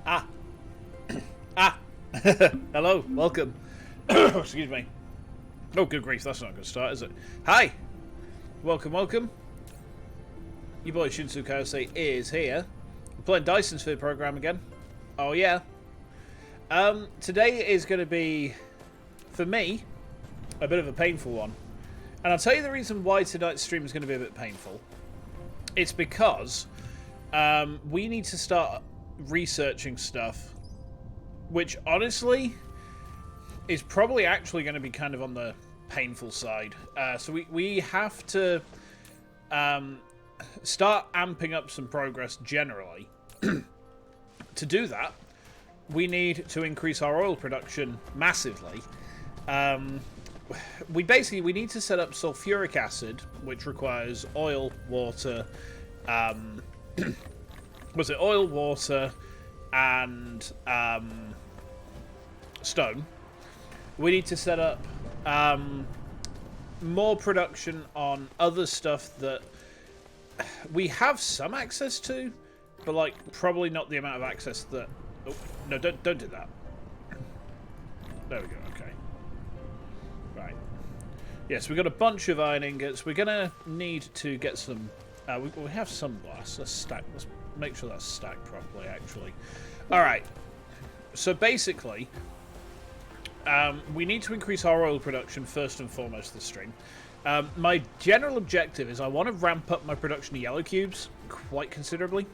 Ah. Ah. Hello. Welcome. Excuse me. Oh, good grief. That's not a good start, is it? Hi. Welcome, welcome. Your boy Shinsu Kaiosei is here. We're playing Dyson Sphere Program again. Oh, yeah. Today is going to be, for me, a bit of a painful one. And I'll tell you the reason why tonight's stream is going to be a bit painful. It's because we need to start researching stuff, which honestly is probably actually going to be kind of on the painful side. So we have to start amping up some progress generally. To do that, we need to increase our oil production massively. We need to set up sulfuric acid, which requires oil, water, was it oil, water, and stone. We need to set up more production on other stuff that we have some access to, but like probably not the amount of access that. Oh, no, don't do that. There we go. Okay. Right. Yes, we've got a bunch of iron ingots. We're gonna need to get some. We have some glass. Let's make sure that's stacked properly. Actually. All right. So basically, we need to increase our oil production first and foremost this stream. My general objective is I want to ramp up my production of yellow cubes quite considerably.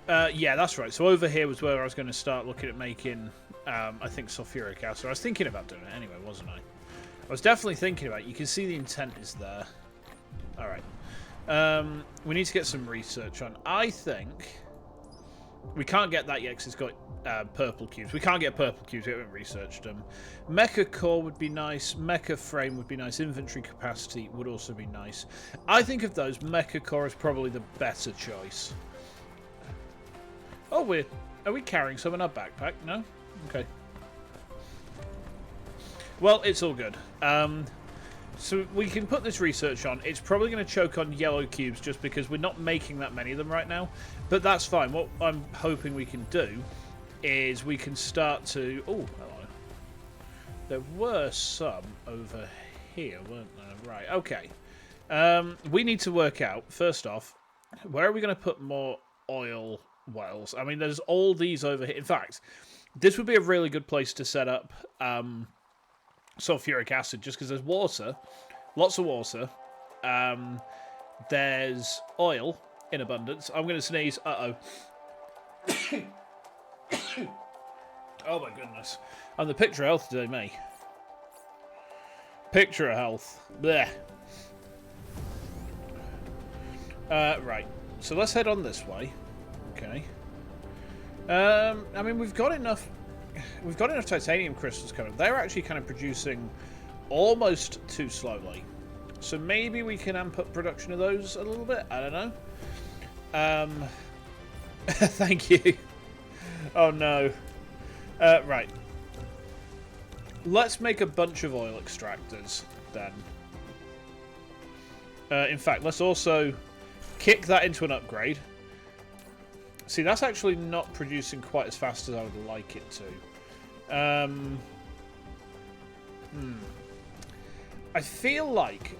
Yeah, that's right. So over here was where I was going to start looking at making, I think, sulfuric acid. I was thinking about doing it anyway, wasn't I? I was definitely thinking about it. You can see the intent is there. All right. We need to get some research on. I think we can't get that yet because it's got purple cubes. We can't get purple cubes. We haven't researched them. Mecha core would be nice. Mecha frame would be nice. Inventory capacity would also be nice. I think of those, mecha core is probably the better choice. Oh, are we carrying some in our backpack? No? Okay. Well, it's all good. So we can put this research on. It's probably going to choke on yellow cubes just because we're not making that many of them right now. But that's fine. What I'm hoping we can do is we can start to... Oh, hello. There were some over here, weren't there? Right, okay. We need to work out, first off, where are we going to put more oil wells? I mean, there's all these over here. In fact, this would be a really good place to set up sulfuric acid, just because there's water, lots of water. There's oil in abundance. I'm going to sneeze. Uh-oh. Oh my goodness. I'm the picture of health today, mate. Picture of health. Blech. Right. So let's head on this way. Okay. I mean, we've got enough titanium crystals coming. They're actually kind of producing almost too slowly. So maybe we can amp up production of those a little bit. I don't know. Thank you. Oh no. Right. Let's make a bunch of oil extractors then. In fact, let's also kick that into an upgrade. See, that's actually not producing quite as fast as I would like it to. I feel like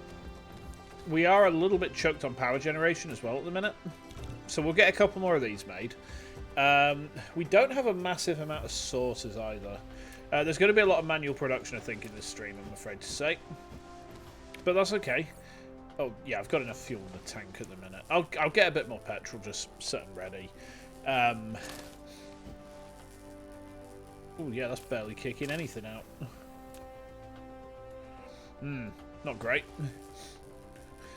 we are a little bit choked on power generation as well at the minute. So we'll get a couple more of these made. We don't have a massive amount of sources either. There's going to be a lot of manual production, I think, in this stream, I'm afraid to say. But that's okay. Oh, yeah, I've got enough fuel in the tank at the minute. I'll get a bit more petrol, just set and ready. Oh, yeah, that's barely kicking anything out. Not great.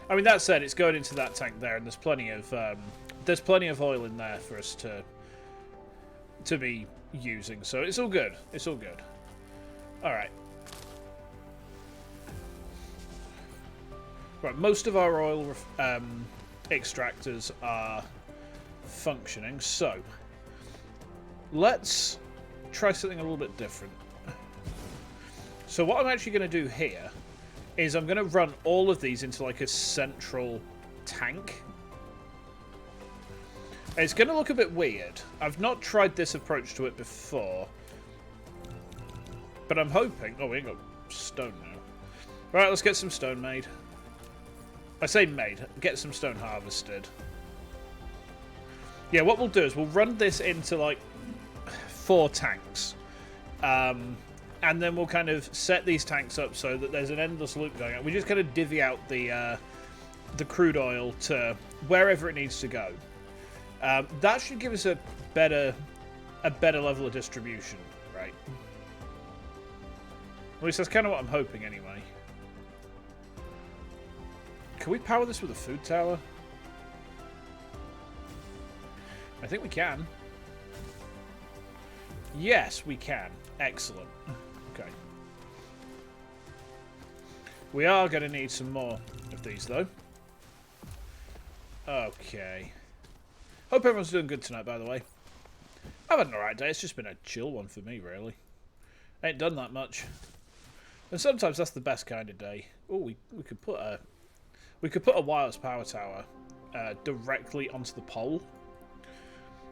I mean, that said, it's going into that tank there, and there's plenty of oil in there for us to be using. So it's all good. It's all good. All right. Right, most of our oil extractors are functioning, so let's try something a little bit different. So what I'm actually going to do here is I'm going to run all of these into like a central tank. It's going to look a bit weird. I've not tried this approach to it before. But I'm hoping... Oh, we ain't got stone now. Right, let's get some stone made. I say made. Get some stone harvested. Yeah, what we'll do is we'll run this into, like, 4 tanks. And then we'll kind of set these tanks up so that there's an endless loop going on. We just kind of divvy out the crude oil to wherever it needs to go. That should give us a better level of distribution, right? At least that's kind of what I'm hoping, anyway. Can we power this with a food tower? I think we can. Yes, we can. Excellent. Okay. We are going to need some more of these, though. Okay. Hope everyone's doing good tonight, by the way. I've had an alright day. It's just been a chill one for me, really. Ain't done that much. And sometimes that's the best kind of day. Oh, we could put a wireless power tower directly onto the pole.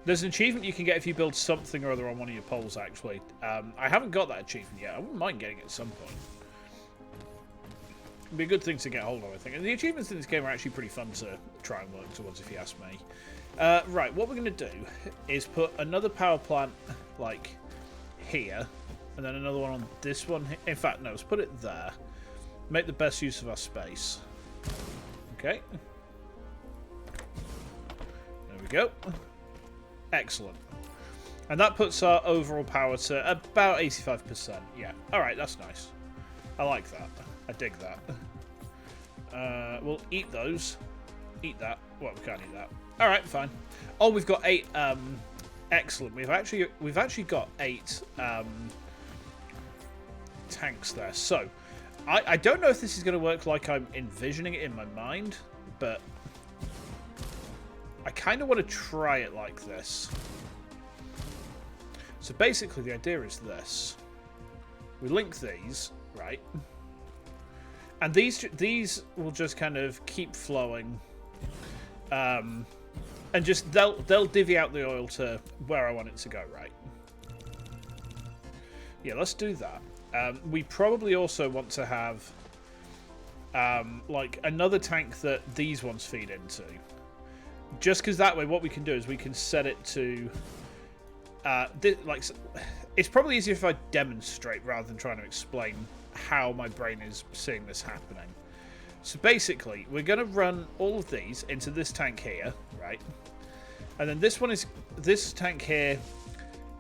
There's an achievement you can get if you build something or other on one of your poles, actually. I haven't got that achievement yet. I wouldn't mind getting it at some point. It'd be a good thing to get hold of, I think. And the achievements in this game are actually pretty fun to try and work towards, if you ask me. Right, what we're going to do is put another power plant, like, here. And then another one on this one. In fact, no, let's put it there. Make the best use of our space. Okay. There we go. Excellent. And that puts our overall power to about 85%. Yeah. Alright, that's nice. I like that. I dig that. We'll eat those. Eat that. Well, we can't eat that. Alright, fine. Oh, we've got 8. Excellent. We've actually got 8 tanks there. So, I don't know if this is going to work like I'm envisioning it in my mind, but I kind of want to try it like this. So basically the idea is this. We link these, right? And these will just kind of keep flowing. And just they'll divvy out the oil to where I want it to go, right? Yeah, let's do that. We probably also want to have like another tank that these ones feed into. Just because that way what we can do is we can set it to like, it's probably easier if I demonstrate rather than trying to explain how my brain is seeing this happening. So basically we're going to run all of these into this tank here, right? And then this tank here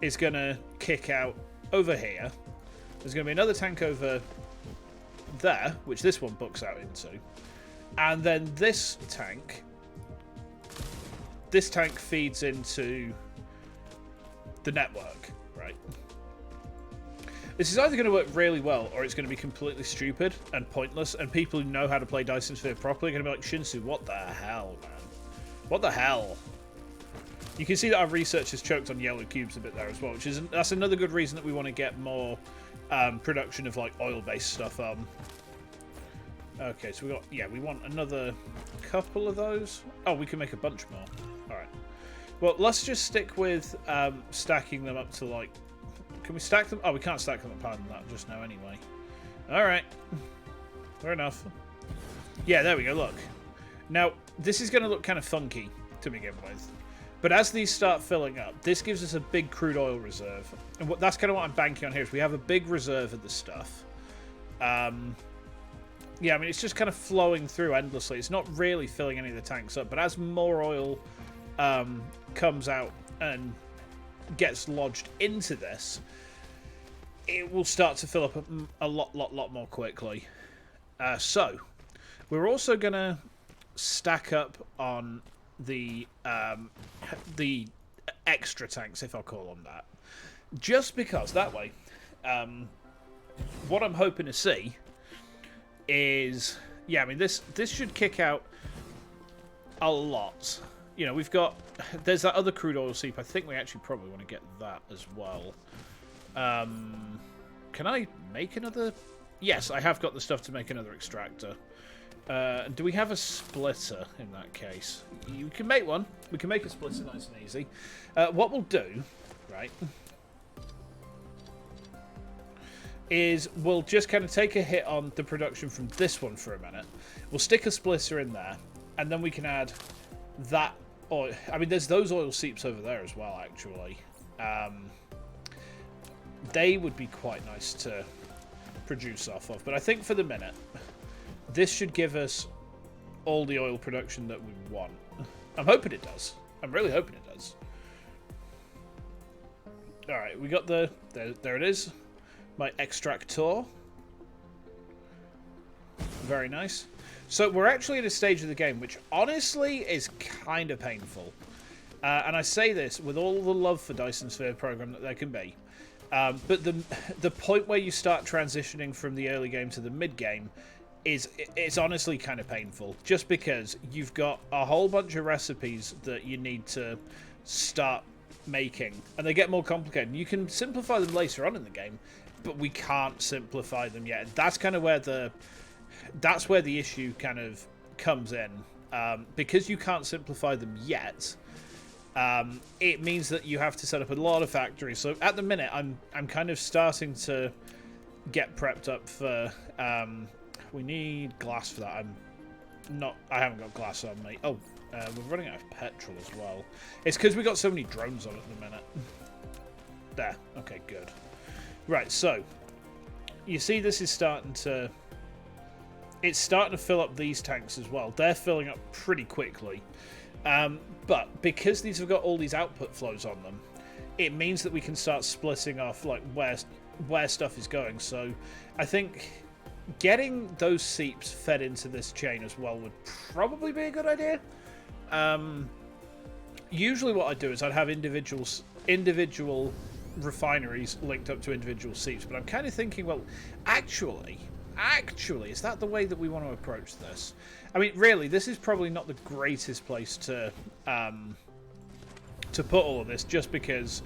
is going to kick out over here. There's going to be another tank over there, which this one books out into. And then this tank feeds into the network, right? This is either going to work really well, or it's going to be completely stupid and pointless, and people who know how to play Dyson Sphere properly are going to be like, Shinsu, what the hell, man? What the hell? You can see that our research has choked on yellow cubes a bit there as well, that's another good reason that we want to get more production of like oil-based stuff. Okay, so we want another couple of those. Oh, we can make a bunch more. All right. Well, let's just stick with stacking them up to like. Can we stack them? Oh, we can't stack them up higher than that just now anyway. All right. Fair enough. Yeah, there we go. Look. Now this is going to look kind of funky to begin with. But as these start filling up, this gives us a big crude oil reserve. And that's kind of what I'm banking on here, is we have a big reserve of the stuff. Yeah, I mean, it's just kind of flowing through endlessly. It's not really filling any of the tanks up. But as more oil comes out and gets lodged into this, it will start to fill up a lot more quickly. So, we're also going to stack up on the extra tanks, if I'll call them that, just because that way what I'm hoping to see is, yeah, I mean, this should kick out a lot. You know, there's that other crude oil seep. I think we actually probably want to get that as well. Can I make another? Yes, I have got the stuff to make another extractor. Do we have a splitter in that case? You can make one. We can make a splitter nice and easy. What we'll do, right, is we'll just kind of take a hit on the production from this one for a minute. We'll stick a splitter in there, and then we can add that oil. I mean, there's those oil seeps over there as well, actually. They would be quite nice to produce off of. But I think for the minute, this should give us all the oil production that we want. I'm hoping it does. I'm really hoping it does. Alright, we got the... There it is. My extractor. Very nice. So we're actually at a stage of the game which honestly is kind of painful. And I say this with all the love for Dyson Sphere Program that there can be. But the point where you start transitioning from the early game to the mid game it's honestly kind of painful. Just because you've got a whole bunch of recipes that you need to start making. And they get more complicated. You can simplify them later on in the game, but we can't simplify them yet. That's kind of where the issue kind of comes in. Because you can't simplify them yet, it means that you have to set up a lot of factories. So at the minute, I'm kind of starting to get prepped up for. We need glass for that. I haven't got glass on me. Oh, we're running out of petrol as well. It's because we got so many drones on at the minute. There. Okay, good. Right. So you see, this is starting to. It's starting to fill up these tanks as well. They're filling up pretty quickly. But because these have got all these output flows on them, it means that we can start splitting off like where stuff is going. So I think getting those seeps fed into this chain as well would probably be a good idea. Usually what I'd do is I'd have individual refineries linked up to individual seeps, but I'm kind of thinking, well, actually, is that the way that we want to approach this? I mean, really, this is probably not the greatest place to put all of this, just because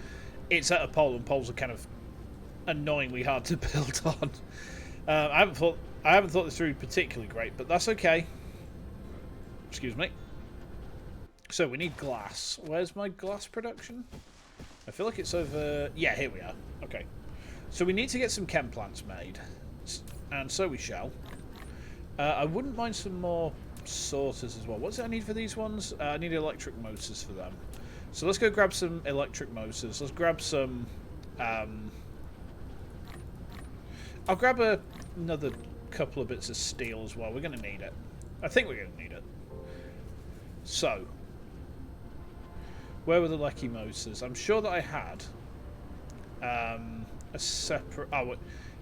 it's at a pole, and poles are kind of annoyingly hard to build on. I haven't thought this through particularly great, but that's okay. Excuse me. So we need glass. Where's my glass production? I feel like it's over. Yeah, here we are. Okay. So we need to get some chem plants made. And so we shall. I wouldn't mind some more sorters as well. What does I need for these ones? I need electric motors for them. So let's go grab some electric motors. Let's grab some... I'll grab another couple of bits of steel as well. We're going to need it. I think we're going to need it. So, where were the lecky motors? I'm sure that I had a separate... Oh,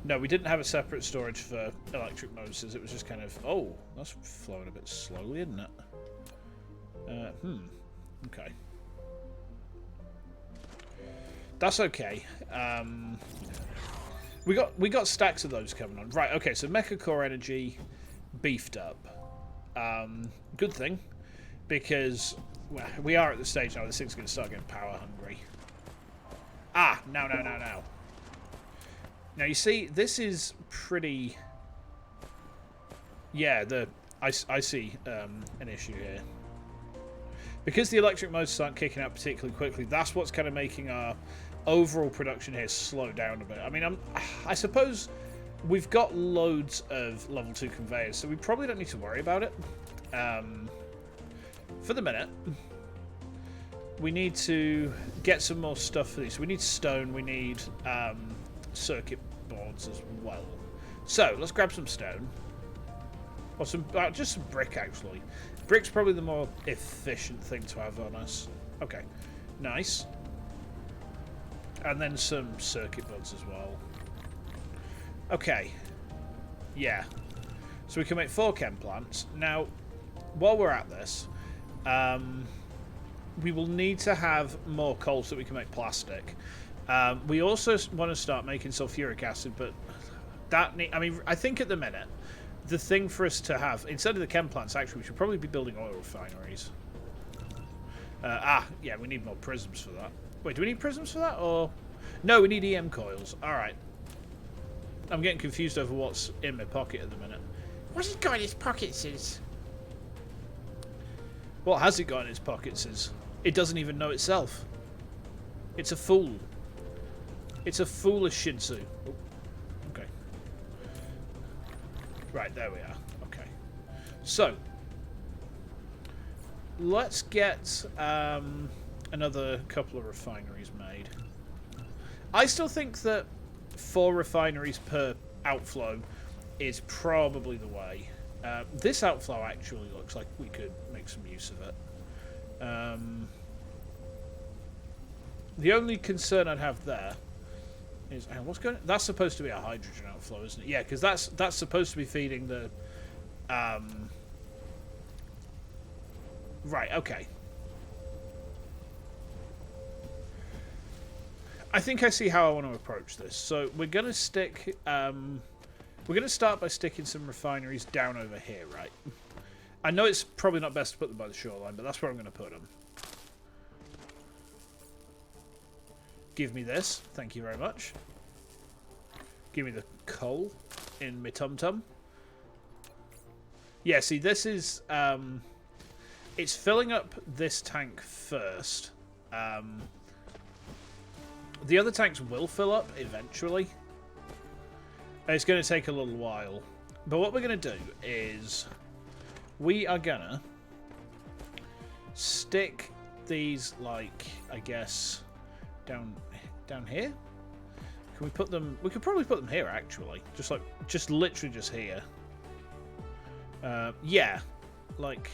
no, we didn't have a separate storage for electric motors. It was just kind of... Oh, that's flowing a bit slowly, isn't it? Okay. That's okay. We got stacks of those coming on. Right, okay, so Mecha Core Energy beefed up. Good thing, because well, we are at the stage now this thing's going to start getting power hungry. Ah, no. Now, you see, this is pretty... Yeah, I see an issue here. Because the electric motors aren't kicking out particularly quickly, that's what's kind of making our overall production here slow down a bit. I mean, I suppose we've got loads of level 2 conveyors, so we probably don't need to worry about it. For the minute, we need to get some more stuff for these. We need stone, we need circuit boards as well. So let's grab some stone, or some just some brick actually. Brick's probably the more efficient thing to have on us. Okay, nice. And then some circuit boards as well. Okay, yeah. So we can make 4 chem plants. Now, while we're at this, we will need to have more coal so that we can make plastic. We also want to start making sulfuric acid, but I think at the minute, the thing for us to have, instead of the chem plants, actually, we should probably be building oil refineries. Yeah, we need more prisms for that. Wait, do we need prisms for that, or...? No, we need EM coils. Alright. I'm getting confused over what's in my pocket at the minute. What's he got in his pockets is? What has it got in its pockets is? It doesn't even know itself. It's a fool. It's a foolish Shih Tzu. Oh, okay. Right, there we are. Okay. So, let's get another couple of refineries made. I still think that 4 refineries per outflow is probably the way. This outflow actually looks like we could make some use of it. The only concern I'd have there is what's going on? That's supposed to be a hydrogen outflow, isn't it? Yeah, because that's supposed to be feeding the right, okay. I think I see how I want to approach this. So we're gonna stick we're gonna start by sticking some refineries down over here, right? I know it's probably not best to put them by the shoreline, but that's where I'm gonna put them. Give me this. Thank you very much. Give me the coal in my tum-tum. Yeah, see, this is... it's filling up this tank first. The other tanks will fill up eventually. It's going to take a little while. But what we're going to do is... we are going to stick these, like, I guess... down here. Can we put them? We could probably put them here actually. Just literally just here. Yeah, like.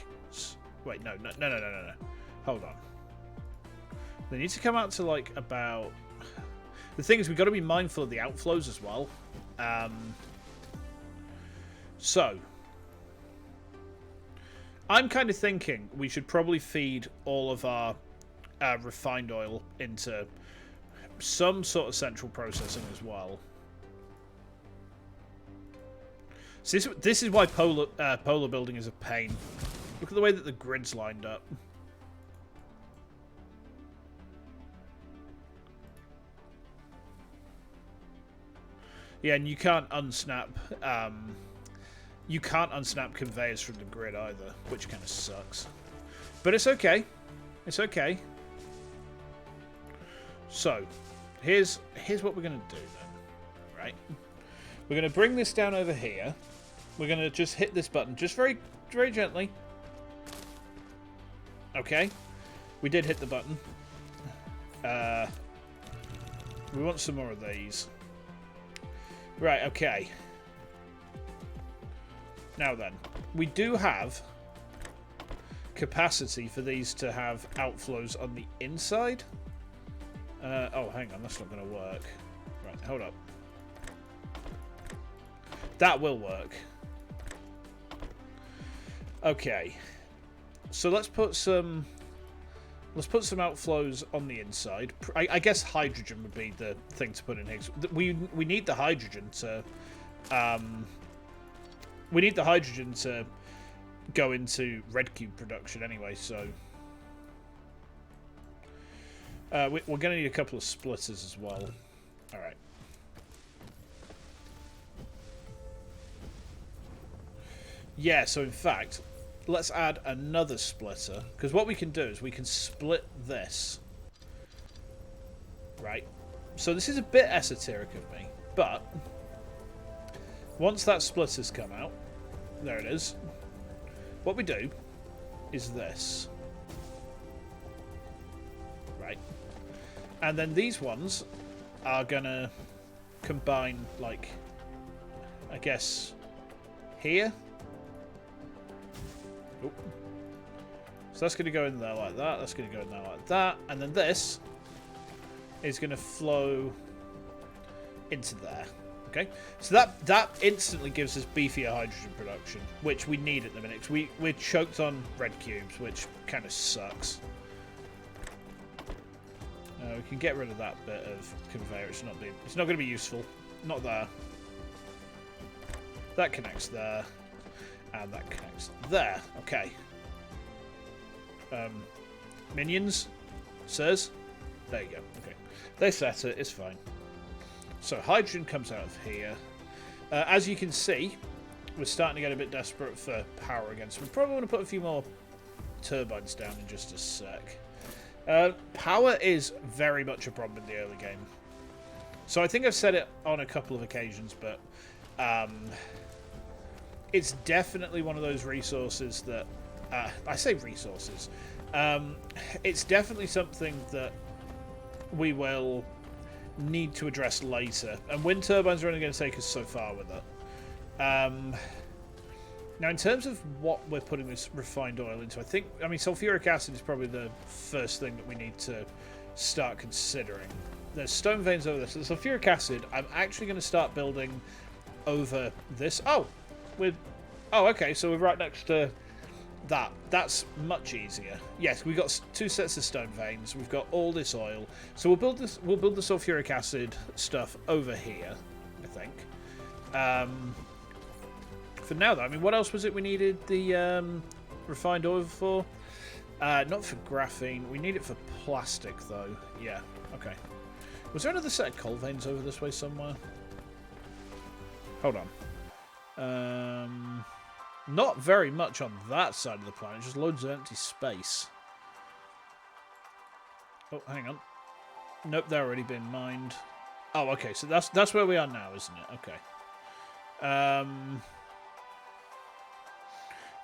Wait, no. Hold on. They need to come out to like about. The thing is, we've got to be mindful of the outflows as well. So, I'm kind of thinking we should probably feed all of our refined oil into some sort of central processing as well. So this is why polar building is a pain. Look at the way that the grid's lined up. Yeah, and you can't unsnap conveyors from the grid either, which kind of sucks. But it's okay. It's okay. So, here's what we're going to do then, right? We're going to bring this down over here. We're going to just hit this button, just very, very gently. Okay, we did hit the button. We want some more of these. Right, okay. Now then, we do have capacity for these to have outflows on the inside. Oh, hang on, that's not going to work. Right, hold up. That will work. Okay. So let's put some outflows on the inside. I guess hydrogen would be the thing to put in here. We need the hydrogen to go into red cube production anyway, so we're going to need a couple of splitters as well. Alright. Yeah, so in fact, let's add another splitter, because what we can do is we can split this. Right. So this is a bit esoteric of me, but once that splitter's come out, there it is, what we do is this. Right. And then these ones are gonna combine, like, I guess, here. Oop. So that's going to go in there like that. That's going to go in there like that. And then this is going to flow into there. Okay? So that instantly gives us beefier hydrogen production, which we need at the minute. We're choked on red cubes, which kind of sucks. We can get rid of that bit of conveyor. It's not going to be useful. Not there. That connects there. And that connects there. Okay. Minions, sirs. There you go. Okay. They set it. It's fine. So hydrogen comes out of here. As you can see, we're starting to get a bit desperate for power again. So we probably want to put a few more turbines down in just a sec. Power is very much a problem in the early game. So I think I've said it on a couple of occasions, but it's definitely one of those resources that... I say resources. It's definitely something that we will need to address later. And wind turbines are only going to take us so far with it. Now, in terms of what we're putting this refined oil into, I mean, sulfuric acid is probably the first thing that we need to start considering. There's stone veins over this. So the sulfuric acid, I'm actually going to start building over this. Oh, okay, so we're right next to that. That's much easier. Yes, we've got 2 sets of stone veins. We've got all this oil. So we'll build this. We'll build the sulfuric acid stuff over here, I think. For now, though, I mean, what else was it we needed the refined oil for? Not for graphene. We need it for plastic, though. Yeah, okay. Was there another set of coal veins over this way somewhere? Hold on. Not very much on that side of the planet. Just loads of empty space. Oh, hang on. Nope, they're already been mined. Oh, okay. So that's where we are now, isn't it? Okay.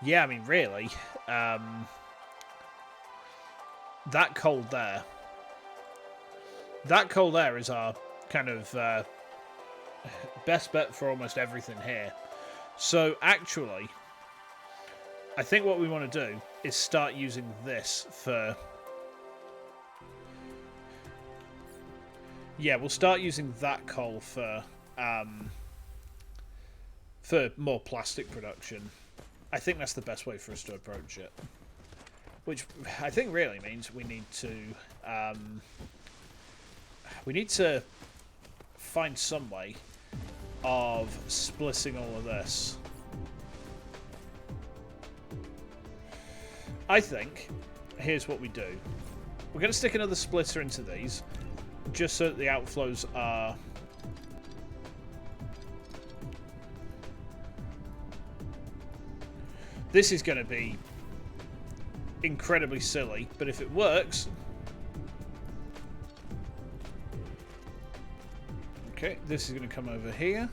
Yeah, I mean, really, that coal there is our kind of best bet for almost everything here. So, actually, I think what we want to do is start using this for... Yeah, we'll start using that coal for more plastic production. I think that's the best way for us to approach it. Which I think really means we need to find some way of splitting all of this. I think here's what we do. We're going to stick another splitter into these just so that the outflows are... This is going to be incredibly silly, but if it works... Okay, this is going to come over here.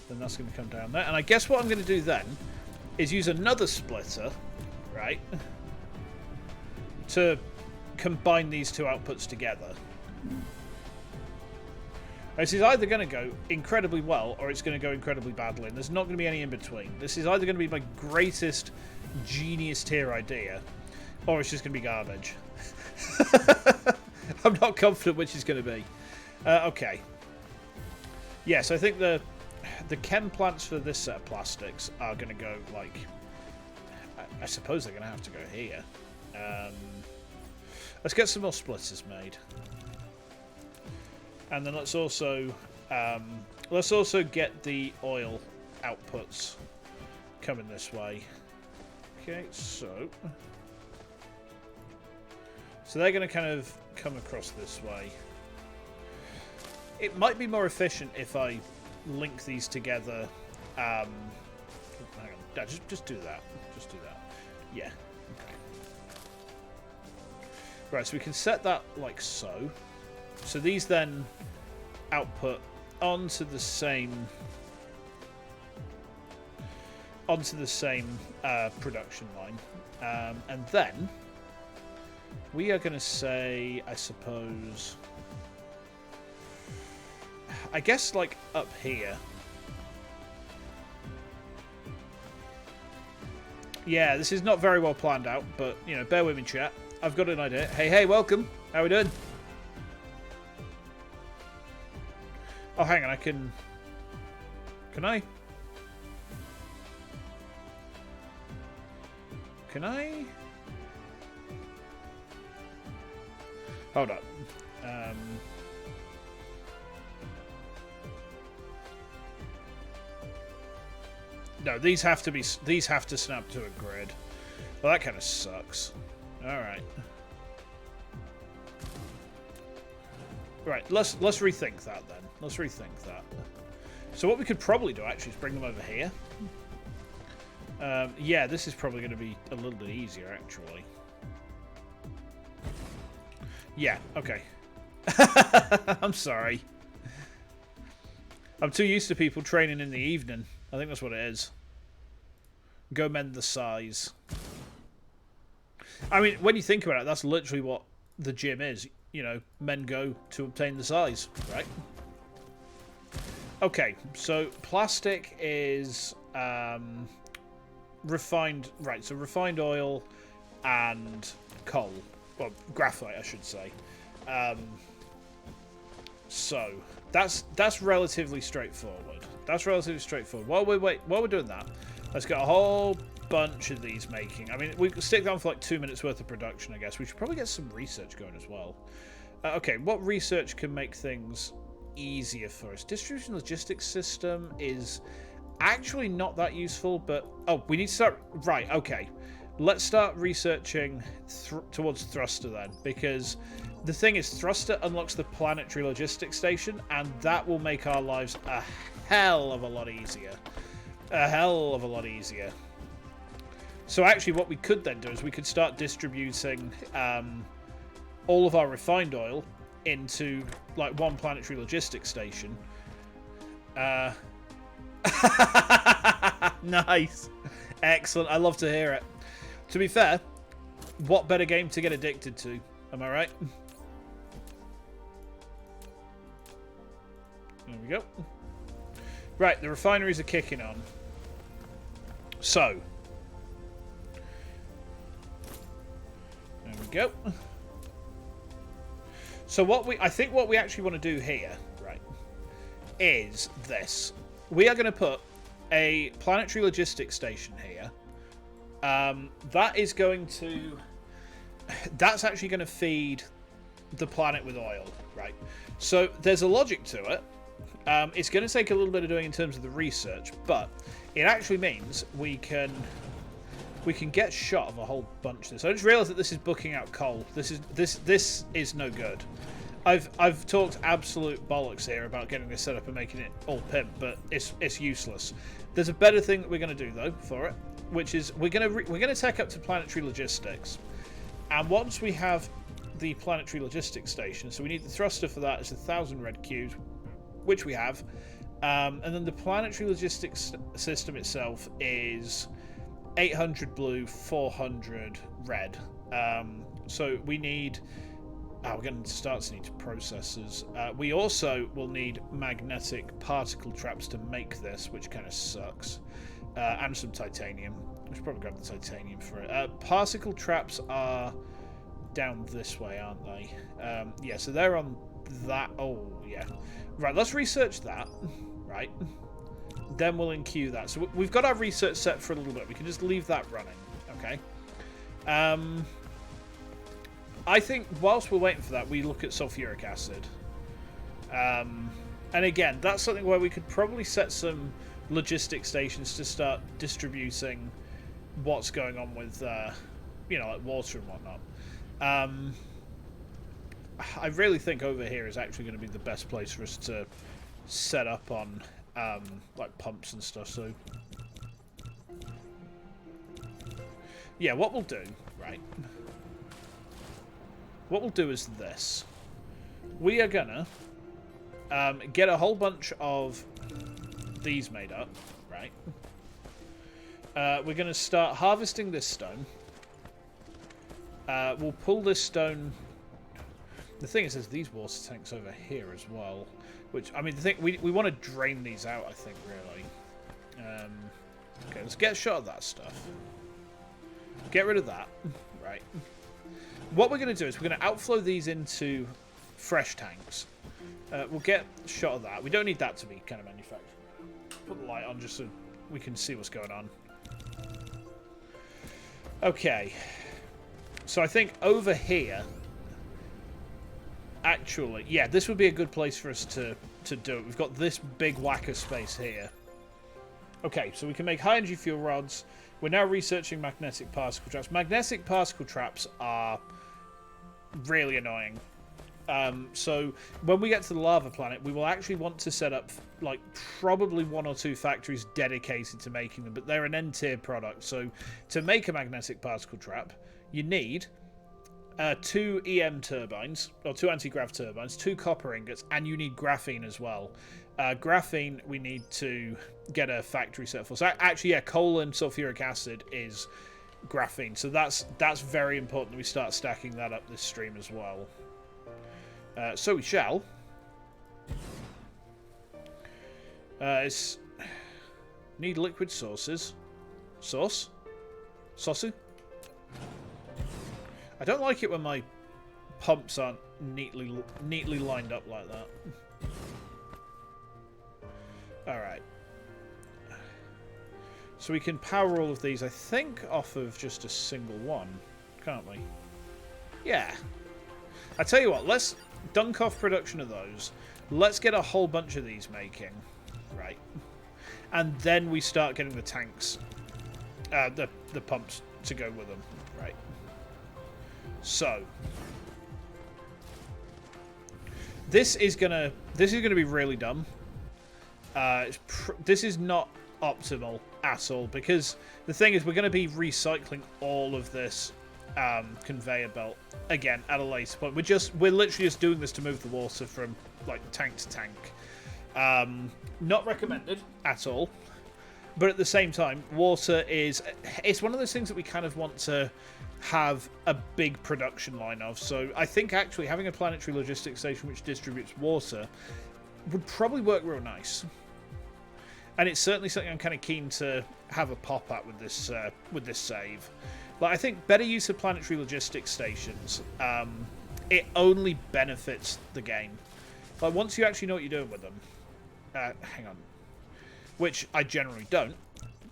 Then that's going to come down there. And I guess what I'm going to do then is use another splitter, right, to combine these 2 outputs together. This is either going to go incredibly well or it's going to go incredibly badly, and there's not going to be any in between. This is either going to be my greatest genius tier idea, or it's just going to be garbage. I'm not confident which is going to be. Okay. Yes, I think the chem plants for this set of plastics are going to go, like... I suppose they're going to have to go here. Let's get some more splitters made. And then let's also get the oil outputs coming this way. Okay, so they're going to kind of come across this way. It might be more efficient if I link these together. Hang on, just do that. Just do that. Yeah. Okay. Right, so we can set that like so. So these then output onto the same production line, and then we are going to say, I suppose, I guess like up here. Yeah, this is not very well planned out, but you know, bear with me, chat. I've got an idea. Hey, welcome. How we doing? Oh, hang on, Can I? Hold up. No, these have to snap to a grid. Well, that kind of sucks. All right. Right, let's rethink that then. Let's rethink that. So what we could probably do, actually, is bring them over here. Yeah, this is probably going to be a little bit easier, actually. Yeah, okay. I'm sorry. I'm too used to people training in the evening. I think that's what it is. Go mend the size. I mean, when you think about it, that's literally what the gym is. You know, men go to obtain the size, right? Okay, so plastic is refined, right, so refined oil and coal. Well, graphite, I should say. So that's relatively straightforward. That's relatively straightforward. While we're doing that, let's get a whole bunch of these making. I mean, we could stick down for like 2 minutes worth of production, I guess. We should probably get some research going as well. Okay, what research can make things easier for us? Distribution logistics system is actually not that useful, but oh, we need to start. Right, okay, let's start researching towards thruster then, because the thing is, thruster unlocks the planetary logistics station, and that will make our lives a hell of a lot easier. A hell of a lot easier. So actually what we could then do is we could start distributing all of our refined oil into like one planetary logistics station. Nice. Excellent. I love to hear it. To be fair, what better game to get addicted to? Am I right? There we go. Right, the refineries are kicking on. So, there we go. So I think what we actually want to do here, right, is this. We are going to put a planetary logistics station here. That's actually going to feed the planet with oil, right? So there's a logic to it. It's going to take a little bit of doing in terms of the research, but it actually means we can get shot of a whole bunch of this. I just realised that this is booking out coal. This is no good. I've talked absolute bollocks here about getting this set up and making it all pimp, but it's useless. There's a better thing that we're going to do though for it, which is we're going to take up to planetary logistics, and once we have the planetary logistics station, so we need the thruster for that. It's 1,000 red cubes, which we have, and then the planetary logistics system itself is 800 blue, 400 red. So we need. We're going to start to need processors. We also will need magnetic particle traps to make this, which kind of sucks, and some titanium. We should probably grab the titanium for it. Particle traps are down this way, aren't they? Yeah, so they're on that. Oh, yeah. Right, let's research that. Right. Then we'll enqueue that. So we've got our research set for a little bit. We can just leave that running. Okay. I think whilst we're waiting for that, we look at sulfuric acid. And again, that's something where we could probably set some logistic stations to start distributing what's going on with, you know, like water and whatnot. I really think over here is actually going to be the best place for us to set up on, like pumps and stuff. So, yeah, what we'll do, right? What we'll do is this. We are gonna get a whole bunch of these made up, right? We're gonna start harvesting this stone. We'll pull this stone. The thing is, there's these water tanks over here as well. Which, I mean, the thing we want to drain these out. I think really. Okay, let's get a shot of that stuff. Get rid of that, right? What we're going to do is we're going to outflow these into fresh tanks. We'll get a shot of that. We don't need that to be kind of manufactured. Put the light on just so we can see what's going on. Okay. So I think over here, actually, yeah, this would be a good place for us to do it. We've got this big whack of space here. Okay, so we can make high energy fuel rods. We're now researching magnetic particle traps. Magnetic particle traps are really annoying. So when we get to the lava planet, we will actually want to set up like probably 1 or 2 factories dedicated to making them, but they're an N-tier product. So to make a magnetic particle trap, you need 2 EM turbines, or 2 anti-grav turbines, 2 copper ingots, and you need graphene as well. Graphene we need to get a factory set for. So actually, yeah, coal and sulfuric acid is graphene. So that's very important that we start stacking that up this stream as well. So we shall. Need liquid sources. Source? Sosu? I don't like it when my pumps aren't neatly lined up like that. Alright. So we can power all of these, I think, off of just a single one, can't we? Yeah. I tell you what, let's dunk off production of those. Let's get a whole bunch of these making. Right. And then we start getting the tanks, the pumps to go with them. Right. So this is gonna be really dumb. This is not optimal at all, because the thing is we're going to be recycling all of this conveyor belt again at a later point. We're literally just doing this to move the water from like tank to tank. Not recommended at all, but at the same time, water it's one of those things that we kind of want to have a big production line of. So I think actually having a planetary logistics station which distributes water would probably work real nice. And it's certainly something I'm kind of keen to have a pop at with this save. Like, I think better use of planetary logistics stations, it only benefits the game. Like, once you actually know what you're doing with them, hang on, which I generally don't,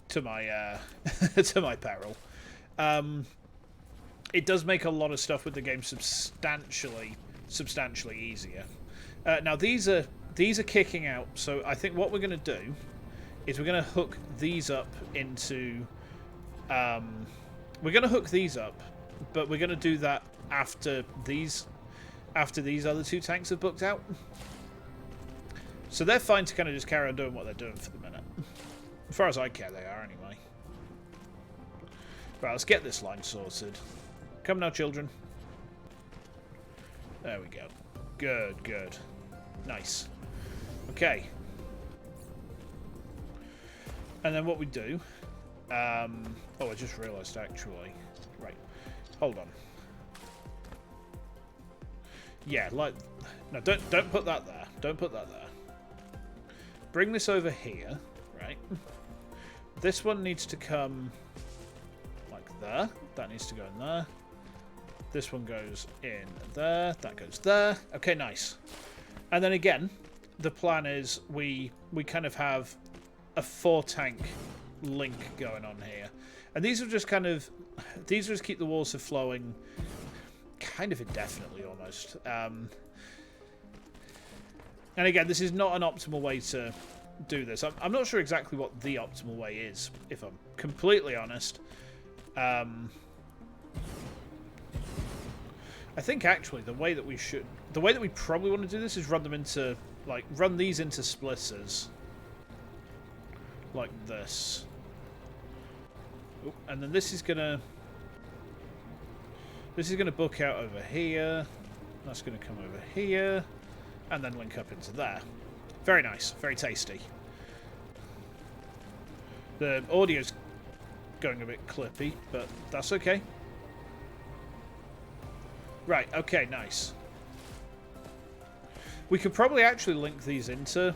to my to my peril. It does make a lot of stuff with the game substantially easier. Now these are kicking out, so I think what we're going to do is we're going to hook these up into... we're going to hook these up, but we're going to do that after these other 2 tanks have booked out. So they're fine to kind of just carry on doing what they're doing for the minute. As far as I care, they are anyway. Right, let's get this line sorted. Come now, children. There we go. Good, good. Nice. Okay. And then what we do... oh, I just realised, actually. Right. Hold on. Yeah, like... No, don't put that there. Don't put that there. Bring this over here. Right. This one needs to come... like there. That needs to go in there. This one goes in there. That goes there. Okay, nice. And then again, the plan is we kind of have a 4-tank link going on here. And these will just kind of... these will just keep the water flowing kind of indefinitely, almost. And again, this is not an optimal way to do this. I'm not sure exactly what the optimal way is, if I'm completely honest. I think actually the way that we probably want to do this is run them into, like, run these into splitters. Like this. Oh, and then this is gonna book out over here. That's gonna come over here. And then link up into there. Very nice. Very tasty. The audio's going a bit clippy, but that's okay. Right, okay, nice. We could probably actually link these into...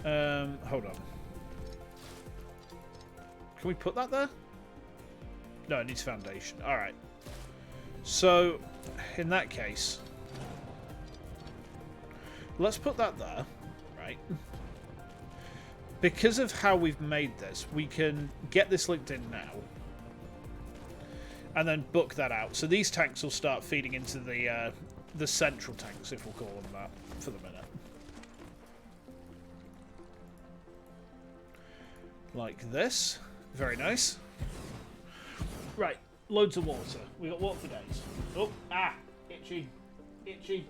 hold on. Can we put that there? No, it needs foundation. Alright. So, in that case... let's put that there, right? Because of how we've made this, we can get this linked in now. And then book that out. So these tanks will start feeding into the central tanks, if we'll call them that, for the minute. Like this. Very nice. Right, loads of water. We got water for days. Oh, itchy. Itchy.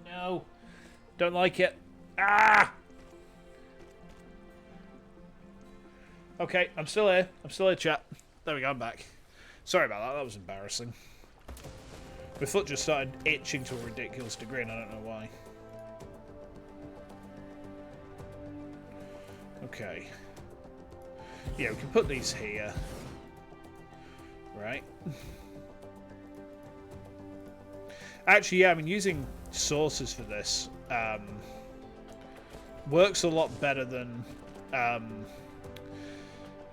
No. Don't like it. Ah! Okay, I'm still here. I'm still here, chat. There we go, I'm back. Sorry about that, that was embarrassing. My foot just started itching to a ridiculous degree and I don't know why. Okay. Yeah, we can put these here. Right. Actually, yeah, I mean, using sources for this works a lot better than...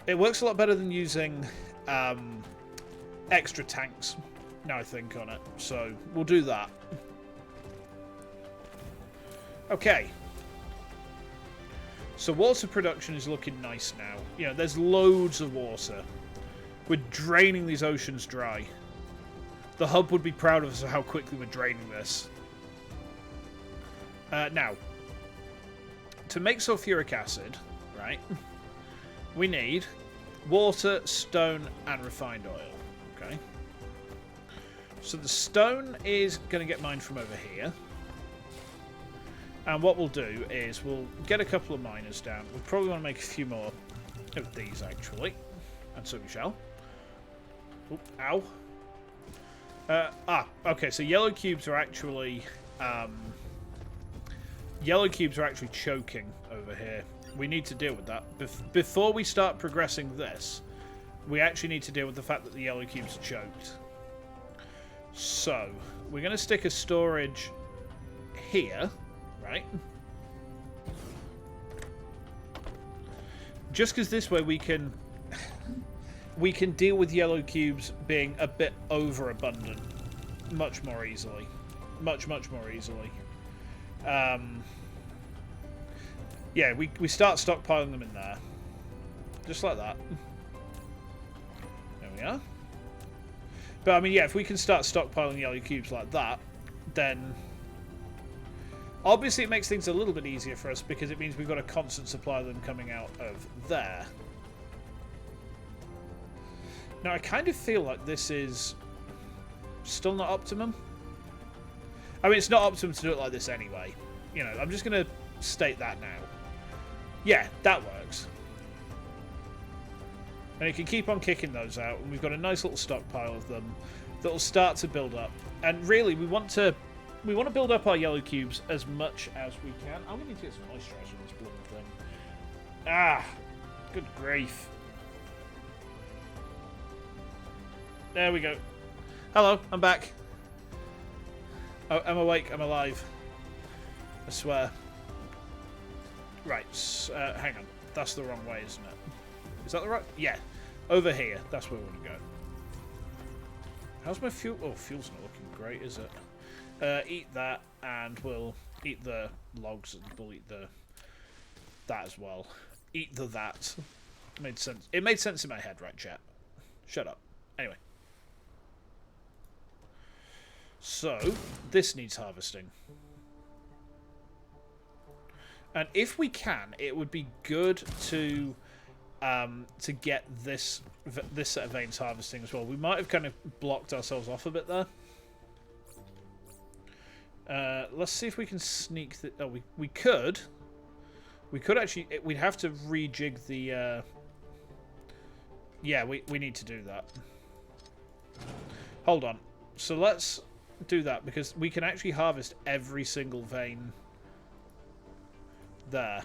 it works a lot better than using extra tanks, now I think on it. So, we'll do that. Okay. So, water production is looking nice now. You know, there's loads of water. We're draining these oceans dry. The hub would be proud of us of how quickly we're draining this. Now, to make sulfuric acid, right, we need water, stone, and refined oil. Okay. So the stone is going to get mined from over here. And what we'll do is we'll get a couple of miners down. We'll probably want to make a few more of these, actually. And so we shall. Oop, ow. Okay, so yellow cubes are actually choking over here. We need to deal with that. Before we start progressing this, we actually need to deal with the fact that the yellow cubes are choked. So, we're going to stick a storage here, right? Just because this way we can deal with yellow cubes being a bit overabundant much more easily. Much more easily. Yeah, we start stockpiling them in there. Just like that. There we are. But, I mean, yeah, if we can start stockpiling yellow cubes like that, then... Obviously, it makes things a little bit easier for us because it means we've got a constant supply of them coming out of there. Now, I kind of feel like this is still not optimum. I mean, it's not optimum to do it like this anyway. You know, I'm just going to state that now. Yeah, that works. And you can keep on kicking those out, and we've got a nice little stockpile of them that will start to build up. And really, we want to build up our yellow cubes as much as we can. I'm going to need to get some moisturizer on this blooming thing. Ah, good grief. There we go. Hello, I'm back. Oh, I'm awake, I'm alive. I swear. Right, hang on. That's the wrong way, isn't it? Is that the right? Yeah. Over here. That's where we want to go. How's my fuel? Oh, fuel's not looking great, is it? Eat that, and we'll eat the logs, and we'll eat that as well. Eat that. Made sense. It made sense in my head, right, chat? Shut up. Anyway. So, this needs harvesting. And if we can, it would be good to get this set of veins harvesting as well. We might have kind of blocked ourselves off a bit there. Let's see if we can sneak the... Oh, we could. We could actually... We'd have to rejig the... Yeah, we need to do that. Hold on. So let's do that, because we can actually harvest every single vein there.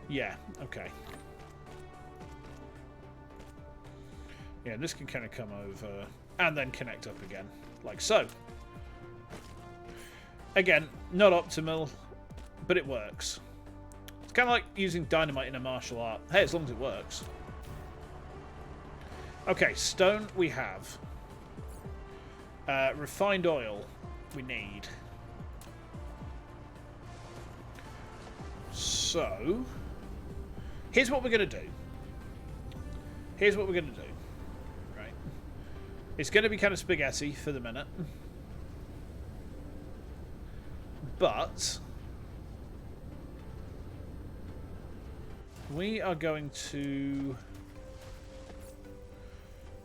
Yeah, okay. Yeah, this can kind of come over and then connect up again, like so. Again, not optimal, but it works. It's kind of like using dynamite in a martial art. Hey, as long as it works. Okay, stone we have. Refined oil we need. So, here's what we're going to do. Here's what we're going to do. Right. It's going to be kind of spaghetti for the minute. But we are going to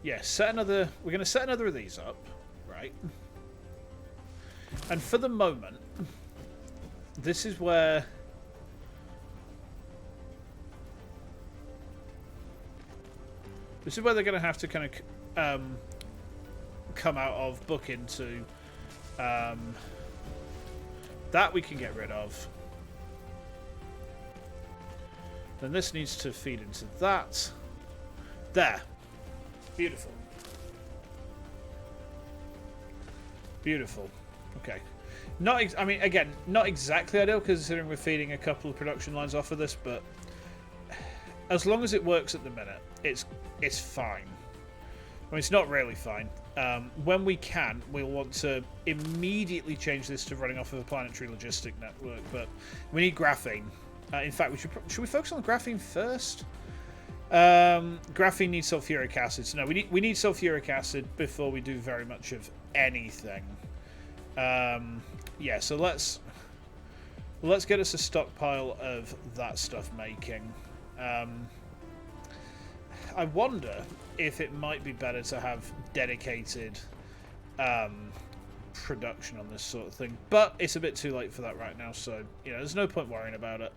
Yeah, we're going to set another of these up, right? And for the moment, this is where they're going to have to kind of come out of, book into. That we can get rid of. Then this needs to feed into that. There. Beautiful. Beautiful. Okay. I mean, again, not exactly ideal considering we're feeding a couple of production lines off of this, but as long as it works at the minute, it's fine. I mean, it's not really fine. When we can, we'll want to immediately change this to running off of a planetary logistic network, but we need graphene. In fact, should we focus on graphene first? Graphene needs sulfuric acid. So no, we need sulfuric acid before we do very much of anything. Yeah, so let's get us a stockpile of that stuff making. I wonder if it might be better to have dedicated production on this sort of thing, but it's a bit too late for that right now, so there's no point worrying about it.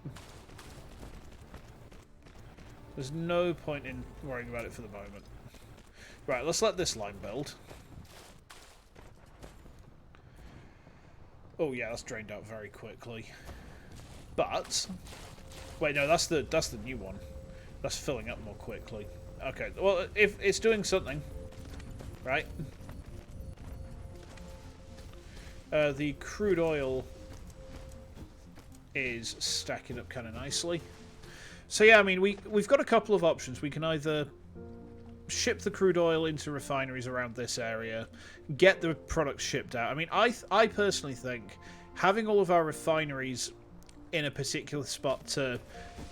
There's no point in worrying about it for the moment. Right, let's let this line build. Oh yeah, that's drained out very quickly. But wait, no, that's the new one. That's filling up more quickly. Okay, well, if it's doing something, right? The crude oil is stacking up kind of nicely. So yeah, I mean, we've got a couple of options. We can either ship the crude oil into refineries around this area, get the products shipped out. I mean, I personally think having all of our refineries in a particular spot to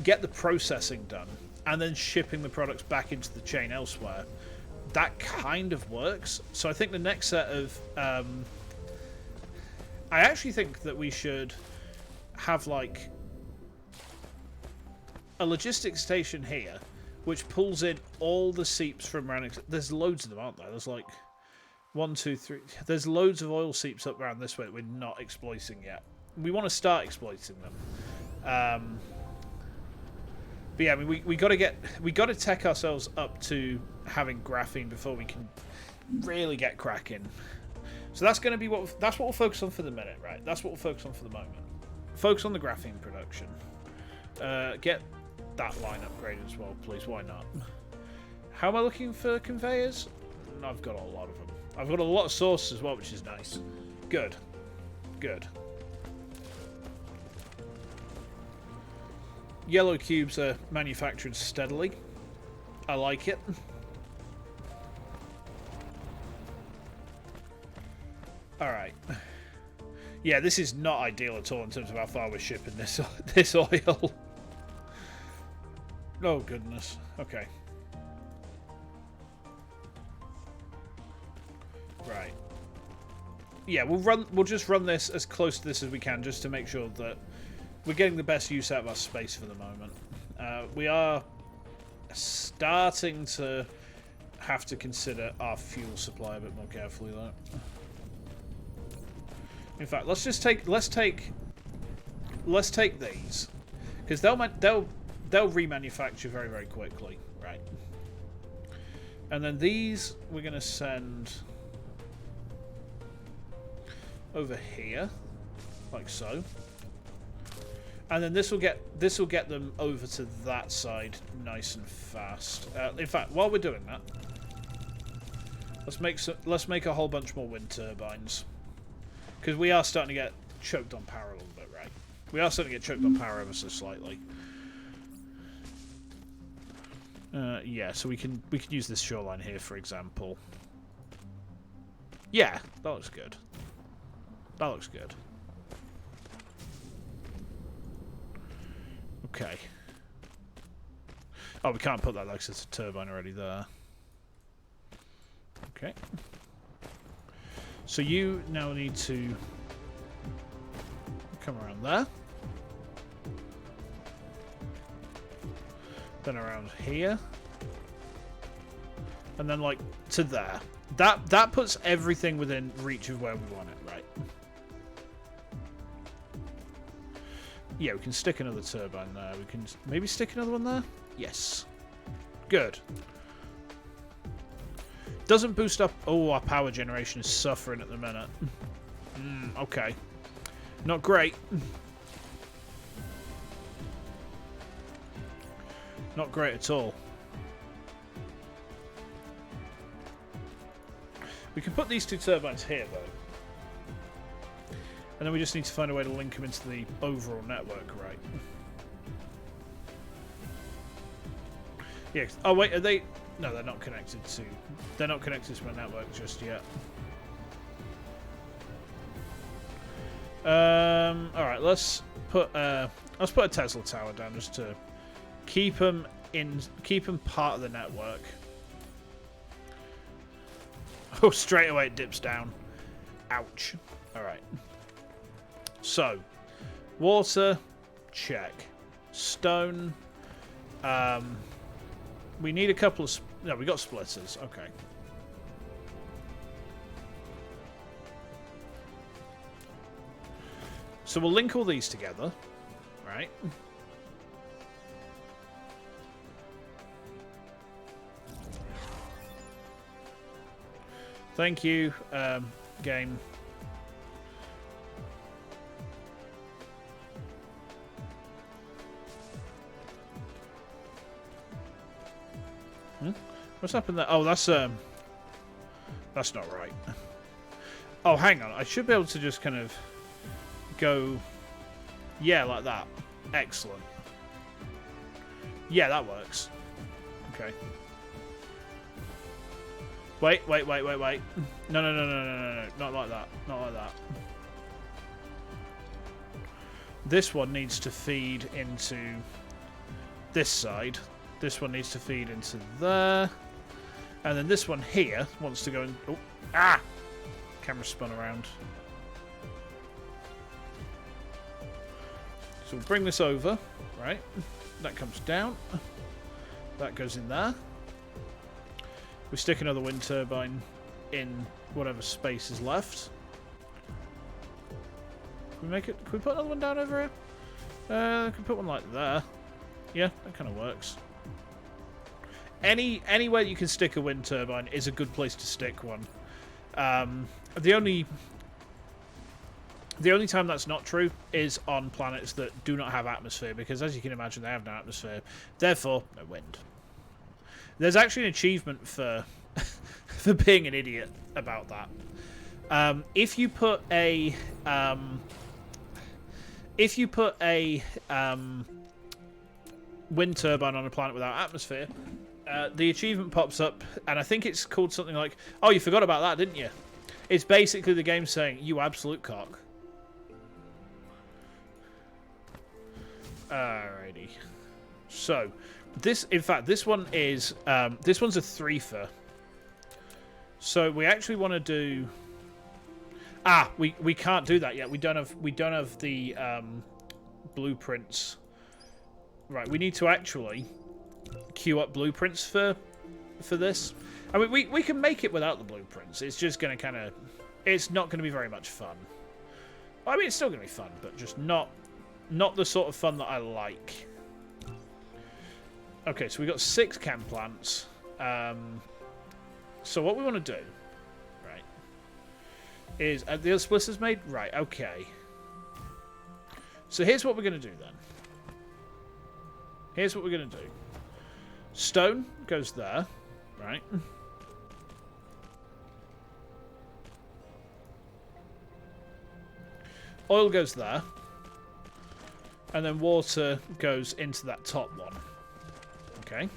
get the processing done and then shipping the products back into the chain elsewhere, that kind of works. So I think the next set of I actually think that we should have like a logistics station here which pulls in all the seeps from around. There's loads of them, aren't there? There's like 1, 2, 3. There's loads of oil seeps up around this way that we're not exploiting yet. We want to start exploiting them. But yeah, I mean, we got to tech ourselves up to having graphene before we can really get cracking. So that's going to be what we'll focus on for the minute, right? That's what we'll focus on for the moment. Focus on the graphene production. Get that line upgraded as well, please. Why not? How am I looking for conveyors? I've got a lot of them. I've got a lot of sources as well, which is nice. Good. Good. Yellow cubes are manufactured steadily. I like it. Alright. Yeah, this is not ideal at all in terms of how far we're shipping this oil. Oh, goodness. Okay. Right. Yeah, we'll just run this as close to this as we can just to make sure that we're getting the best use out of our space for the moment. We are starting to have to consider our fuel supply a bit more carefully, though. In fact, let's take these, because they'll remanufacture very, very quickly, right? And then these we're going to send over here, like so. And then this will get them over to that side nice and fast. In fact, while we're doing that, let's make a whole bunch more wind turbines, because we are starting to get choked on power a little bit, right? We are starting to get choked on power ever so slightly. Yeah, so we can use this shoreline here, for example. Yeah, that looks good. That looks good. Okay. Oh, we can't put that like it's a turbine already there. Okay. So you now need to come around there. Then around here. And then, like, to there. That puts everything within reach of where we want it, right? Yeah, we can stick another turbine there. We can maybe stick another one there? Yes. Good. Doesn't boost up... Oh, our power generation is suffering at the minute. Okay. Not great. Not great at all. We can put these two turbines here, though. And then we just need to find a way to link them into the overall network, right? Yeah. Oh, wait, are they... No, they're not connected to... They're not connected to my network just yet. Alright, let's put a Tesla tower down just to keep them part of the network. Oh, straight away it dips down. Ouch. Alright. So, water, check. Stone. We need a couple of... No, we got splitters. Okay. So we'll link all these together. Right. Thank you, game. What's happened there? Oh, that's not right. Oh, hang on. I should be able to just kind of go... Yeah, like that. Excellent. Yeah, that works. Okay. Wait. No. Not like that. Not like that. This one needs to feed into this side. This one needs to feed into there. And then this one here wants to go in... Oh, ah! Camera spun around. So we'll bring this over, right? That comes down. That goes in there. We stick another wind turbine in whatever space is left. Can we make it? Can we put another one down over here? We can put one like there. Yeah, that kind of works. Anywhere you can stick a wind turbine is a good place to stick one. The only time that's not true is on planets that do not have atmosphere, because as you can imagine, they have no atmosphere. Therefore, no wind. There's actually an achievement for for being an idiot about that. If you put a wind turbine on a planet without atmosphere, the achievement pops up, and I think it's called something like, "Oh, you forgot about that, didn't you?" It's basically the game saying, "You absolute cock." Alrighty. So, in fact, this one is, this one's a threefer. So we actually want to do... we can't do that yet. We don't have the blueprints. Right, we need to actually queue up blueprints for this. I mean, we can make it without the blueprints. It's just going to kind of... It's not going to be very much fun. I mean, it's still going to be fun, but just not the sort of fun that I like. Okay, so we got 6 chem plants. So what we want to do, right, is... the other splitters made? Right, okay. So here's what we're going to do then. Here's what we're going to do. Stone goes there, right? Oil goes there. And then water goes into that top one. Okay.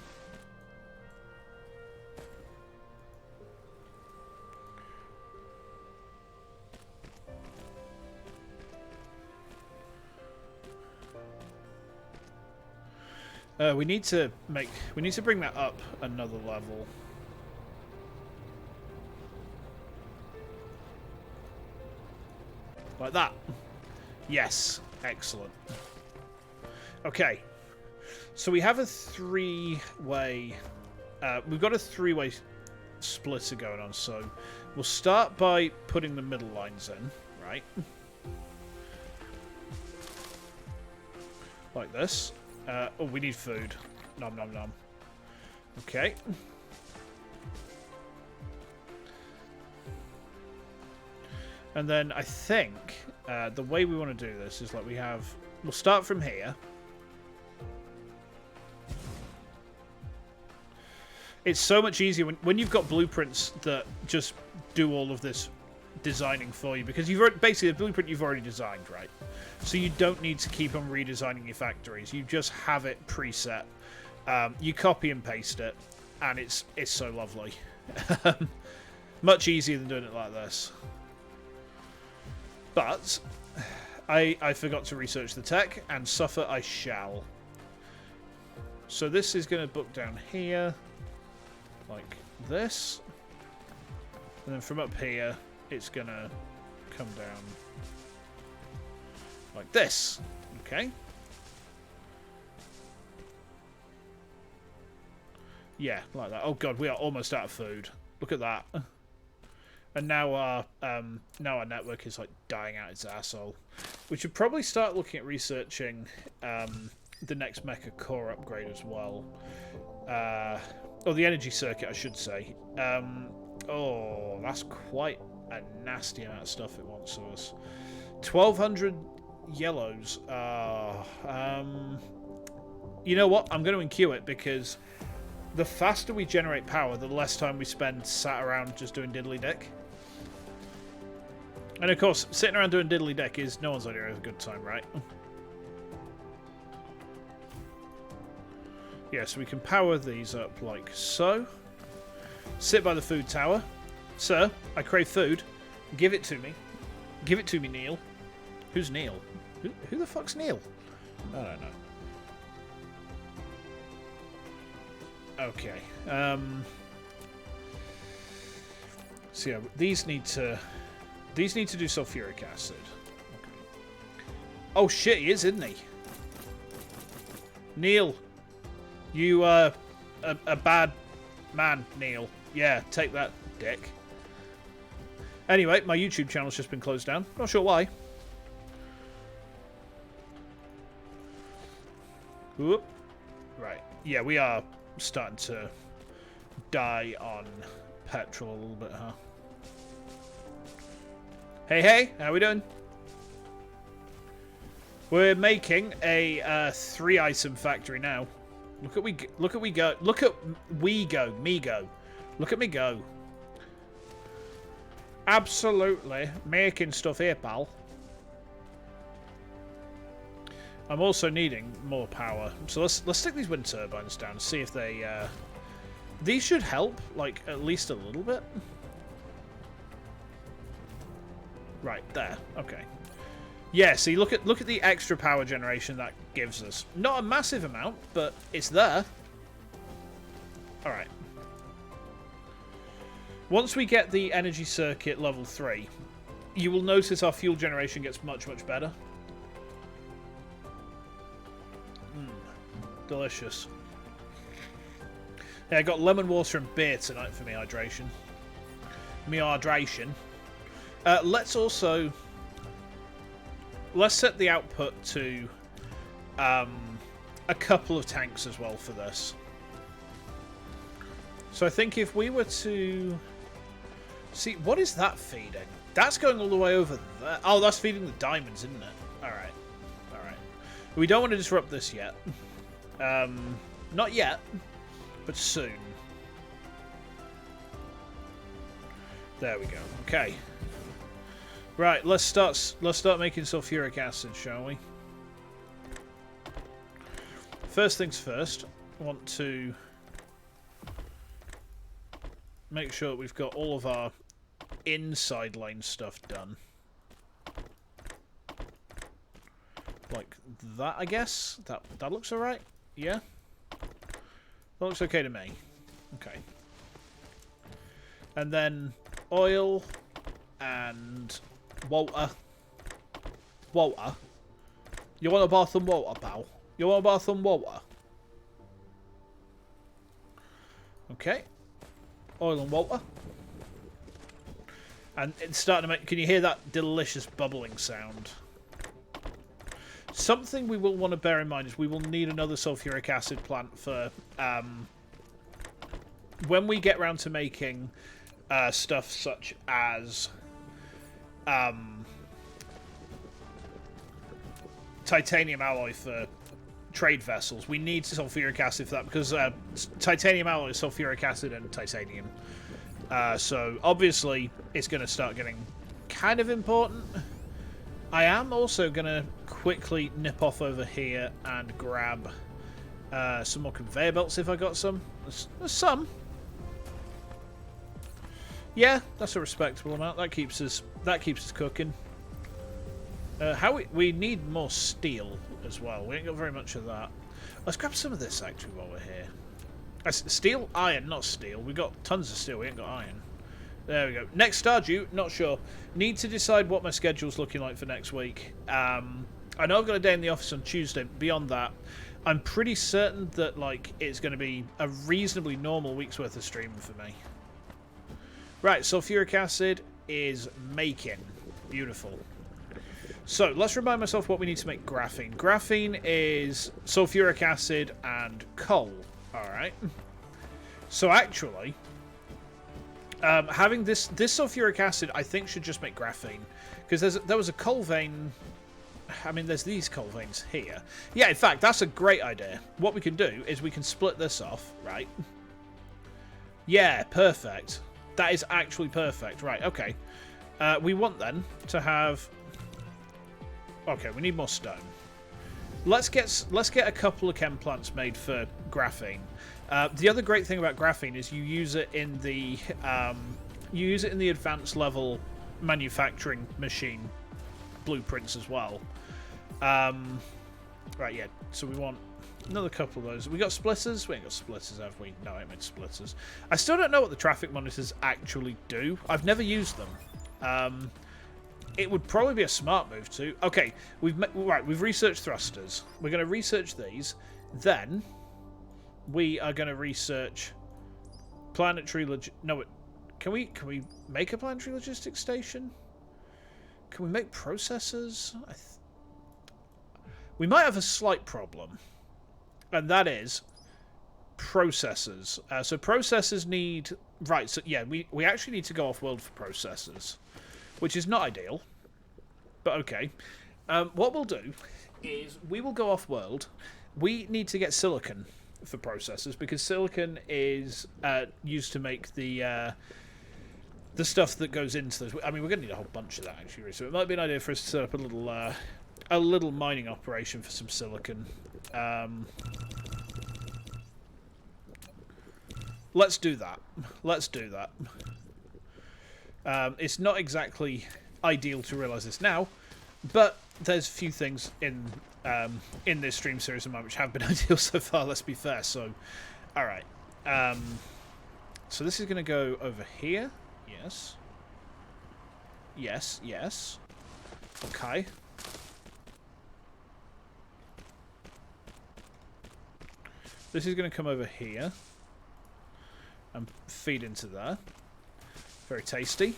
We need to bring that up another level. Like that. Yes. Excellent. Okay. So we have a 3-way... we've got a 3-way splitter going on. So we'll start by putting the middle lines in, right? Like this. Oh, we need food. Nom nom nom. Okay. And then I think the way we want to do this is like we'll start from here. It's so much easier when you've got blueprints that just do all of this designing for you, because basically the blueprint you've already designed, right? So you don't need to keep on redesigning your factories. You just have it preset. You copy and paste it, and it's so lovely. Much easier than doing it like this. But I forgot to research the tech, and suffer I shall. So this is going to book down here, like this. And then from up here, it's going to come down like this. Okay. Yeah, like that. Oh god, we are almost out of food. Look at that. And now our network is like dying out its asshole. We should probably start looking at researching the next mecha core upgrade as well. Or the energy circuit, I should say. Oh, that's quite a nasty amount of stuff it wants of us. 1,200 yellows. You know what? I'm going to enqueue it, because the faster we generate power, the less time we spend sat around just doing diddly-dick. And of course, sitting around doing diddly-dick is no one's idea of a good time, right? Yeah, so we can power these up like so. Sit by the food tower. Sir, I crave food. Give it to me. Give it to me, Neil. Who's Neil? Who the fuck's Neil? I don't know. Okay. So yeah, these need to do sulfuric acid. Okay. Oh shit, he is, isn't he? Neil, you are a bad man, Neil. Yeah, take that, dick. Anyway, my YouTube channel's just been closed down. Not sure why. Whoop. Right. Yeah, we are starting to die on petrol a little bit, huh? Hey, how we doing? We're making a 3-item factory now. Look at me go. Look at me go. Absolutely making stuff here, pal. I'm also needing more power, so let's stick these wind turbines down and see if they. These should help, like at least a little bit. Right there. Okay. Yeah. See, look at the extra power generation that gives us. Not a massive amount, but it's there. All right. Once we get the energy circuit level 3, you will notice our fuel generation gets much better. Delicious. Yeah, I got lemon water and beer tonight for me hydration. Let's set the output to a couple of tanks as well for this. So I think if we were to see, what is that feeding? That's going all the way over there. Oh, that's feeding the diamonds, isn't it? All right. We don't want to disrupt this yet. Not yet, but soon. There we go. Okay. Right, let's start making sulfuric acid, shall we? First things first, I want to make sure that we've got all of our inside lane stuff done. Like that, I guess. That looks alright. Yeah? That looks okay to me. Okay. And then oil and water. Water? You want a bath and water, pal? You want a bath and water? Okay. oil and water. And it's starting to make... Can you hear that delicious bubbling sound? Something we will want to bear in mind is we will need another sulfuric acid plant for... when we get around to making stuff such as... titanium alloy for trade vessels. We need sulfuric acid for that because titanium alloy is sulfuric acid and titanium. So obviously it's going to start getting kind of important. I am also going to quickly nip off over here and grab some more conveyor belts if I got some. There's some. Yeah, that's a respectable amount. That keeps us cooking. We need more steel as well. We ain't got very much of that. Let's grab some of this actually while we're here. Steel, iron, not steel. We got tons of steel. We ain't got iron. There we go. Next star due, not sure. Need to decide what my schedule's looking like for next week. I know I've got a day in the office on Tuesday. Beyond that, I'm pretty certain that like it's going to be a reasonably normal week's worth of streaming for me. Right, sulfuric acid is making. Beautiful. So, let's remind myself what we need to make graphene. Graphene is sulfuric acid and coal. Alright. So, actually, having this sulfuric acid, I think, should just make graphene. Because there was a coal vein... I mean, there's these coal veins here. Yeah, in fact, that's a great idea. What we can do is we can split this off, right? Yeah, perfect. That is actually perfect. Right, okay. We want, then, to have... Okay, we need more stone. Let's get a couple of chem plants made for graphene. The other great thing about graphene is you use it in the advanced level manufacturing machine blueprints as well. Right, yeah. So we want another couple of those. We got splitters? We ain't got splitters, have we? No, I ain't made splitters. I still don't know what the traffic monitors actually do. I've never used them. It would probably be a smart move too. Okay, we've researched thrusters. We're going to research these. Then we are going to research planetary can we make a planetary logistics station? Can we make processors? We might have a slight problem, and that is processors. So processors need So yeah, we actually need to go off world for processors, which is not ideal, but okay. What we'll do is we will go off-world. We need to get silicon for processors because silicon is used to make the stuff that goes into those. I mean, we're going to need a whole bunch of that actually, so it might be an idea for us to set up a little mining operation for some silicon. Let's do that. Let's do that. It's not exactly ideal to realise this now, but there's a few things in this stream series of mine which have been ideal so far, let's be fair. So, alright. So this is going to go over here. Yes. Yes, yes. Okay. This is going to come over here and feed into there. Very tasty.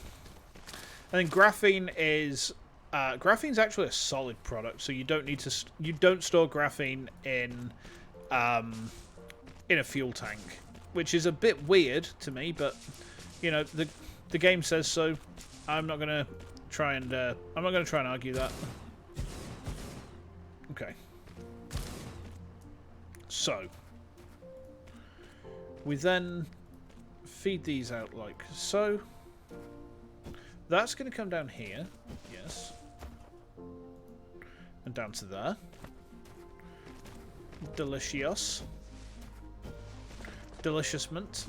And then graphene is graphene's actually a solid product, so you don't need to you don't store graphene in a fuel tank, which is a bit weird to me, but you know the game says so. I'm not gonna try and argue that. Okay. So we then feed these out like so. That's going to come down here, yes, and down to there. Delicious. Deliciousment.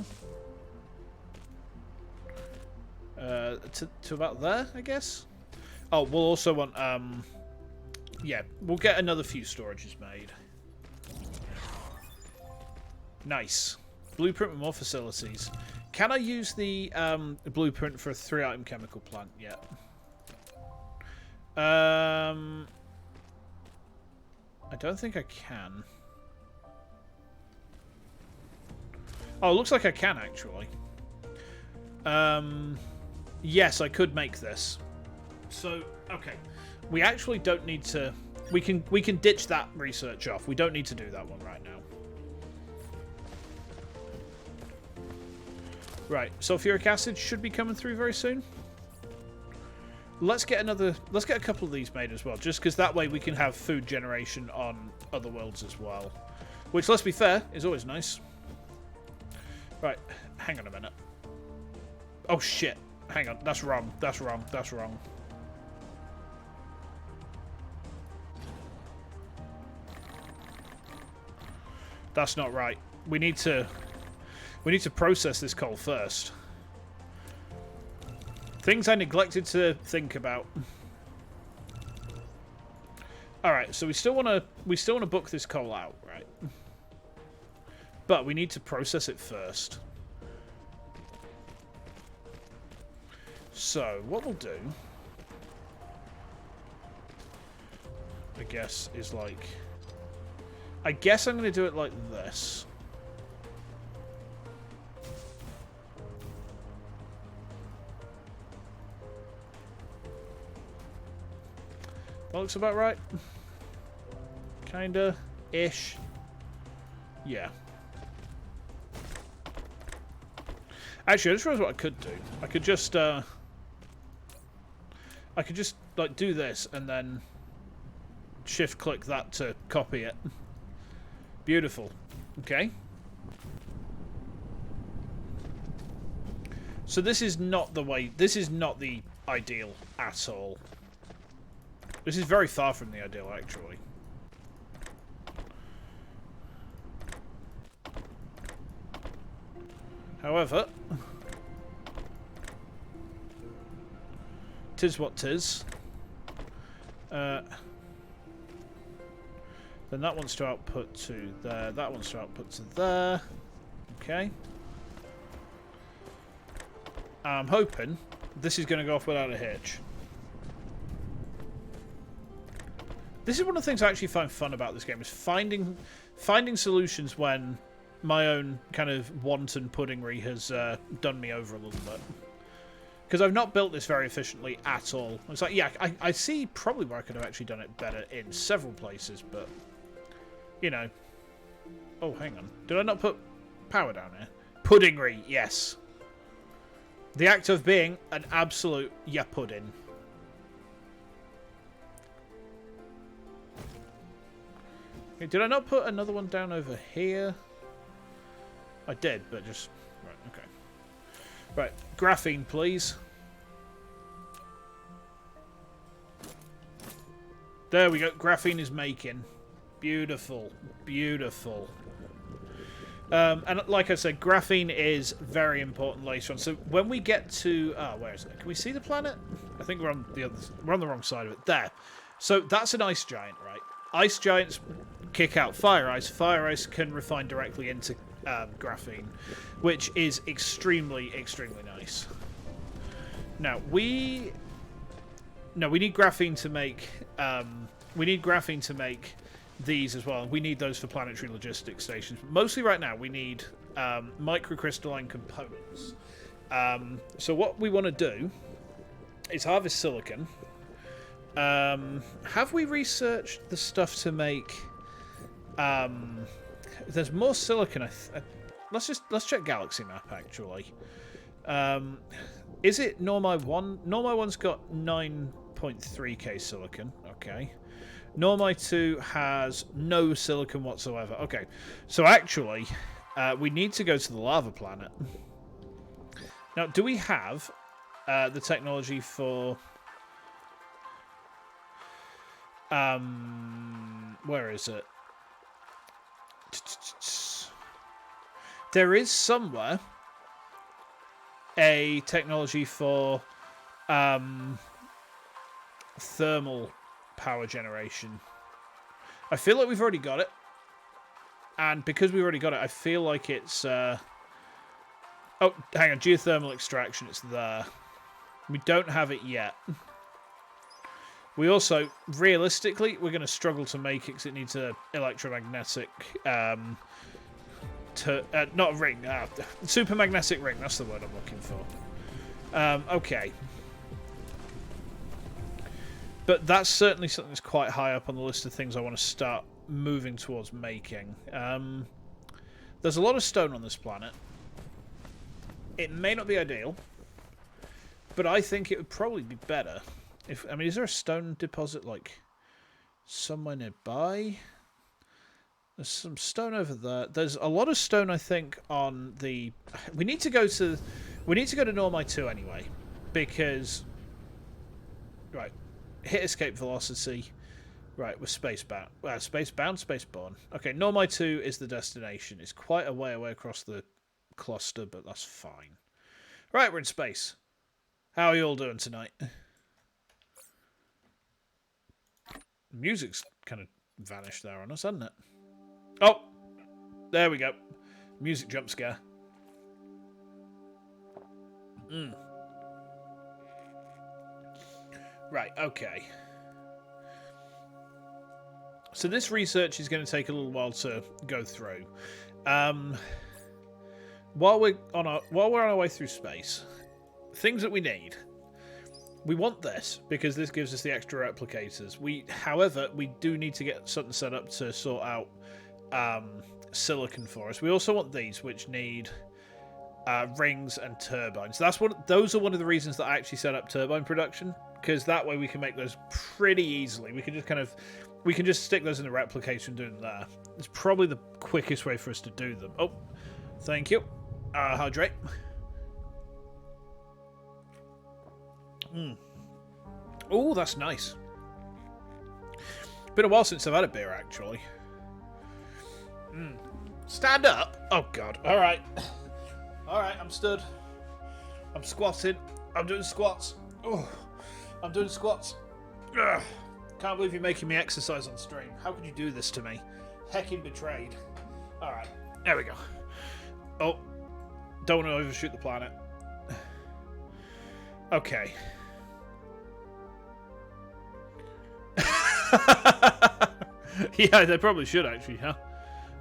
To about there, I guess. Oh, we'll also want, yeah, we'll get another few storages made. Nice. Blueprint with more facilities. Can I use the blueprint for a 3-item chemical plant yet? I don't think I can. Oh, it looks like I can, actually. Yes, I could make this. So, okay. We actually don't need to... We can ditch that research off. We don't need to do that one right now. Right, sulfuric acid should be coming through very soon. Let's get a couple of these made as well, just because that way we can have food generation on other worlds as well. Which, let's be fair, is always nice. Right, hang on a minute. Oh shit, hang on, that's wrong, that's wrong, that's wrong. That's not right. We need to process this coal first. Things I neglected to think about. All right, so we still want to book this coal out, right? But we need to process it first. So what we'll do, I guess, is like, I guess I'm going to do it like this. That looks about right. Kinda. Ish. Yeah. Actually, I just realized what I could do. I could just like do this and then shift click that to copy it. Beautiful. Okay. So this is not the way, this is not the ideal at all. This is very far from the ideal, actually. However, tis what tis. Then that wants to output to there, that wants to output to there. Okay. I'm hoping this is going to go off without a hitch. This is one of the things I actually find fun about this game, is finding solutions when my own kind of wanton puddingry has done me over a little bit. Because I've not built this very efficiently at all. It's like, yeah, I see probably where I could have actually done it better in several places, but, you know. Oh, hang on. Did I not put power down here? Puddingry, yes. The act of being an absolute pudding. Okay, did I not put another one down over here? I did, but just... Right, okay. Right, graphene, please. There we go. Graphene is making. Beautiful. Beautiful. And like I said, graphene is very important later on. So when we get to... where is it? Can we see the planet? I think we're on the wrong side of it. There. So that's an ice giant, right? Ice giants kick out fire ice. Fire ice can refine directly into graphene, which is extremely, extremely nice. Now we need graphene to make these as well. We need those for planetary logistics stations. But mostly right now we need microcrystalline components. So what we want to do is harvest silicon. Have we researched the stuff to make? There's more silicon. Let's check Galaxy Map actually. Is it Normai 1? Normai 1's got 9.3k silicon. Okay. Normai 2 has no silicon whatsoever. Okay. So actually, we need to go to the lava planet. Now, do we have the technology for? Where is it? There is somewhere a technology for thermal power generation. I feel like we've already got it, and because we've already got it, I feel like it's oh, hang on, geothermal extraction, it's there. We don't have it yet. We also, realistically, we're going to struggle to make it because it needs an electromagnetic, not a ring, super magnetic ring, that's the word I'm looking for. Okay. But that's certainly something that's quite high up on the list of things I want to start moving towards making. There's a lot of stone on this planet. It may not be ideal, but I think it would probably be better if... I mean, is there a stone deposit, like, somewhere nearby? There's some stone over there. There's a lot of stone, I think, on the... We need to go to Normai 2 anyway, because... Right. Hit escape velocity. Right, we're spacebound. Well, spacebound, spaceborne. Okay, Normai 2 is the destination. It's quite a way away across the cluster, but that's fine. Right, we're in space. How are you all doing tonight? Music's kind of vanished there on us, hasn't it? Oh! There we go. Music jump scare. Right, okay. So this research is going to take a little while to go through. While we're on our way through space, things that we need. We want this because this gives us the extra replicators. However, we do need to get something set up to sort out silicon for us. We also want these, which need rings and turbines. Those are one of the reasons that I actually set up turbine production, because that way we can make those pretty easily. We can just stick those in the replicator and do them there. It's probably the quickest way for us to do them. Oh, thank you. Hydrate. Oh, that's nice. Been a while since I've had a beer, actually. Stand up. Oh God. All right. All right. I'm stood. I'm squatting. I'm doing squats. Oh, I'm doing squats. Ugh. Can't believe you're making me exercise on stream. How could you do this to me? Heckin' betrayed. All right. There we go. Oh, don't want to overshoot the planet. Okay. Yeah, they probably should actually, huh?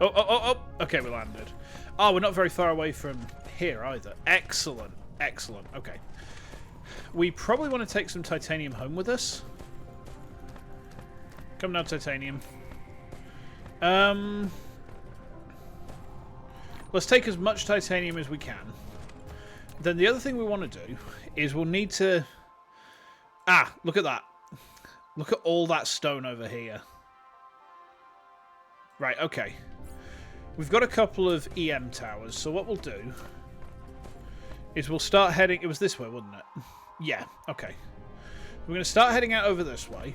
Oh. Okay, we landed. Oh, we're not very far away from here either. Excellent. Excellent. Okay. We probably want to take some titanium home with us. Come now, titanium. Let's take as much titanium as we can. Then the other thing we want to do is we'll need to... Ah, look at that. Look at all that stone over here. Right, okay. We've got a couple of EM towers, so what we'll do is we'll start heading... It was this way, wasn't it? Yeah, okay. We're going to start heading out over this way.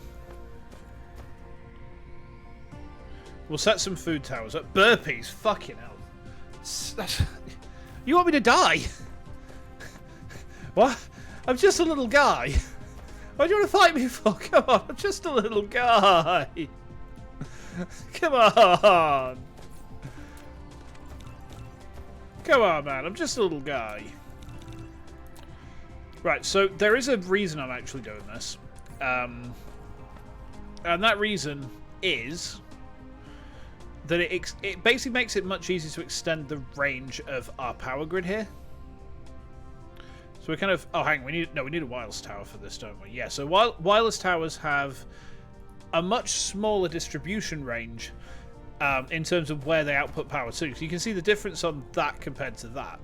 We'll set some food towers up. Burpees, fucking hell. You want me to die? What? I'm just a little guy. What do you want to fight me for? Come on, I'm just a little guy. Come on. Come on, man. I'm just a little guy. Right, so there is a reason I'm actually doing this. And that reason is that it basically makes it much easier to extend the range of our power grid here. So we're kind of... Oh, hang on. We need a wireless tower for this, don't we? Yeah, so wireless towers have a much smaller distribution range in terms of where they output power to. So you can see the difference on that compared to that.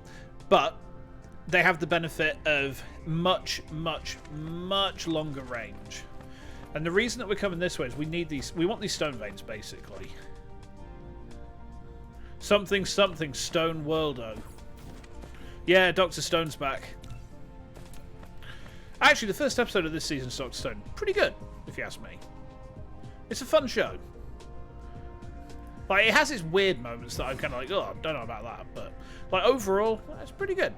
But they have the benefit of much, much, much longer range. And the reason that we're coming this way is we want these stone veins, basically. Something, Stone Worldo. Yeah, Dr. Stone's back. Actually, the first episode of this season's Dr. Stone, pretty good, if you ask me. It's a fun show. Like, it has its weird moments that I'm kind of like, oh, I don't know about that, but like overall, it's pretty good.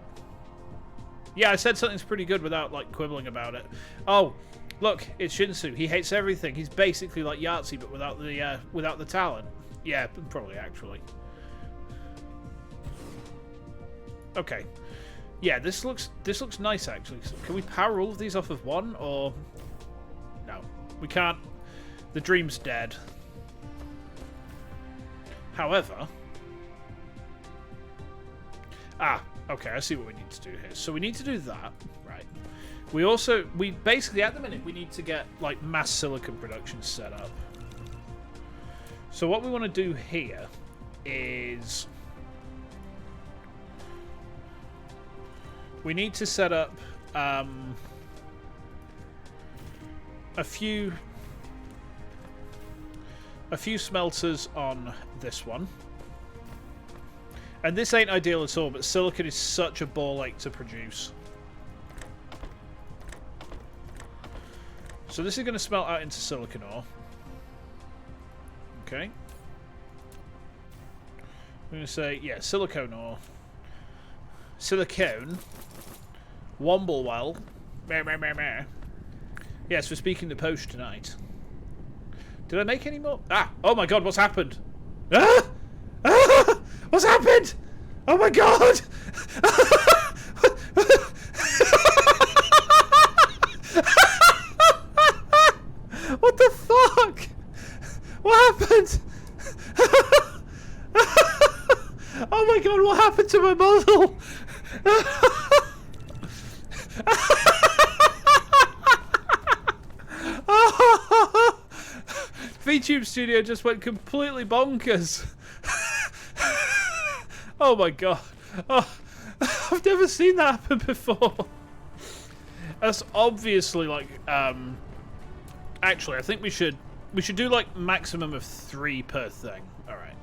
Yeah, I said something's pretty good without like quibbling about it. Oh, look, it's Shinsu. He hates everything. He's basically like Yahtzee, but without the talent. Yeah, probably actually. Okay. Yeah, this looks nice actually. Can we power all of these off of one, or no? We can't. The dream's dead. However, Okay, I see what we need to do here. So we need to do that, right? We basically, at the minute, we need to get, like, mass silicon production set up. So what we want to do here is... we need to set up a few smelters on this one. And this ain't ideal at all, but silicon is such a ball ache to produce. So this is going to smelt out into silicon ore. Okay. I'm going to say, yeah, silicone ore. Silicone. Womblewell. Meh, meh, meh, meh. Yes, we're speaking the post tonight. Did I make any more? Ah! Oh my god, what's happened? Ah! Ah! What's happened? Oh my god! What the fuck? What happened? Oh my god, what happened to my model? VTube Studio just went completely bonkers. Oh my god. Oh, I've never seen that happen before. That's obviously like actually I think we should do like maximum of 3 per thing. Alright.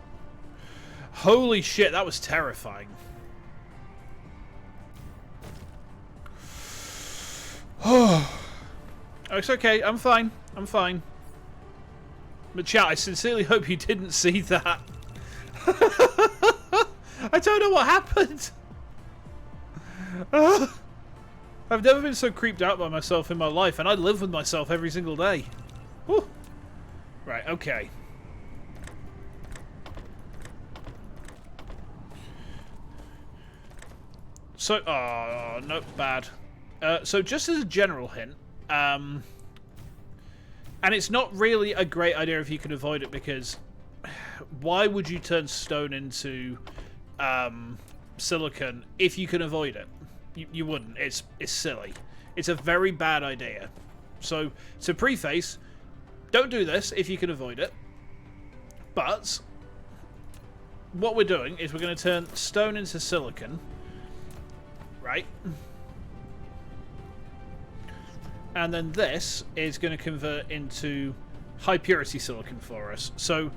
Holy shit, that was terrifying. Oh, it's okay, I'm fine. I'm fine. But chat, I sincerely hope you didn't see that. I don't know what happened. I've never been so creeped out by myself in my life, and I live with myself every single day. Whew. Right, okay. So, oh, no, bad. So just as a general hint, and it's not really a great idea if you can avoid it, because why would you turn stone into silicon if you can avoid it? You wouldn't. It's silly. It's a very bad idea. So to preface, don't do this if you can avoid it. But what we're doing is we're going to turn stone into silicon, right? And then this is going to convert into high purity silicon for us. So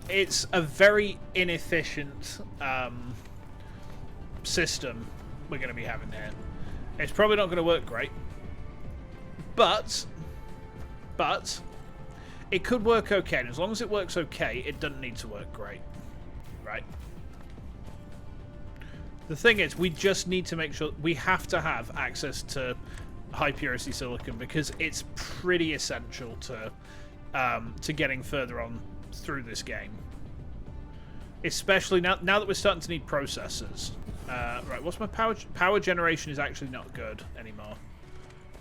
it's a very inefficient system we're going to be having here. It's probably not going to work great, but it could work okay. And as long as it works okay, it doesn't need to work great, right? The thing is, we just need to make sure we have to have access to high purity silicon because it's pretty essential to getting further on through this game. Especially now that we're starting to need processors. Right, what's my power generation is actually not good anymore.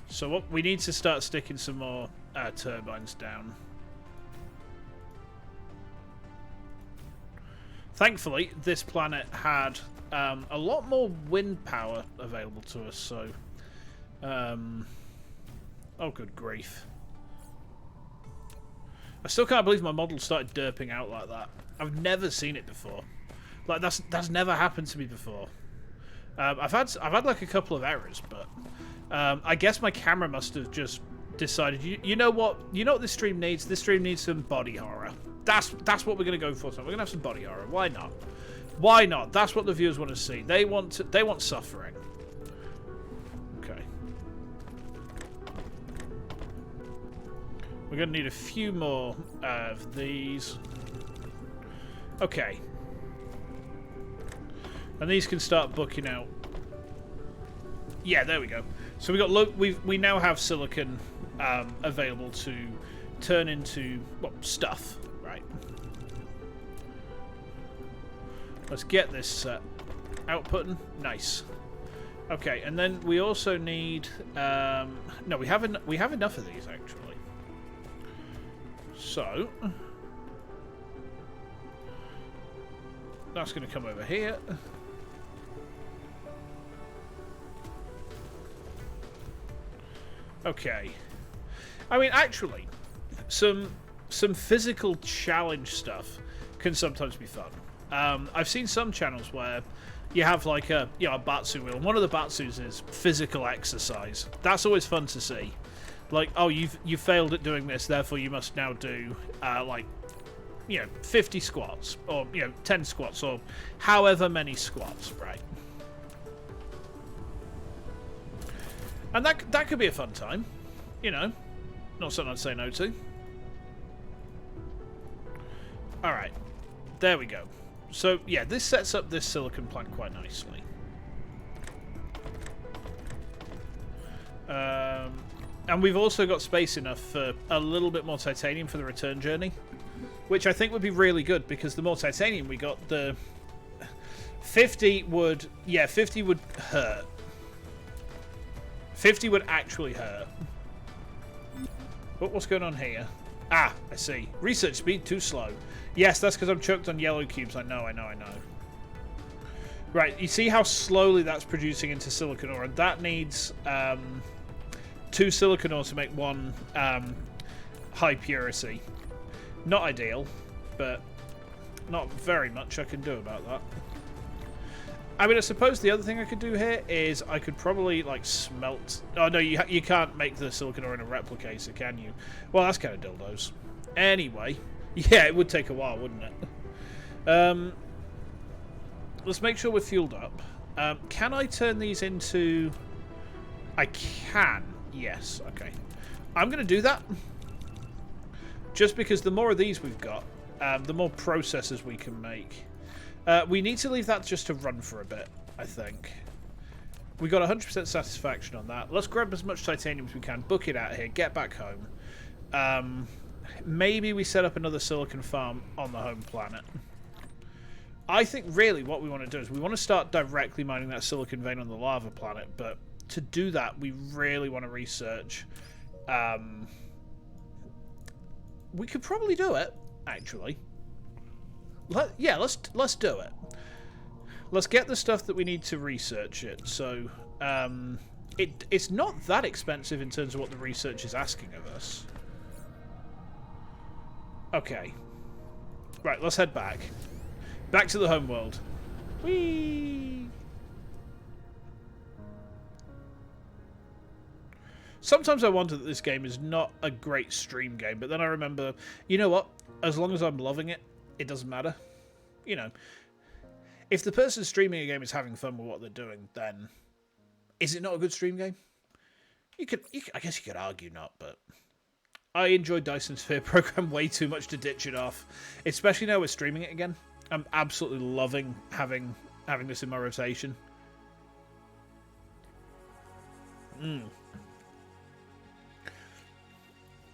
So what we need to start sticking some more turbines down. Thankfully, this planet had a lot more wind power available to us, so oh good grief. I still can't believe my model started derping out like that. I've never seen it before. Like that's never happened to me before. I've had like a couple of errors, but I guess my camera must have just decided. You know what this stream needs? This stream needs some body horror. That's what we're gonna go for. So we're gonna have some body horror. Why not? Why not? That's what the viewers want to see. They want suffering. Okay. We're gonna need a few more of these. Okay. And these can start booking out. Yeah, there we go. So we now have silicon available to turn into stuff, right? Let's get this outputting. Nice. Okay, and then we also need. No, we have enough of these actually. So that's going to come over here. Okay. I mean, actually, some physical challenge stuff can sometimes be fun. I've seen some channels where you have like a Batsu wheel. One of the Batsus is physical exercise. That's always fun to see. Like, oh, you failed at doing this, therefore you must now do 50 squats or 10 squats or however many squats, right? And that could be a fun time, not something I'd say no to. All right, there we go. So yeah, this sets up this silicon plant quite nicely. And we've also got space enough for a little bit more titanium for the return journey, which I think would be really good because the more titanium we got, the 50 would hurt. 50 would actually hurt. What's going on here? Ah, I see. Research speed too slow. Yes, that's because I'm choked on yellow cubes. I know. Right, you see how slowly that's producing into silicon ore, and that needs 2 silicon ore to make 1 high purity. Not ideal, but not very much I can do about that. I mean, I suppose the other thing I could do here is I could probably, like, smelt... Oh, no, you can't make the silicon ore in a replicator, can you? Well, that's kind of dildos. Anyway, yeah, it would take a while, wouldn't it? Let's make sure we're fueled up. Can I turn these into... I can. Yes, okay. I'm going to do that. Just because the more of these we've got, the more processors we can make. We need to leave that just to run for a bit, I think. We got 100% satisfaction on that. Let's grab as much titanium as we can, book it out here, get back home. Maybe we set up another silicon farm on the home planet. I think really what we want to do is we want to start directly mining that silicon vein on the lava planet, but to do that we really want to research. We could probably do it, actually. Let's do it. Let's get the stuff that we need to research it. So, it's not that expensive in terms of what the research is asking of us. Okay. Right, let's head back. Back to the home world. Whee! Sometimes I wonder that this game is not a great stream game, but then I remember, you know what? As long as I'm loving it, it doesn't matter. If the person streaming a game is having fun with what they're doing, then is it not a good stream game? I guess you could argue not, but I enjoyed Dyson Sphere Program way too much to ditch it off, especially now we're streaming it again. I'm absolutely loving having this in my rotation.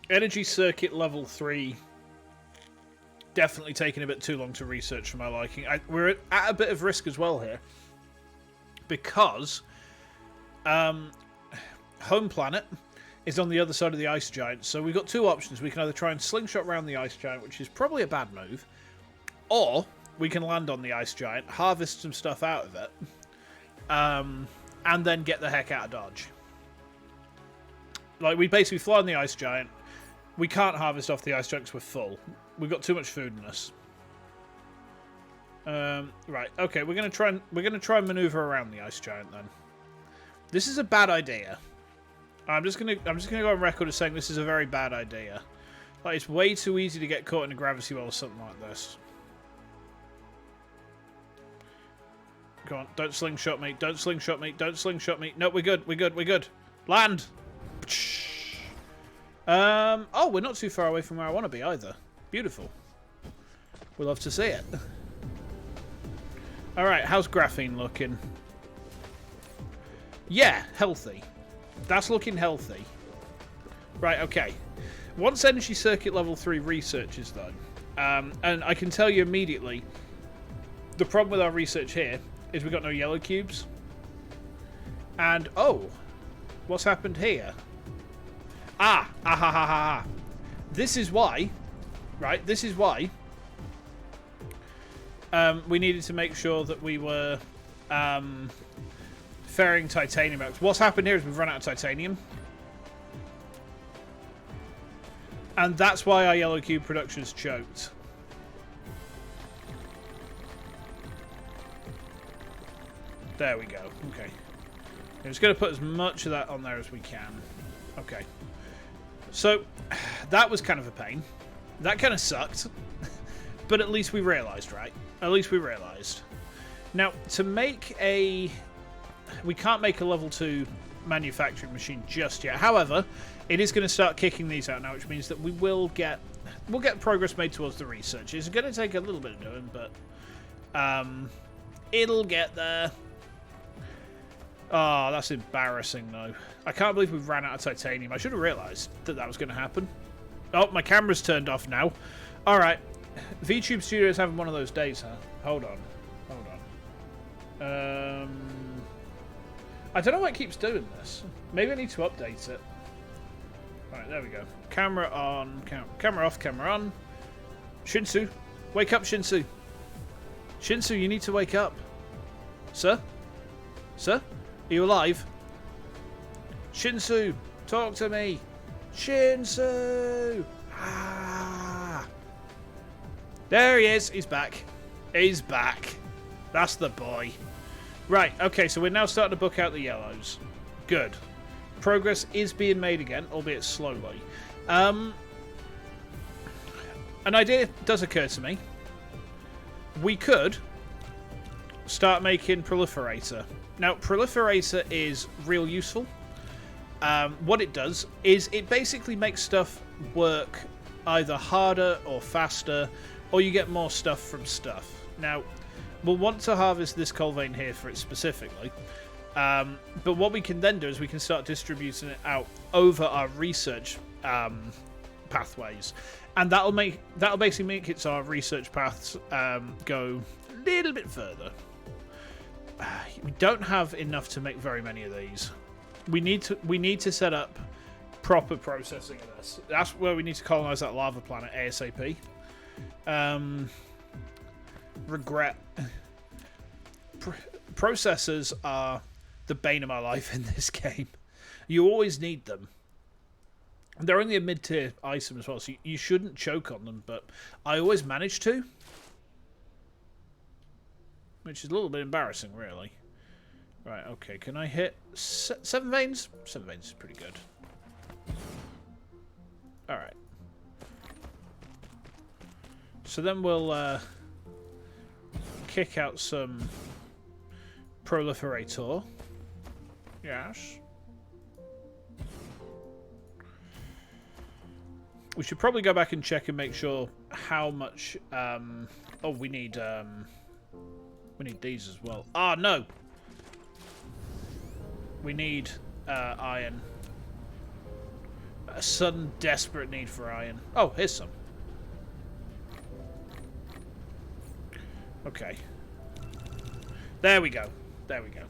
Energy circuit level 3. Definitely taking a bit too long to research for my liking. We're at a bit of risk as well here. Because home planet is on the other side of the ice giant. So we've got 2 options. We can either try and slingshot around the ice giant, which is probably a bad move. Or we can land on the ice giant, harvest some stuff out of it. And then get the heck out of Dodge. Like, we basically fly on the ice giant. We can't harvest off the ice giant because we're full. We've got too much food in us. Right. Okay. We're gonna try and maneuver around the ice giant then. This is a bad idea. I'm just gonna go on record as saying this is a very bad idea. Like, it's way too easy to get caught in a gravity well or something like this. Come on! Don't slingshot me! Don't slingshot me! Don't slingshot me! No, we're good. We're good. We're good. Land. Oh, we're not too far away from where I want to be either. Beautiful. We'll love to see it. Alright, how's graphene looking? Yeah, healthy. That's looking healthy. Right, okay. Once energy circuit level 3 research is done, and I can tell you immediately, the problem with our research here is we've got no yellow cubes. And, oh, what's happened here? This is why, right? This is why we needed to make sure that we were ferrying titanium out. What's happened here is we've run out of titanium. And that's why our yellow cube production's choked. There we go. Okay. I'm just going to put as much of that on there as we can. Okay. So, that was kind of a pain. That kind of sucked. But at least we realised, right? At least we realised. Now, to make a... We can't make a level 2 manufacturing machine just yet. However, it is going to start kicking these out now, which means that we will get... We'll get progress made towards the research. It's going to take a little bit of doing, but... it'll get there. Oh, that's embarrassing, though. I can't believe we ran out of titanium. I should have realised that that was going to happen. Oh, my camera's turned off now. All right. VTube Studio is having one of those days, huh? Hold on. Hold on. I don't know why it keeps doing this. Maybe I need to update it. All right, there we go. Camera on. Camera off. Camera on. Shinsu. Wake up, Shinsu. Shinsu, you need to wake up. Sir? Sir? Are you alive? Shinsu, talk to me. Shinsu! Ah! There he is. He's back. He's back. That's the boy. Right, okay, so we're now starting to book out the yellows. Good. Progress is being made again, albeit slowly. An idea does occur to me. We could start making Proliferator. Now, Proliferator is real useful. What it does is it basically makes stuff work either harder or faster, or you get more stuff from stuff. Now, we'll want to harvest this coal vein here for it specifically, but what we can then do is we can start distributing it out over our research pathways, and that'll basically make it so our research paths go a little bit further. We don't have enough to make very many of these. We need to set up proper processing of this. That's where we need to colonize that lava planet ASAP. Regret. Processors are the bane of my life in this game. You always need them. They're only a mid-tier item as well, so you shouldn't choke on them, but I always manage to. Which is a little bit embarrassing, really. Right, okay, can I hit 7 veins? 7 veins is pretty good. Alright. So then we'll kick out some Proliferator. Yes. We should probably go back and check and make sure how much... oh, we need these as well. Ah, no! We need iron. A sudden, desperate need for iron. Oh, here's some. Okay. There we go. There we go.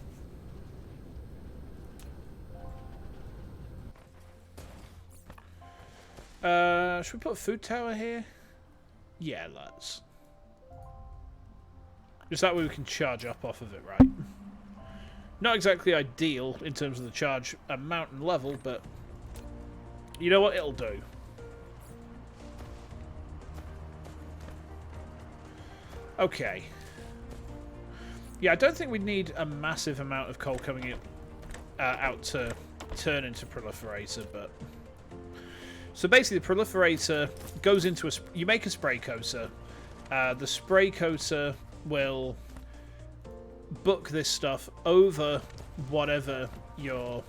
Should we put a food tower here? Yeah, let's. Just that way we can charge up off of it, right? Not exactly ideal in terms of the charge amount and level, but you know what? It'll do. Okay. Yeah, I don't think we need a massive amount of coal coming out to turn into Proliferator, but... So basically, the Proliferator goes into a... You make a spray coater. The spray coater will book this stuff over whatever you're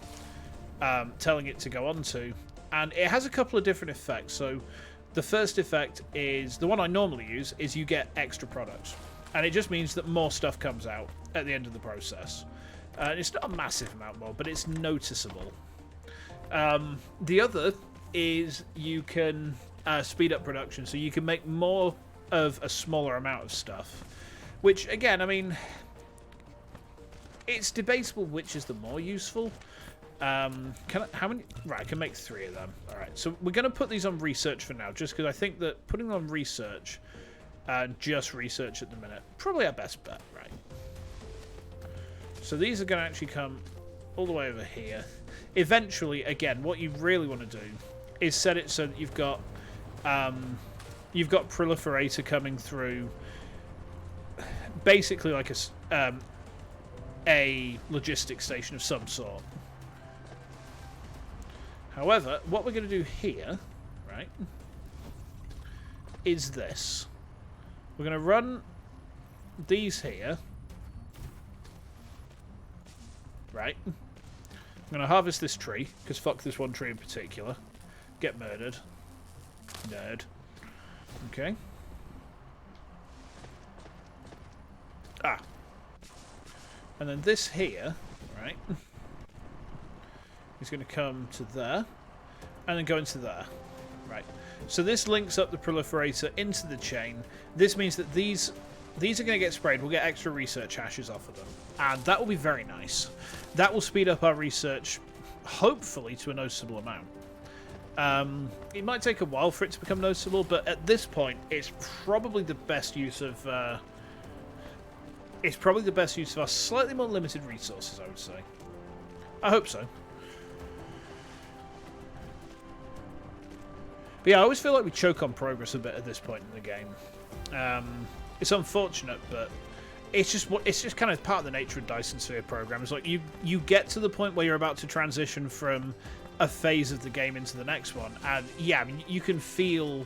telling it to go on to. And it has a couple of different effects. So the first effect is, the one I normally use, is you get extra products. And it just means that more stuff comes out at the end of the process. It's not a massive amount more, but it's noticeable. The other is you can speed up production, so you can make more of a smaller amount of stuff. Which, again, I mean, it's debatable which is the more useful. How many? Right, I can make 3 of them. All right, so we're going to put these on research for now, just because I think that putting them on research and just research at the minute, probably our best bet, right? So these are going to actually come all the way over here. Eventually, again, what you really want to do is set it so that you've got You've got Proliferator coming through, basically like a logistics station of some sort. However, what we're going to do here, right, is this. We're going to run these here. Right. I'm going to harvest this tree, because fuck this one tree in particular. Get murdered. Nerd. Okay. Ah. And then this here, right, is going to come to there, and then go into there. Right. So this links up the proliferator into the chain. This means that these are going to get sprayed. We'll get extra research hashes off of them. And that will be very nice. That will speed up our research, hopefully, to a noticeable amount. It might take a while for it to become noticeable, but at this point, it's probably the best use of... our slightly more limited resources, I would say. I hope so. But yeah, I always feel like we choke on progress a bit at this point in the game. It's unfortunate, but it's just kind of part of the nature of Dyson Sphere Program. It's like you get to the point where you're about to transition from a phase of the game into the next one, and yeah, I mean, you can feel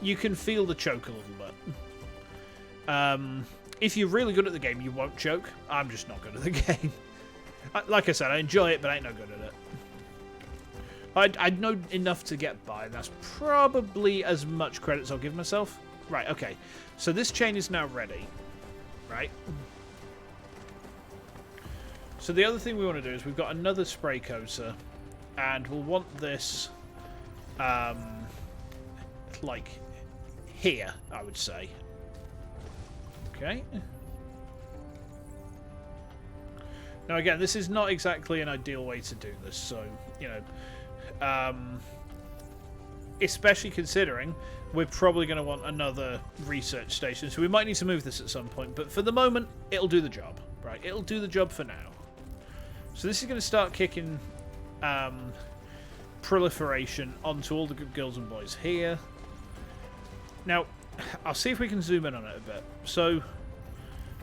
the choke a little bit. If you're really good at the game, you won't choke. I'm just not good at the game. Like I said, I enjoy it, but I ain't no good at it. I know enough to get by, and that's probably as much credit as I'll give myself. Right, okay. So this chain is now ready. Right? So the other thing we want to do is we've got another spray coater, and we'll want this, like, here, I would say. Okay. Now, again, this is not exactly an ideal way to do this, so, you know, especially considering we're probably going to want another research station, so we might need to move this at some point, but for the moment, it'll do the job, right? It'll do the job for now. So this is going to start kicking proliferation onto all the good girls and boys here. Now, I'll see if we can zoom in on it a bit. So,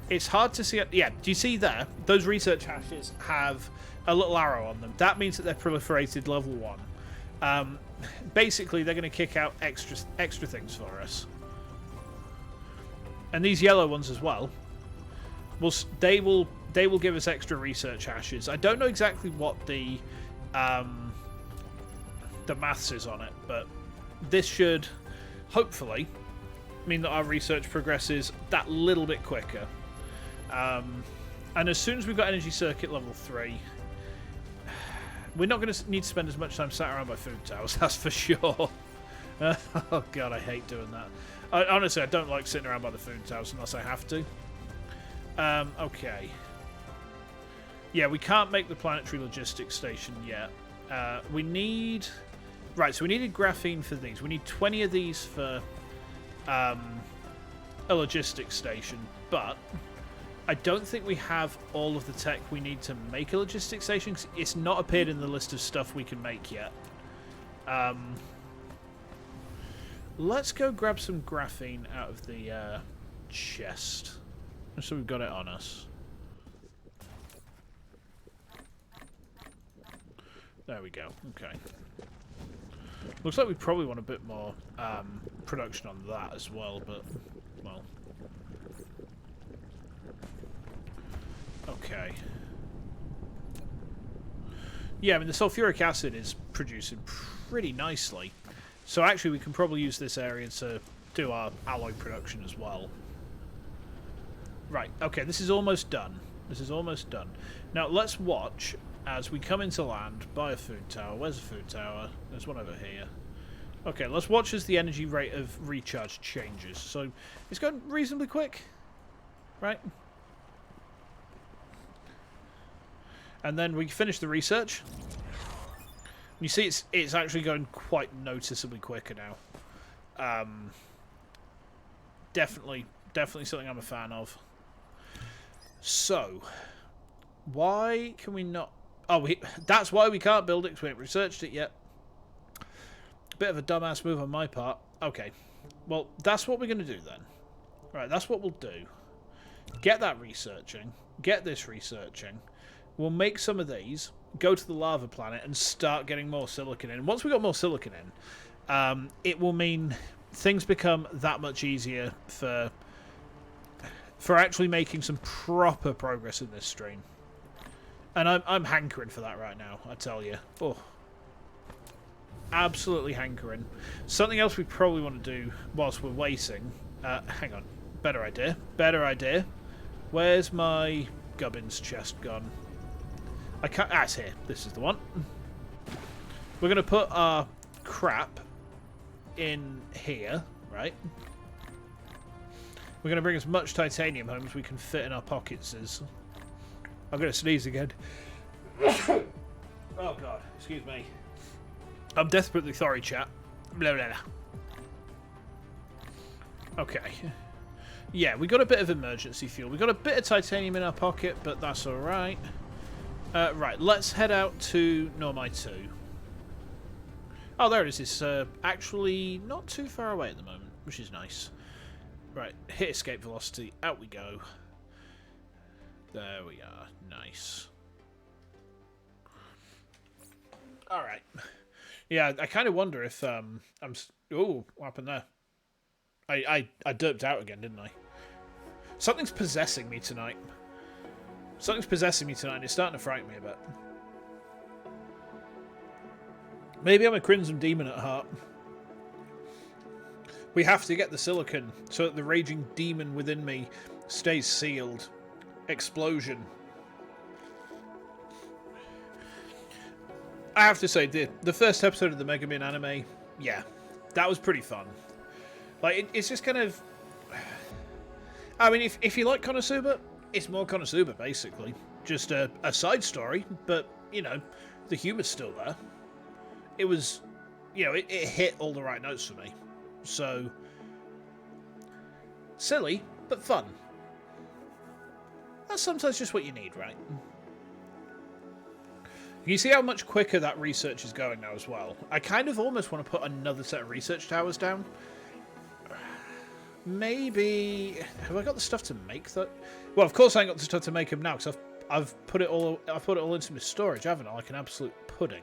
it's hard to see... Yeah, do you see there? Those research hashes have a little arrow on them. That means that they're proliferated level 1. Basically, they're going to kick out extra things for us. And these yellow ones as well, they will give us extra research hashes. I don't know exactly what the maths is on it, but this should hopefully mean that our research progresses that little bit quicker. And as soon as we've got energy circuit level 3, we're not going to need to spend as much time sat around by food towers, that's for sure. Oh god, I hate doing that. Honestly, I don't like sitting around by the food towers unless I have to. Okay. Yeah, we can't make the planetary logistics station yet. We need... Right, so we needed graphene for these. We need 20 of these for a logistics station, but I don't think we have all of the tech we need to make a logistics station, 'cause it's not appeared in the list of stuff we can make yet. Let's go grab some graphene out of the chest, just so we've got it on us. There we go. Okay. Looks like we probably want a bit more production on that as well, but, well. Okay. Yeah, I mean, the sulfuric acid is producing pretty nicely. So actually, we can probably use this area to do our alloy production as well. Right, okay, this is almost done. This is almost done. Now, let's watch as we come into land, by a food tower. Where's a food tower? There's one over here. Okay, let's watch as the energy rate of recharge changes. So, it's going reasonably quick, right? And then we finish the research. You see, it's actually going quite noticeably quicker now. Definitely something I'm a fan of. So, why can we not... Oh, that's why we can't build it, because we haven't researched it yet. Bit of a dumbass move on my part. Okay. Well, that's what we're going to do then. Right, that's what we'll do. Get that researching. Get this researching. We'll make some of these, go to the lava planet, and start getting more silicon in. Once we got more silicon in, it will mean things become that much easier for actually making some proper progress in this stream. And I'm hankering for that right now, I tell you. Oh, absolutely hankering. Something else we probably want to do whilst we're waiting. Hang on. Better idea. Better idea. Where's my gubbins chest gone? I can't. Ah, it's here. This is the one. We're going to put our crap in here, right? We're going to bring as much titanium home as we can fit in our pockets. I'm going to sneeze again. Oh, God. Excuse me. I'm desperately sorry, chat. Blah, blah, blah. Okay. Yeah, we got a bit of emergency fuel. We got a bit of titanium in our pocket, but that's all right. Right, let's head out to Normai 2. Oh, there it is. It's actually not too far away at the moment, which is nice. Right, hit escape velocity. Out we go. There we are. Nice. All right. Yeah, I kind of wonder if I'm. Oh, what happened there? I derped out again, didn't I? Something's possessing me tonight. Something's possessing me tonight, and it's starting to frighten me a bit. Maybe I'm a Crimson Demon at heart. We have to get the silicon so that the raging demon within me stays sealed. Explosion. I have to say, the first episode of the Mega Man anime, yeah, that was pretty fun. Like, it's just kind of... I mean, if you like Konosuba, it's more Konosuba, basically. Just a side story, but, you know, the humor's still there. It was, you know, it hit all the right notes for me. So, silly, but fun. That's sometimes just what you need, right? You see how much quicker that research is going now as well. I kind of almost want to put another set of research towers down. Maybe... Have I got the stuff to make that? Well, of course I ain't got the stuff to make them now, because I've put it all into my storage, haven't I? Like an absolute pudding.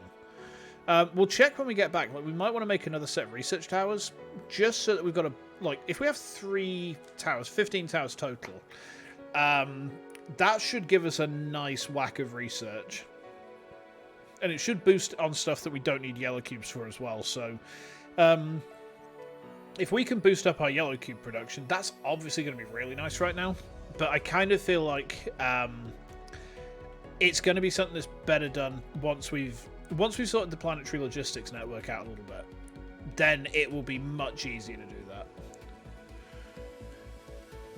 We'll check when we get back. Like, we might want to make another set of research towers, just so that we've got a... Like, if we have 3 towers, 15 towers total, that should give us a nice whack of research. And it should boost on stuff that we don't need yellow cubes for as well. So, if we can boost up our yellow cube production, that's obviously going to be really nice right now. But I kind of feel like it's going to be something that's better done once we've sorted the planetary logistics network out a little bit. Then it will be much easier to do that.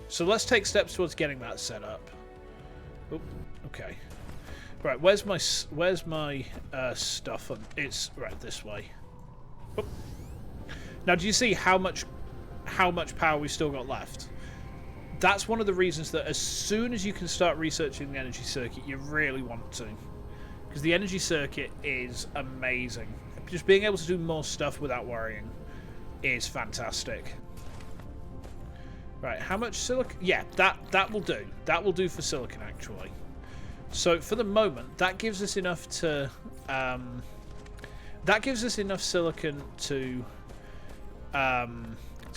So let's take steps towards getting that set up. Oop, okay. Right, where's my stuff? It's right this way. Oop. Now, do you see how much power we've still got left? That's one of the reasons that as soon as you can start researching the energy circuit, you really want to. Because the energy circuit is amazing. Just being able to do more stuff without worrying is fantastic. Right, how much silicon? Yeah, that will do. That will do for silicon, actually. So for the moment, that gives us enough to... that gives us enough silicon to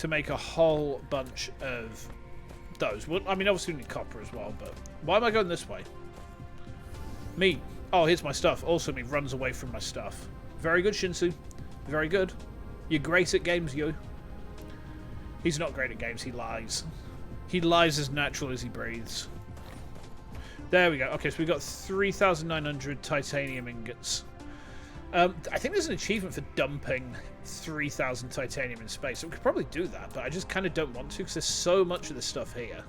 make a whole bunch of those. Well, I mean, obviously we need copper as well, but why am I going this way? Me. Oh, here's my stuff. Also, me runs away from my stuff. Very good, Shinsu. Very good. You're great at games, you. He's not great at games. He lies. He lies as natural as he breathes. There we go. Okay, so we've got 3,900 titanium ingots. I think there's an achievement for dumping 3,000 titanium in space. So we could probably do that, but I just kind of don't want to because there's so much of this stuff here.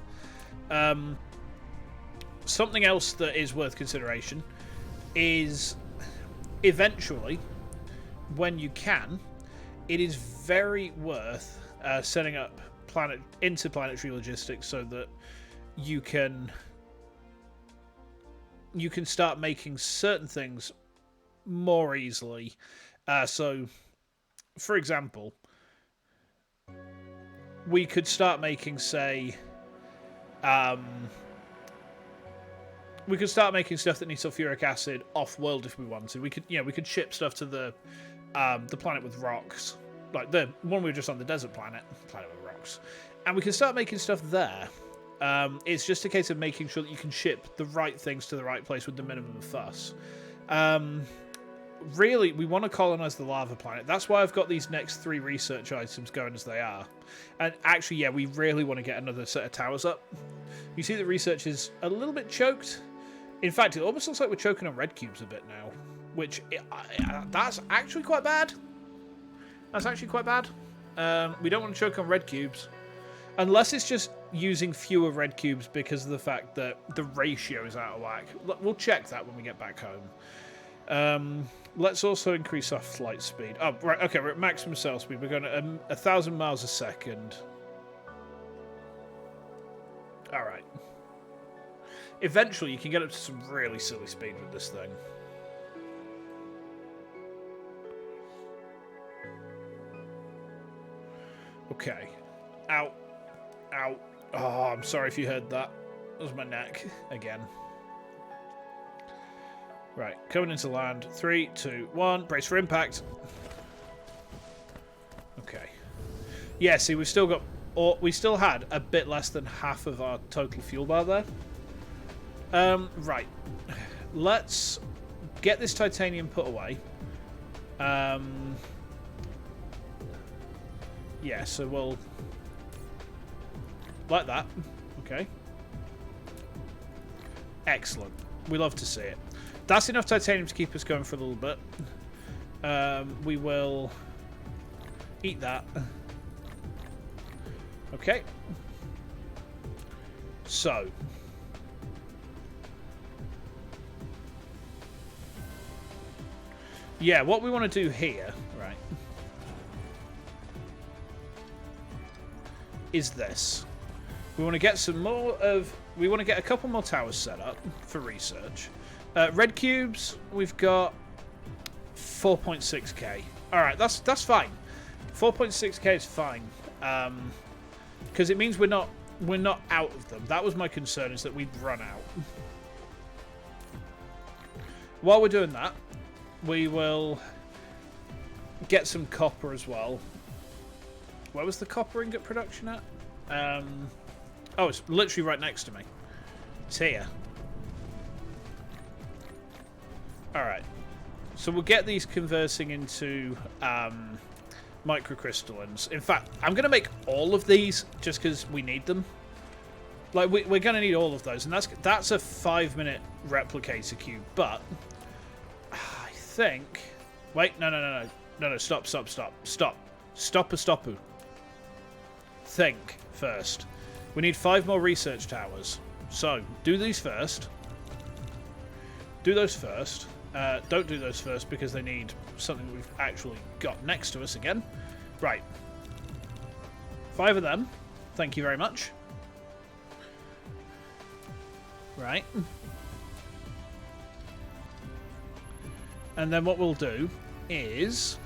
Something else that is worth consideration is eventually, when you can, it is very worth setting up interplanetary logistics so that you can start making certain things more easily. So, for example, we could start making, say, we could start making stuff that needs sulfuric acid off-world if we wanted. We could, we could ship stuff to the planet with rocks, like the one we were just on, the desert planet with rocks, and we can start making stuff there. It's just a case of making sure that you can ship the right things to the right place with the minimum of fuss. Really, we want to colonize the lava planet. That's why I've got these next 3 research items going as they are. And actually, yeah, we really want to get another set of towers up. You see the research is a little bit choked. In fact, it almost looks like we're choking on red cubes a bit now, which that's actually quite bad. That's actually quite bad. We don't want to choke on red cubes. Unless it's just using fewer red cubes because of the fact that the ratio is out of whack. We'll check that when we get back home. Let's also increase our flight speed. Oh, right, okay, we're at maximum sail speed. We're going at 1,000 miles a second. All right. Eventually, you can get up to some really silly speed with this thing. Okay. Ow. Ow. Oh, I'm sorry if you heard that. That was my neck again. Right, coming into land. 3, 2, 1. Brace for impact. Okay. Yeah, see, we've still got... Or we still had a bit less than half of our total fuel bar there. Right. Let's get this titanium put away. Yeah, so we'll... Like that. Okay. Excellent. We love to see it. That's enough titanium to keep us going for a little bit. We will eat that. Okay. So. Yeah, what we want to do here, right, is this. We want to get some more of... We want to get a couple more towers set up for research. Red cubes, we've got 4.6k. All right, that's fine. 4.6k is fine, because it means we're not out of them. That was my concern, is that we'd run out. While we're doing that, we will get some copper as well. Where was the copper ingot production at? Oh, it's literally right next to me. It's here. Alright. So we'll get these conversing into microcrystallines. In fact, I'm going to make all of these just because we need them. Like, we're going to need all of those. And that's a 5-minute replicator cube. But I think... Wait, no, stop. Stop-a-stoppu. Think first. We need 5 more research towers. So, do these first. Do those first. Don't do those first because they need something that we've actually got next to us again. Right. 5 of them. Thank you very much. Right. And then what we'll do is...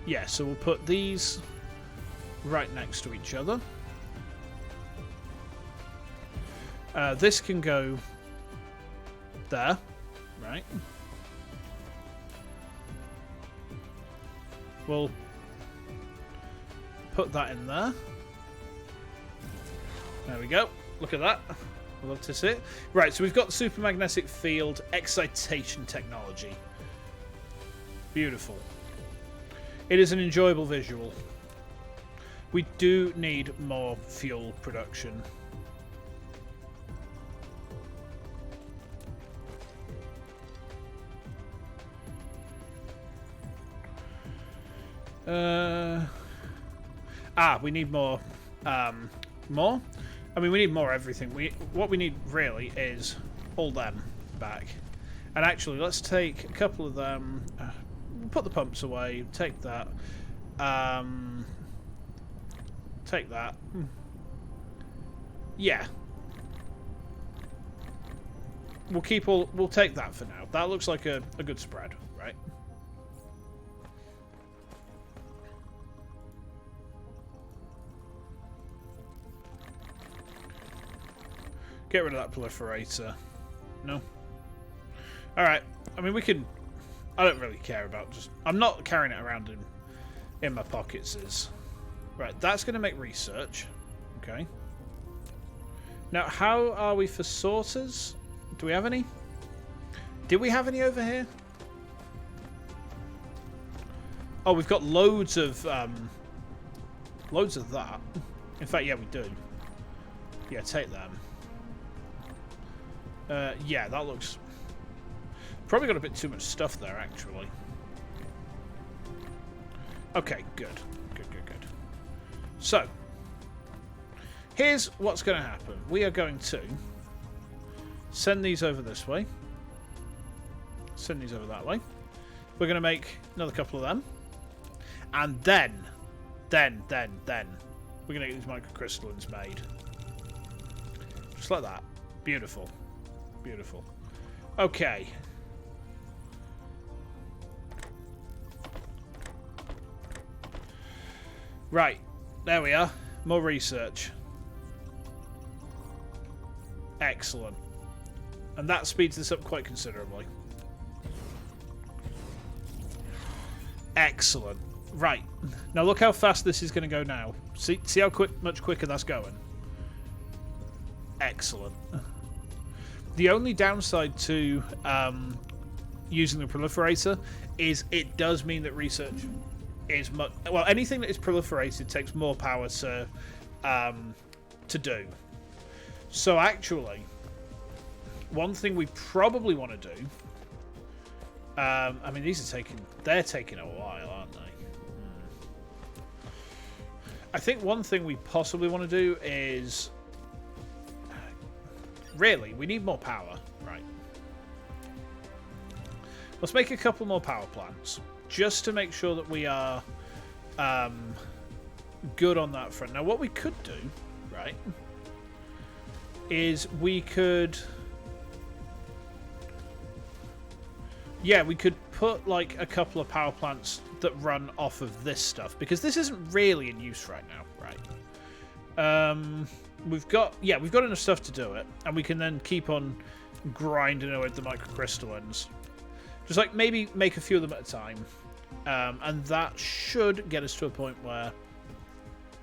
Yeah, so we'll put these right next to each other. This can go there, right? We'll put that in there. There we go. Look at that. I love to see it. Right, so we've got the supermagnetic field excitation technology. Beautiful. It is an enjoyable visual. We do need more fuel production. We need more. More? I mean, we need more everything. What we need really is all them back. And actually, let's take a couple of them. Put the pumps away. Take that. Take that. Yeah. We'll keep all. We'll take that for now. That looks like a good spread, right? Get rid of that proliferator. No. Alright. I mean, we can... I don't really care about just... I'm not carrying it around in my pockets. Right, that's going to make research. Okay. Now, how are we for sorters? Do we have any? Did we have any over here? Oh, we've got loads of that. In fact, yeah, we do. Yeah, take them. Yeah, that looks... Probably got a bit too much stuff there, actually. Okay, good. Good. So, here's what's going to happen. We are going to send these over this way. Send these over that way. We're going to make another couple of them. And then, we're going to get these microcrystallines made. Just like that. Beautiful. Beautiful. Okay. Right. There we are. More research. Excellent. And that speeds this up quite considerably. Excellent. Right. Now look how fast this is going to go now. See how much quicker that's going. Excellent. The only downside to using the proliferator is it does mean that research is much... Well, anything that is proliferated takes more power to do. So actually, one thing we probably want to do... I mean, they're taking a while, aren't they? I think one thing we possibly want to do is... Really, we need more power. Right. Let's make a couple more power plants. Just to make sure that we are good on that front. Now, what we could do, right, is we could... Yeah, we could put, like, a couple of power plants that run off of this stuff. Because this isn't really in use right now, right? We've got enough stuff to do it. And we can then keep on grinding away at the microcrystallines. Just, like, maybe make a few of them at a time. And that should get us to a point where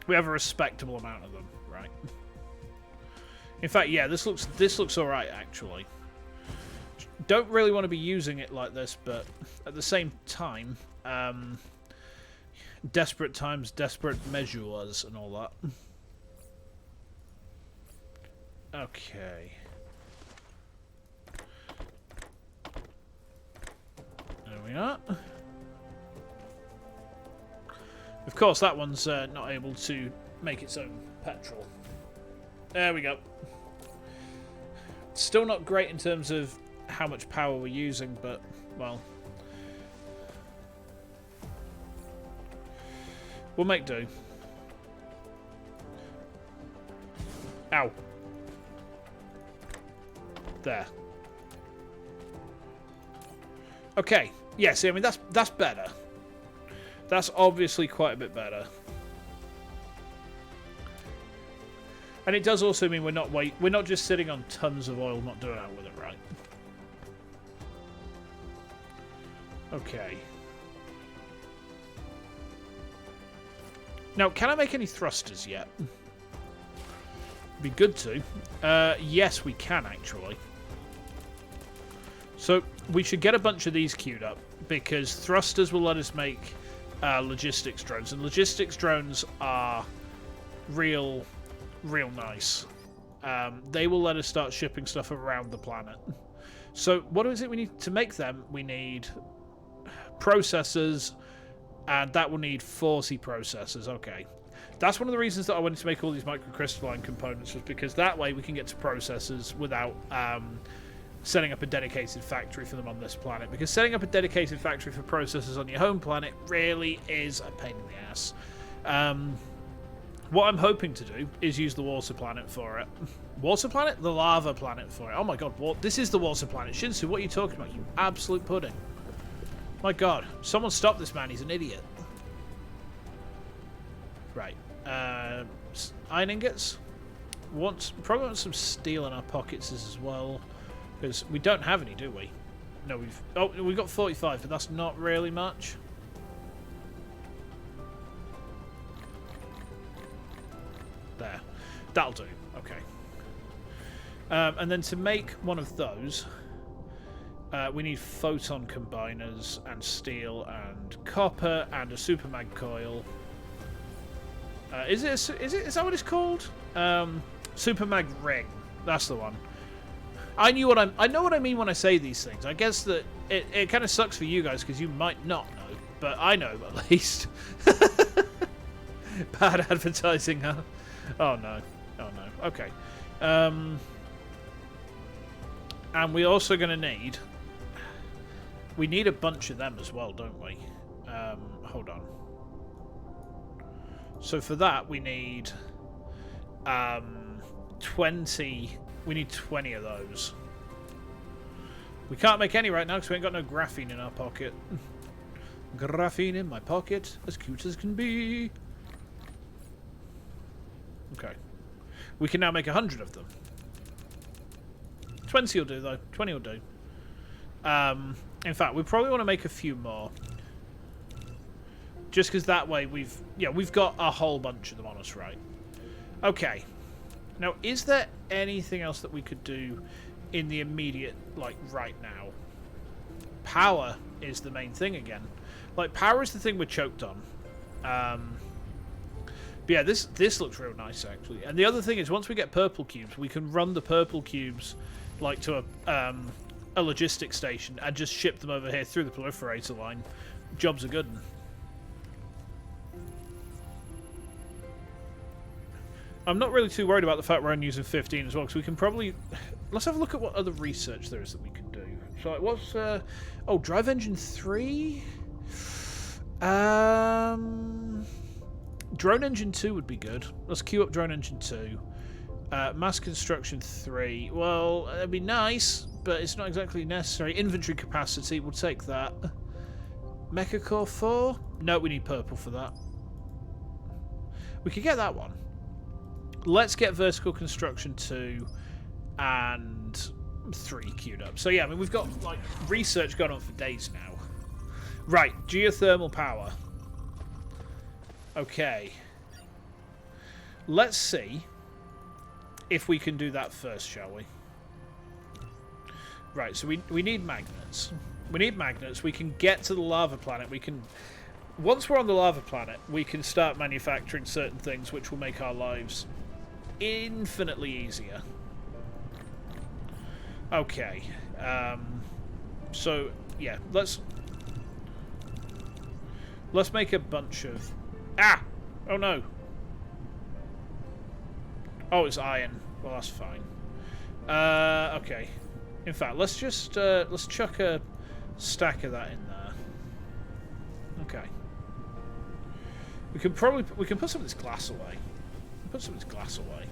we have a respectable amount of them, right? In fact, yeah, this looks all right, actually. Don't really want to be using it like this, but at the same time, desperate times, desperate measures, and all that. Okay. There we are. Of course, that one's not able to make its own petrol. There we go. Still not great in terms of how much power we're using, but, well, we'll make do. Ow. There. Okay. Yeah, see, I mean, that's better. That's obviously quite a bit better. And it does also mean we're not just sitting on tons of oil not doing out with it, right? Okay. Now, can I make any thrusters yet? Be good to. Yes, we can, actually. So, we should get a bunch of these queued up, because thrusters will let us make logistics drones. And logistics drones are real nice. They will let us start shipping stuff around the planet. So, what is it we need to make them? We need processors, and that will need 40 processors. Okay. That's one of the reasons that I wanted to make all these microcrystalline components, was because that way we can get to processors without setting up a dedicated factory for them on this planet. Because setting up a dedicated factory for processors on your home planet really is a pain in the ass. What I'm hoping to do is use the water planet for it. Water planet? The lava planet for it. Oh my god, this is the water planet. Shinsu, what are you talking about, you absolute pudding? My god, someone stop this man, he's an idiot. Right. Iron ingots? probably want some steel in our pockets as well, because we don't have any, do we? No, we've got 45, but that's not really much. There, that'll do. Okay. And then to make one of those, we need photon combiners and steel and copper and a super mag coil. Is that what it's called? Super mag ring. That's the one. I know what I mean when I say these things. I guess that it kind of sucks for you guys because you might not know, but I know at least. Bad advertising, huh? Oh no. Oh no. Okay. And we're also going to need... We need a bunch of them as well, don't we? Hold on. So for that, we need 20... We need 20 of those. We can't make any right now because we ain't got no graphene in our pocket. Graphene in my pocket, as cute as can be. Okay. We can now make 100 of them. 20 will do, though. 20 will do. In fact, we probably want to make a few more. Just because that way we've got a whole bunch of them on us, right? Okay. Now, is there anything else that we could do in the immediate, like, right now? Power is the main thing again. Like, power is the thing we're choked on. But yeah, this looks real nice, actually. And the other thing is, once we get purple cubes, we can run the purple cubes, like, to a logistics station and just ship them over here through the proliferator line. Jobs are good. I'm not really too worried about the fact we're only using 15 as well, because we can probably... Let's have a look at what other research there is that we can do. So, like, what's... Oh, Drive Engine 3? Drone Engine 2 would be good. Let's queue up Drone Engine 2. Mass Construction 3. Well, that'd be nice, but it's not exactly necessary. Inventory capacity, we'll take that. Mecha Core 4? No, we need purple for that. We could get that one. Let's get Vertical Construction 2 and 3 queued up. So yeah, I mean, we've got, like, research going on for days now. Right, geothermal power. Okay. Let's see if we can do that first, shall we? Right, so we need magnets. We need magnets. We can get to the lava planet. We can... Once we're on the lava planet, we can start manufacturing certain things which will make our lives infinitely easier. Okay. So, yeah, let's make a bunch of... Ah! Oh, no. Oh, it's iron. Well, that's fine. Okay. In fact, let's just, let's chuck a stack of that in there. Okay. We can put some of this glass away. Put some of this glass away.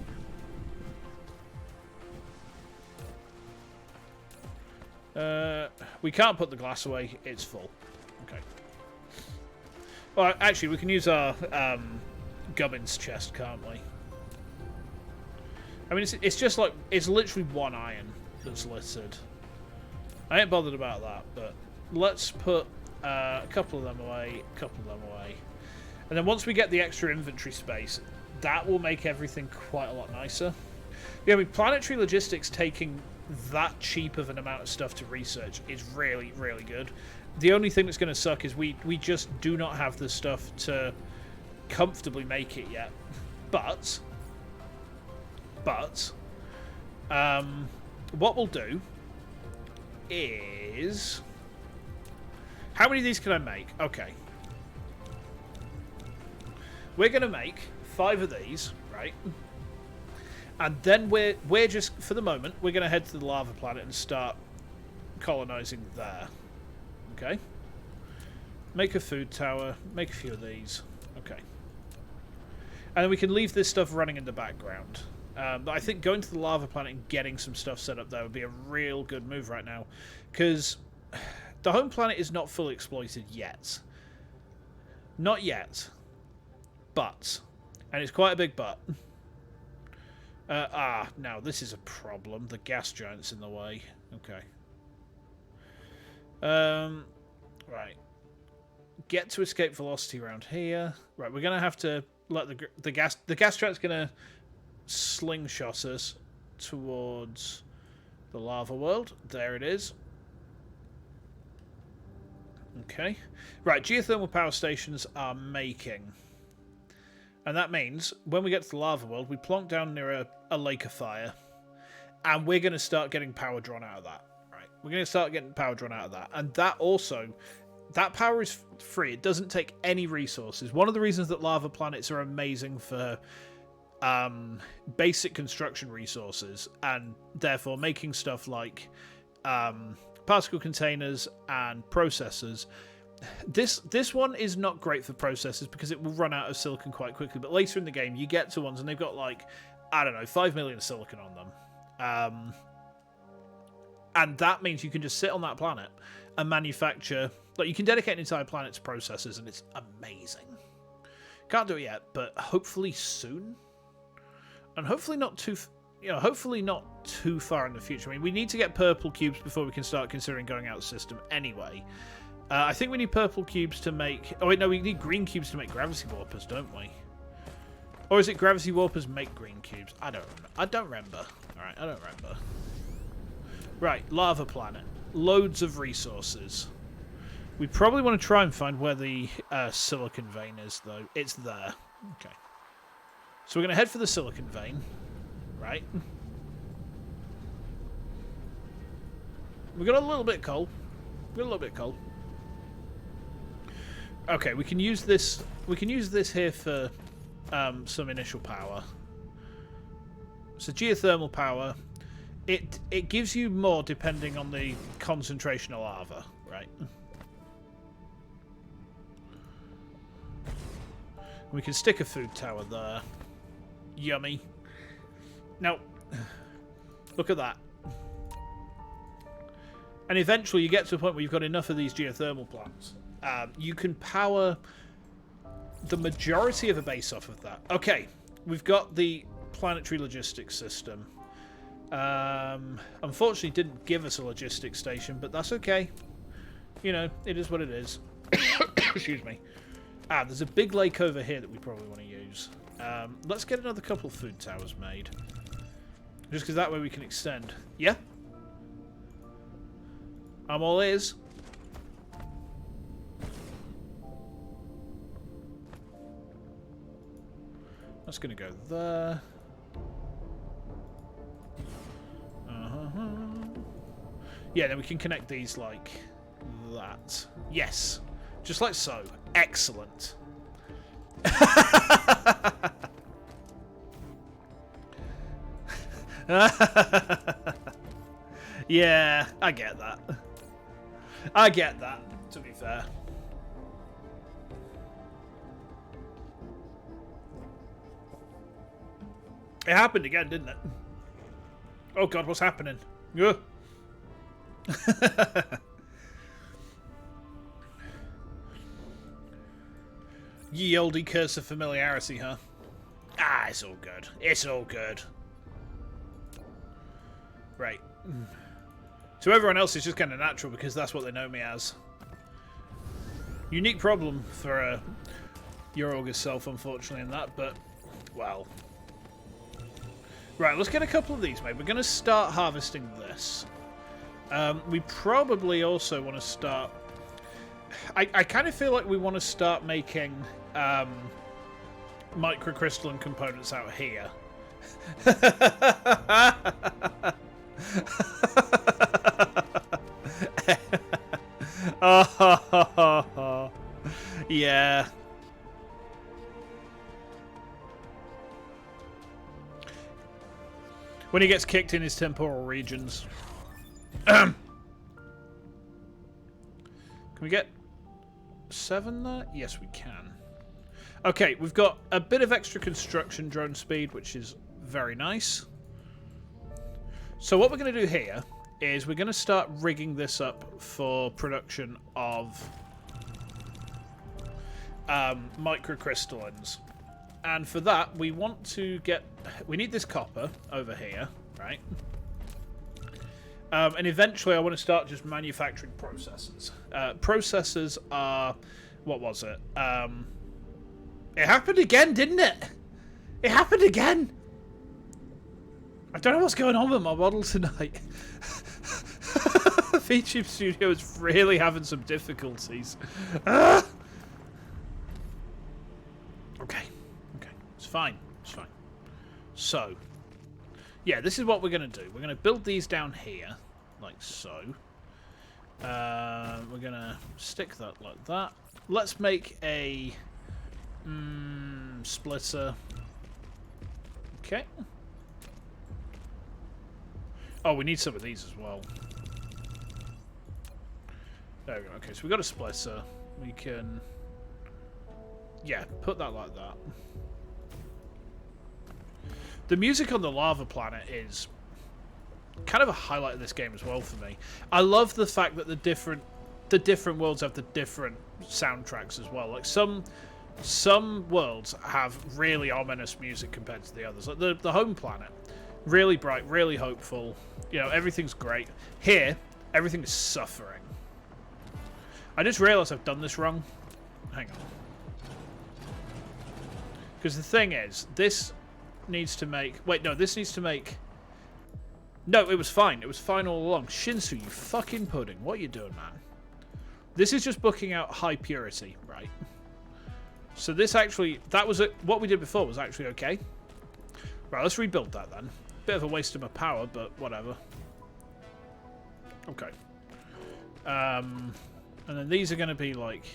We can't put the glass away. It's full. Okay. Well, actually, we can use our gubbins chest, can't we? I mean, it's just like... It's literally one iron that's littered. I ain't bothered about that, but let's put a couple of them away, a couple of them away. And then once we get the extra inventory space, that will make everything quite a lot nicer. Yeah, I mean, planetary logistics taking that cheap of an amount of stuff to research is really, really good. The only thing that's going to suck is we just do not have the stuff to comfortably make it yet. But what we'll do is... How many of these can I make? Okay. We're going to make 5 of these, right? And then we're just, for the moment, we're going to head to the lava planet and start colonizing there. Okay? Make a food tower. Make a few of these. Okay. And then we can leave this stuff running in the background. But I think going to the lava planet and getting some stuff set up there would be a real good move right now. Because the home planet is not fully exploited yet. Not yet. But, and it's quite a big but, Now this is a problem. The gas giant's in the way. Okay. Right. Get to escape velocity around here. Right, we're gonna have to let the gas giant's gonna slingshot us towards the lava world. There it is. Okay. Right, geothermal power stations are making. And that means when we get to the lava world, we plonk down near a lake of fire. And we're going to start getting power drawn out of that. Right. We're going to start getting power drawn out of that. And that also, that power is free. It doesn't take any resources. One of the reasons that lava planets are amazing for basic construction resources, and therefore making stuff like particle containers and processors. This one is not great for processors because it will run out of silicon quite quickly, but later in the game you get to ones and they've got like, I don't know, 5 million silicon on them. And that means you can just sit on that planet and manufacture, like you can dedicate an entire planet to processors, and it's amazing. Can't do it yet, but hopefully soon. And hopefully not too, hopefully not too far in the future. I mean, we need to get purple cubes before we can start considering going out of the system anyway. I think we need purple cubes to make... Oh, wait, no, we need green cubes to make gravity warpers, don't we? Or is it gravity warpers make green cubes? I don't remember. Alright, I don't remember. Right, lava planet. Loads of resources. We probably want to try and find where the silicon vein is, though. It's there. Okay. So we're going to head for the silicon vein. Right. We got a little bit of coal. We got a little bit of coal. Okay, we can use this. We can use this here for some initial power. So geothermal power. It gives you more depending on the concentration of lava, right? We can stick a food tower there. Yummy. Now, look at that. And eventually you get to a point where you've got enough of these geothermal plants. You can power the majority of a base off of that. Okay, we've got the planetary logistics system. Unfortunately, it didn't give us a logistics station, but that's okay. You know, it is what it is. Excuse me. There's a big lake over here that we probably want to use. Let's get another couple of food towers made. Just because that way we can extend. Yeah? I'm all ears. That's going to go there. Yeah, then we can connect these like that. Yes. Just like so. Excellent. Yeah, I get that. I get that, to be fair. It happened again, didn't it? Oh god, what's happening? Ugh. Ye olde curse of familiarity, huh? It's all good. It's all good. Right. To everyone else, it's just kind of natural because that's what they know me as. Unique problem for your August self, unfortunately, in that, but, well. Right, let's get a couple of these made. We're going to start harvesting this. We probably also want to start... I kind of feel like we want to start making microcrystalline components out here. Oh, yeah. When he gets kicked in his temporal regions. Can we get 7 there? Yes, we can. Okay, we've got a bit of extra construction drone speed, which is very nice. So what we're going to do here is we're going to start rigging this up for production of microcrystallines. And for that, we want to get... We need this copper over here, right? And eventually I want to start just manufacturing processors. Processors are... What was it? It happened again, didn't it? It happened again! I don't know what's going on with my model tonight. VTube Studio is really having some difficulties. Okay. Okay. It's fine. It's fine. So, yeah, this is what we're going to do. We're going to build these down here, like so. We're going to stick that like that. Let's make a splitter. Okay. Oh, we need some of these as well. There we go. Okay, so we've got a splitter. We can... Yeah, put that like that. The music on the lava planet is kind of a highlight of this game as well for me. I love the fact that the different worlds have the different soundtracks as well. Like some worlds have really ominous music compared to the others. Like the home planet, really bright, really hopeful. You know, everything's great. Here, everything is suffering. I just realised I've done this wrong. Hang on. Because the thing is, this needs to make... Wait, no, this needs to make... No, it was fine. It was fine all along. Shinsu, you fucking pudding. What are you doing, man? This is just booking out high purity, right? So this actually... That was... What we did before was actually okay. Right, let's rebuild that then. Bit of a waste of my power, but whatever. Okay. And then these are going to be, like,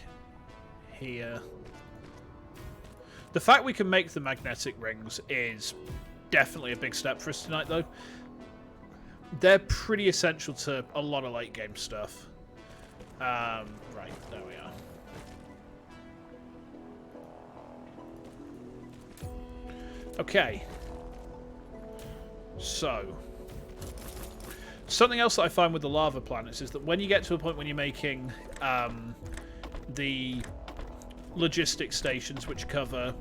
here. The fact we can make the magnetic rings is definitely a big step for us tonight, though. They're pretty essential to a lot of late-game stuff. Right, there we are. Okay. So... Something else that I find with the lava planets is that when you get to a point when you're making the logistic stations which cover...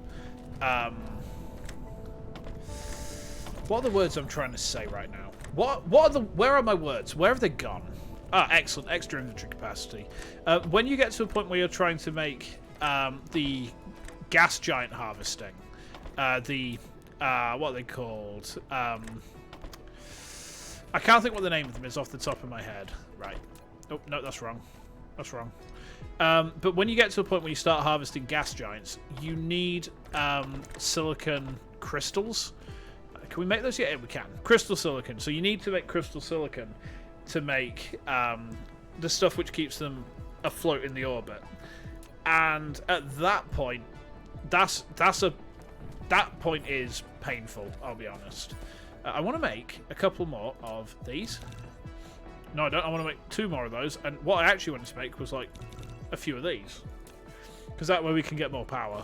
what are the words I'm trying to say right now? Where are my words? Where have they gone? Ah, excellent. Extra inventory capacity. When you get to a point where you're trying to make the gas giant harvesting, what are they called? I can't think what the name of them is off the top of my head. Right. Oh, no, that's wrong. That's wrong. But when you get to a point where you start harvesting gas giants, you need silicon crystals. Can we make those yet? Yeah, we can. Crystal silicon. So you need to make crystal silicon to make the stuff which keeps them afloat in the orbit. And at that point, that point is painful, I'll be honest. I want to make a couple more of these. No, I don't. I want to make 2 more of those. And what I actually wanted to make was, like, a few of these. Because that way we can get more power.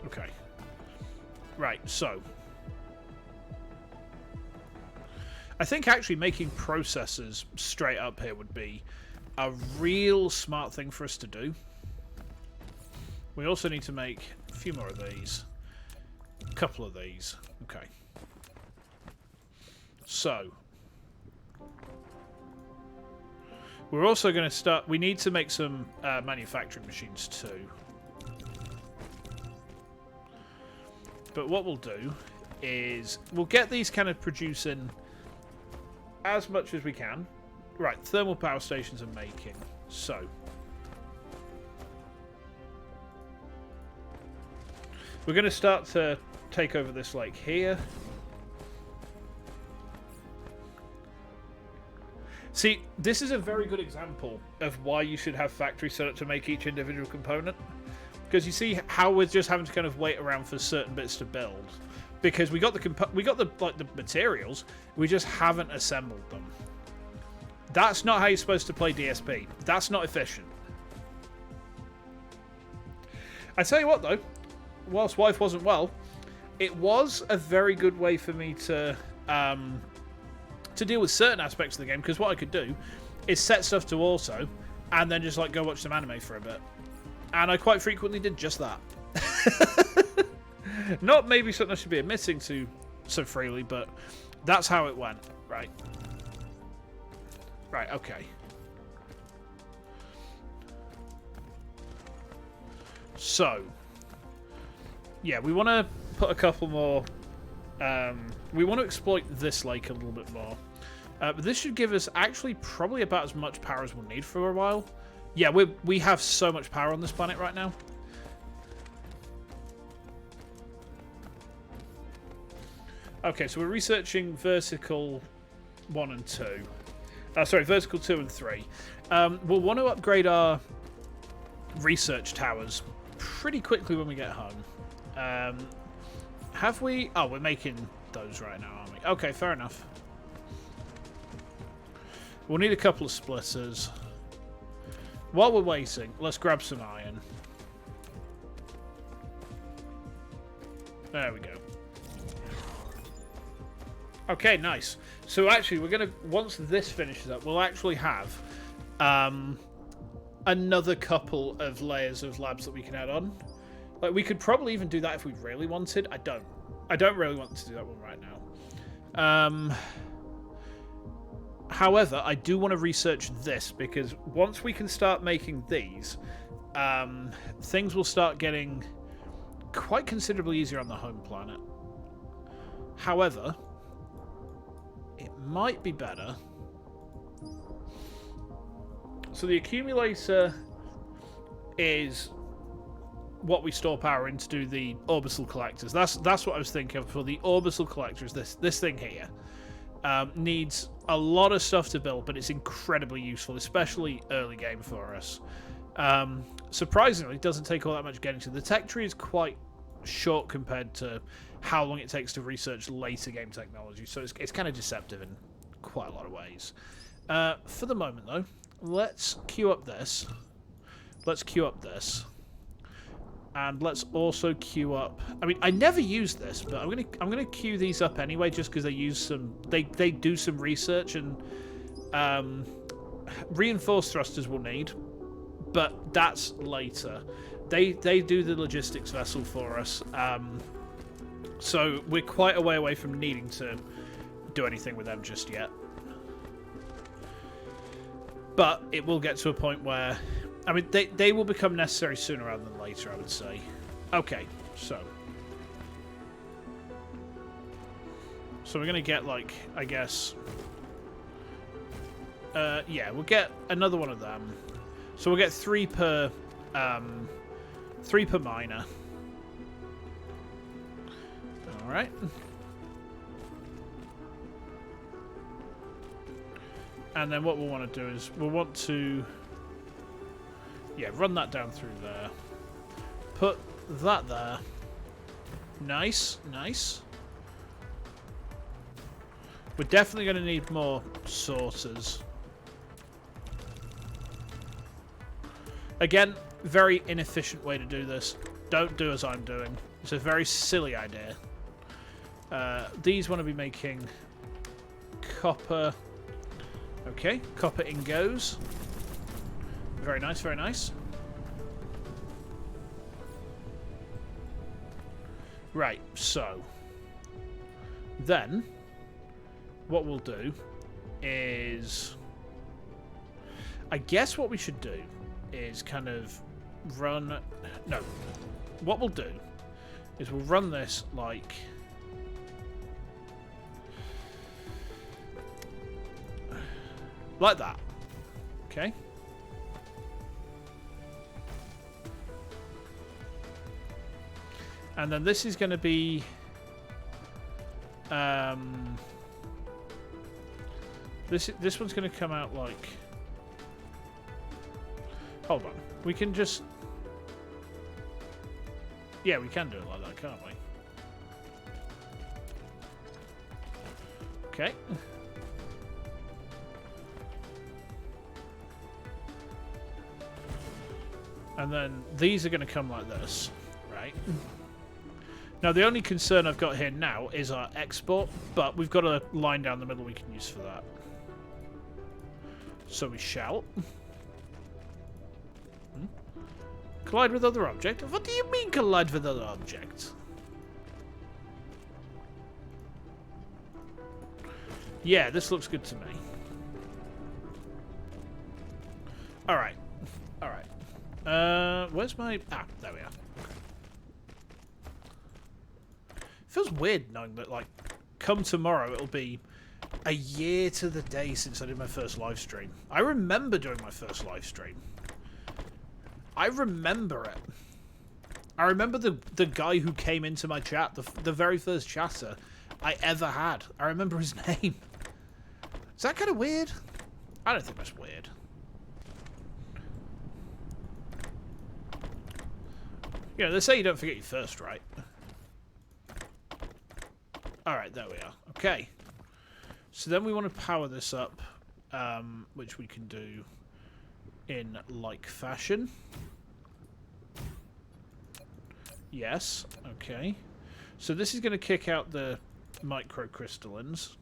Okay. Right, so. I think actually making processors straight up here would be a real smart thing for us to do. We also need to make a few more of these. A couple of these. Okay. So. We're also going to start... We need to make some manufacturing machines too. But what we'll do is... We'll get these kind of producing as much as we can. Right, thermal power stations are making. So. We're going to start to take over this lake here. See, this is a very good example of why you should have factories set up to make each individual component. Because you see how we're just having to kind of wait around for certain bits to build. Because we got the materials, we just haven't assembled them. That's not how you're supposed to play DSP. That's not efficient. I tell you what though, whilst wife wasn't well, it was a very good way for me to deal with certain aspects of the game, because what I could do is set stuff to auto and then just like go watch some anime for a bit. And I quite frequently did just that. Not maybe something I should be admitting to so freely, but that's how it went. Right. Right, okay. So, yeah, we want to put a couple more... we want to exploit this lake a little bit more. But this should give us actually probably about as much power as we'll need for a while. Yeah, we have so much power on this planet right now. Okay, so we're researching vertical 1 and 2. Sorry, vertical 2 and 3. We'll want to upgrade our research towers pretty quickly when we get home. Have we... Oh, we're making those right now, aren't we? Okay, fair enough. We'll need a couple of splitters. While we're waiting, let's grab some iron. There we go. Okay, nice. So actually, we're going to... Once this finishes up, we'll actually have another couple of layers of labs that we can add on. Like, we could probably even do that if we really wanted. I don't really want to do that one right now. However, I do want to research this, because once we can start making these, things will start getting quite considerably easier on the home planet. However, it might be better. So the accumulator is what we store power in to do the orbital collectors. That's what I was thinking of for the orbital collectors. This thing here needs a lot of stuff to build, but it's incredibly useful, especially early game for us. Surprisingly, it doesn't take all that much getting to. The tech tree is quite short compared to how long it takes to research later game technology, so it's kind of deceptive in quite a lot of ways. For the moment, though, let's queue up this. Let's queue up this. And let's also queue up... I mean, I never use this, but I'm gonna queue these up anyway, just because they use some... They do some research, and reinforced thrusters we'll need, but that's later. They do the logistics vessel for us, so we're quite a way away from needing to do anything with them just yet. But it will get to a point where... I mean, they will become necessary sooner rather than later, I would say. Okay, so we're going to get, like, I guess... yeah, we'll get another one of them. So we'll get 3 per... 3 per miner. Alright. And then what we'll want to do is we'll want to... Yeah, run that down through there. Put that there. Nice, nice. We're definitely going to need more sorters. Again, very inefficient way to do this. Don't do as I'm doing. It's a very silly idea. These want to be making copper. Okay, copper ingos. Very nice, very nice. Right, so then what we'll do is, I guess what we should do is kind of run... No, what we'll do is we'll run this like... like that. Okay? And then this is going to be... This one's going to come out like... Hold on. We can just... Yeah, we can do it like that, can't we? Okay. And then these are going to come like this, right? Now, the only concern I've got here now is our export, but we've got a line down the middle we can use for that. So we shall. Collide with other object? What do you mean collide with other object? Yeah, this looks good to me. Alright. Alright. Where's my... Ah, there we are. Feels weird knowing that, like, come tomorrow it'll be a year to the day since I did my first live stream. I remember doing my first live stream. I remember it. I remember the guy who came into my chat, the very first chatter I ever had. I remember his name. Is that kind of weird? I don't think that's weird. You know, they say you don't forget your first, right? Alright, there we are. Okay. So then we want to power this up, which we can do in like fashion. Yes, okay. So this is going to kick out the microcrystallines.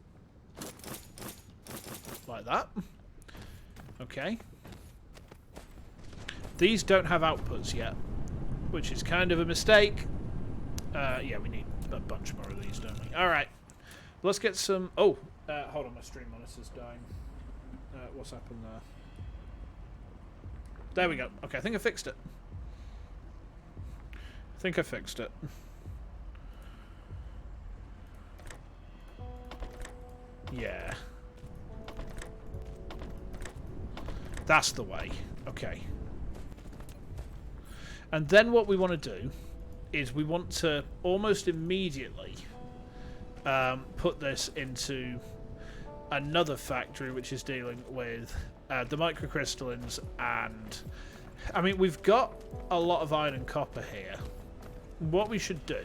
Like that. Okay. These don't have outputs yet, which is kind of a mistake. Yeah, we need a bunch more of these, don't we? Alright. Let's get some... Oh, hold on, my stream monitor's dying. What's happened there? There we go. Okay, I think I fixed it. Yeah. That's the way. Okay. And then what we want to do is we want to almost immediately put this into another factory which is dealing with the microcrystallines, and I mean, we've got a lot of iron and copper here. What we should do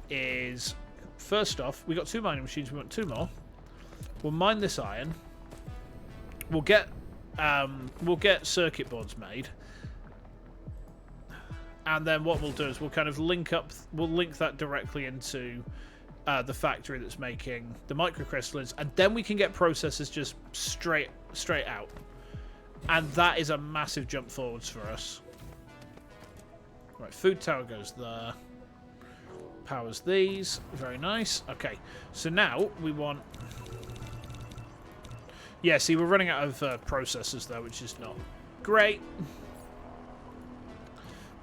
is, first off, we got 2 mining machines, we want 2 more. We'll mine this iron. We'll get circuit boards made. And then what we'll do is we'll kind of link that directly into the factory that's making the microcrystallines, and then we can get processors just straight out. And that is a massive jump forwards for us. Right, food tower goes there. Powers these. Very nice. Okay, so now we want... Yeah, see, we're running out of processors there, which is not great.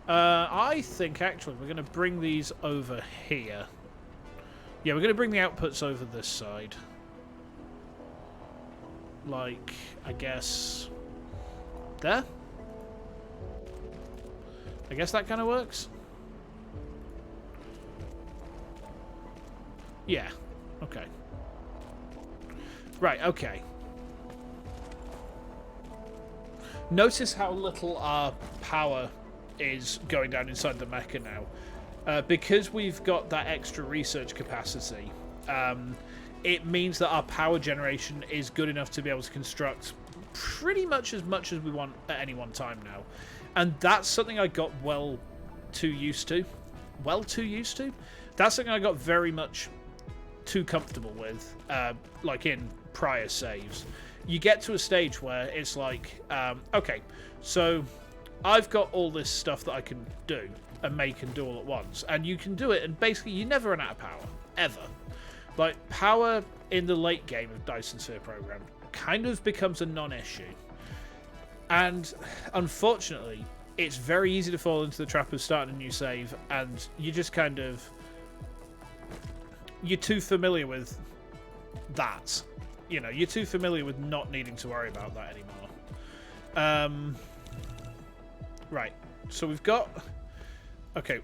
I think, actually, we're going to bring these over here. Yeah, we're going to bring the outputs over this side. Like, I guess... There? I guess that kind of works. Yeah. Okay. Right, okay. Notice how little our power is going down inside the mecha now. Because we've got that extra research capacity, it means that our power generation is good enough to be able to construct pretty much as we want at any one time now. And that's something I got well too used to. That's something I got very much too comfortable with, like in prior saves. You get to a stage where it's like, okay, so I've got all this stuff that I can do and make and do all at once. And you can do it, and basically you never run out of power. Ever. Like, power in the late game of Dyson Sphere Program kind of becomes a non-issue. And unfortunately, it's very easy to fall into the trap of starting a new save, and you just kind of... You're too familiar with that. You know, you're too familiar with not needing to worry about that anymore. Right, so we've got... Okay,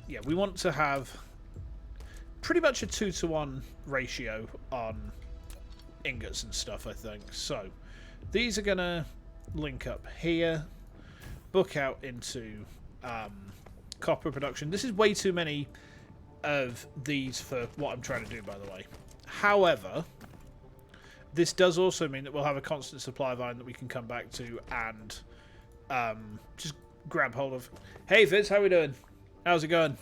yeah, we want to have pretty much a 2-to-1 ratio on ingots and stuff, I think. So, these are going to link up here, book out into copper production. This is way too many of these for what I'm trying to do, by the way. However, this does also mean that we'll have a constant supply of iron that we can come back to and just grab hold of. Hey Fitz, how we doing? How's it going?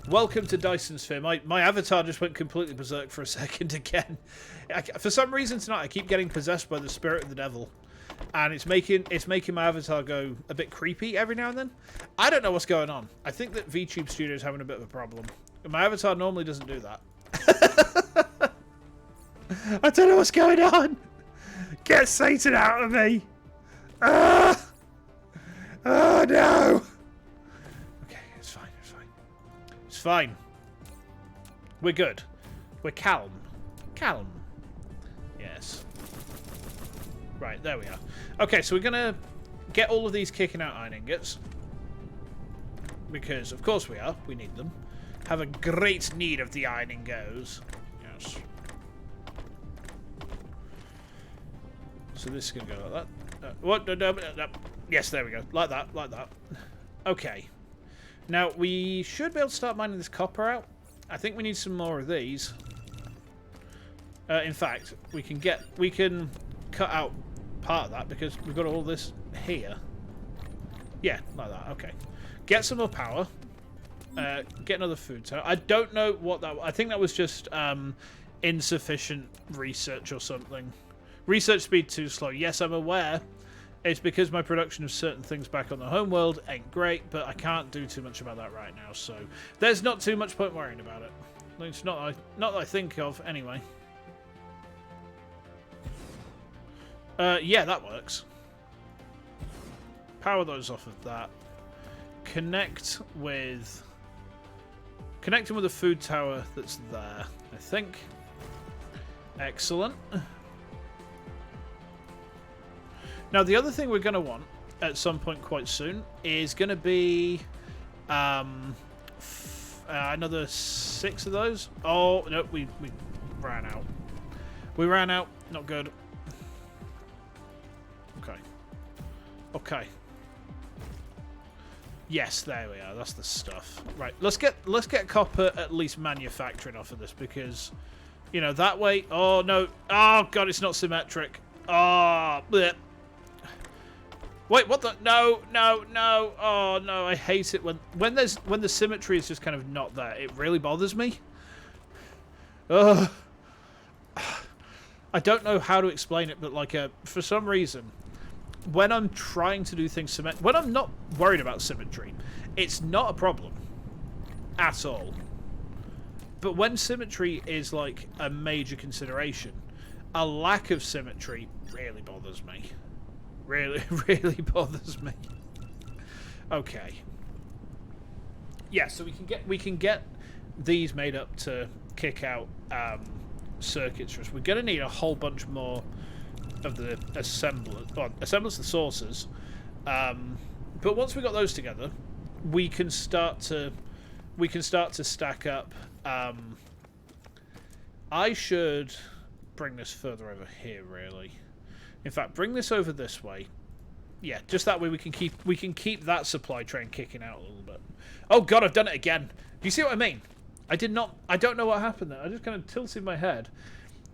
Welcome to Dyson Sphere. My avatar just went completely berserk for a second again. For some reason tonight I keep getting possessed by the spirit of the devil, and it's making my avatar go a bit creepy every now and then. I don't know what's going on. I think that VTube Studio is having a bit of a problem. My avatar normally doesn't do that. I don't know what's going on. Get Satan out of me. Ah! Oh, no. Okay, it's fine. It's fine. It's fine. We're good. We're calm. Calm. Yes. Right, there we are. Okay, so we're going to get all of these kicking out iron ingots. Because, of course we are. We need them. Have a great need of the iron ingots. Yes. So this is going to go like that. What? No. Yes, there we go. Like that. Like that. Okay. Now, we should be able to start mining this copper out. I think we need some more of these. In fact, we can cut out part of that because we've got all this here. Yeah, like that. Okay. Get some more power. Get another food tower. I don't know what that... I think that was just insufficient research or something. Research speed too slow. Yes, I'm aware. It's because my production of certain things back on the homeworld ain't great, but I can't do too much about that right now, so there's not too much point worrying about it. It's not that I think of, anyway. Yeah, that works. Power those off of that. Connecting with the food tower that's there, I think. Excellent. Now, the other thing we're going to want at some point quite soon is going to be another 6 of those. Oh, no, we ran out. We ran out. Not good. Okay. Okay. Yes, there we are. That's the stuff. Right, let's get copper at least manufacturing off of this because, you know, that way. Oh no! Oh god, it's not symmetric. Oh, bleh. Wait, what the? No! Oh no, I hate it when the symmetry is just kind of not there. It really bothers me. Ugh. I don't know how to explain it, but like for some reason, when I'm trying to do things when I'm not worried about symmetry, it's not a problem at all. But when symmetry is like a major consideration, a lack of symmetry really bothers me. Really bothers me. Okay. Yeah, so we can get these made up to kick out circuits for us. We're going to need a whole bunch more of the assemblers. Well, assemblers, the sources. But once we got those together, we can start to stack up. I should bring this further over here, really. In fact, bring this over this way. Yeah, just that way we can keep that supply train kicking out a little bit. Oh god, I've done it again. Do you see what I mean? I don't know what happened there. I just kind of tilted my head,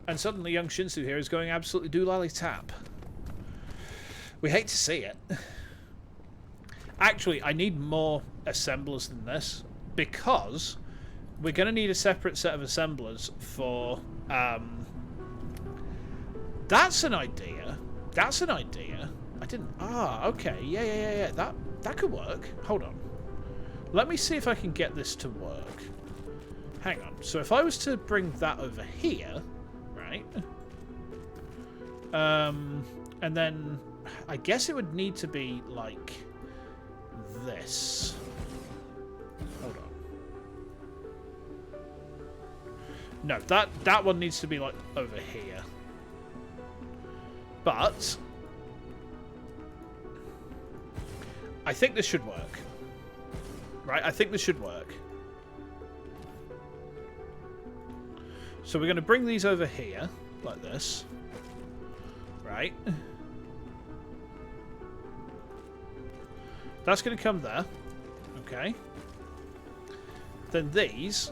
and suddenly young Shinsu here is going absolutely doolally tap. We hate to see it. Actually, I need more assemblers than this because we're going to need a separate set of assemblers for. That's an idea. That's an idea. I didn't... Ah, okay. Yeah. That could work. Hold on. Let me see if I can get this to work. Hang on. So if I was to bring that over here, right? And then I guess it would need to be like this. Hold on. No, that one needs to be like over here. But I think this should work. Right? I think this should work. So we're going to bring these over here, like this. Right? That's going to come there. Okay. Then these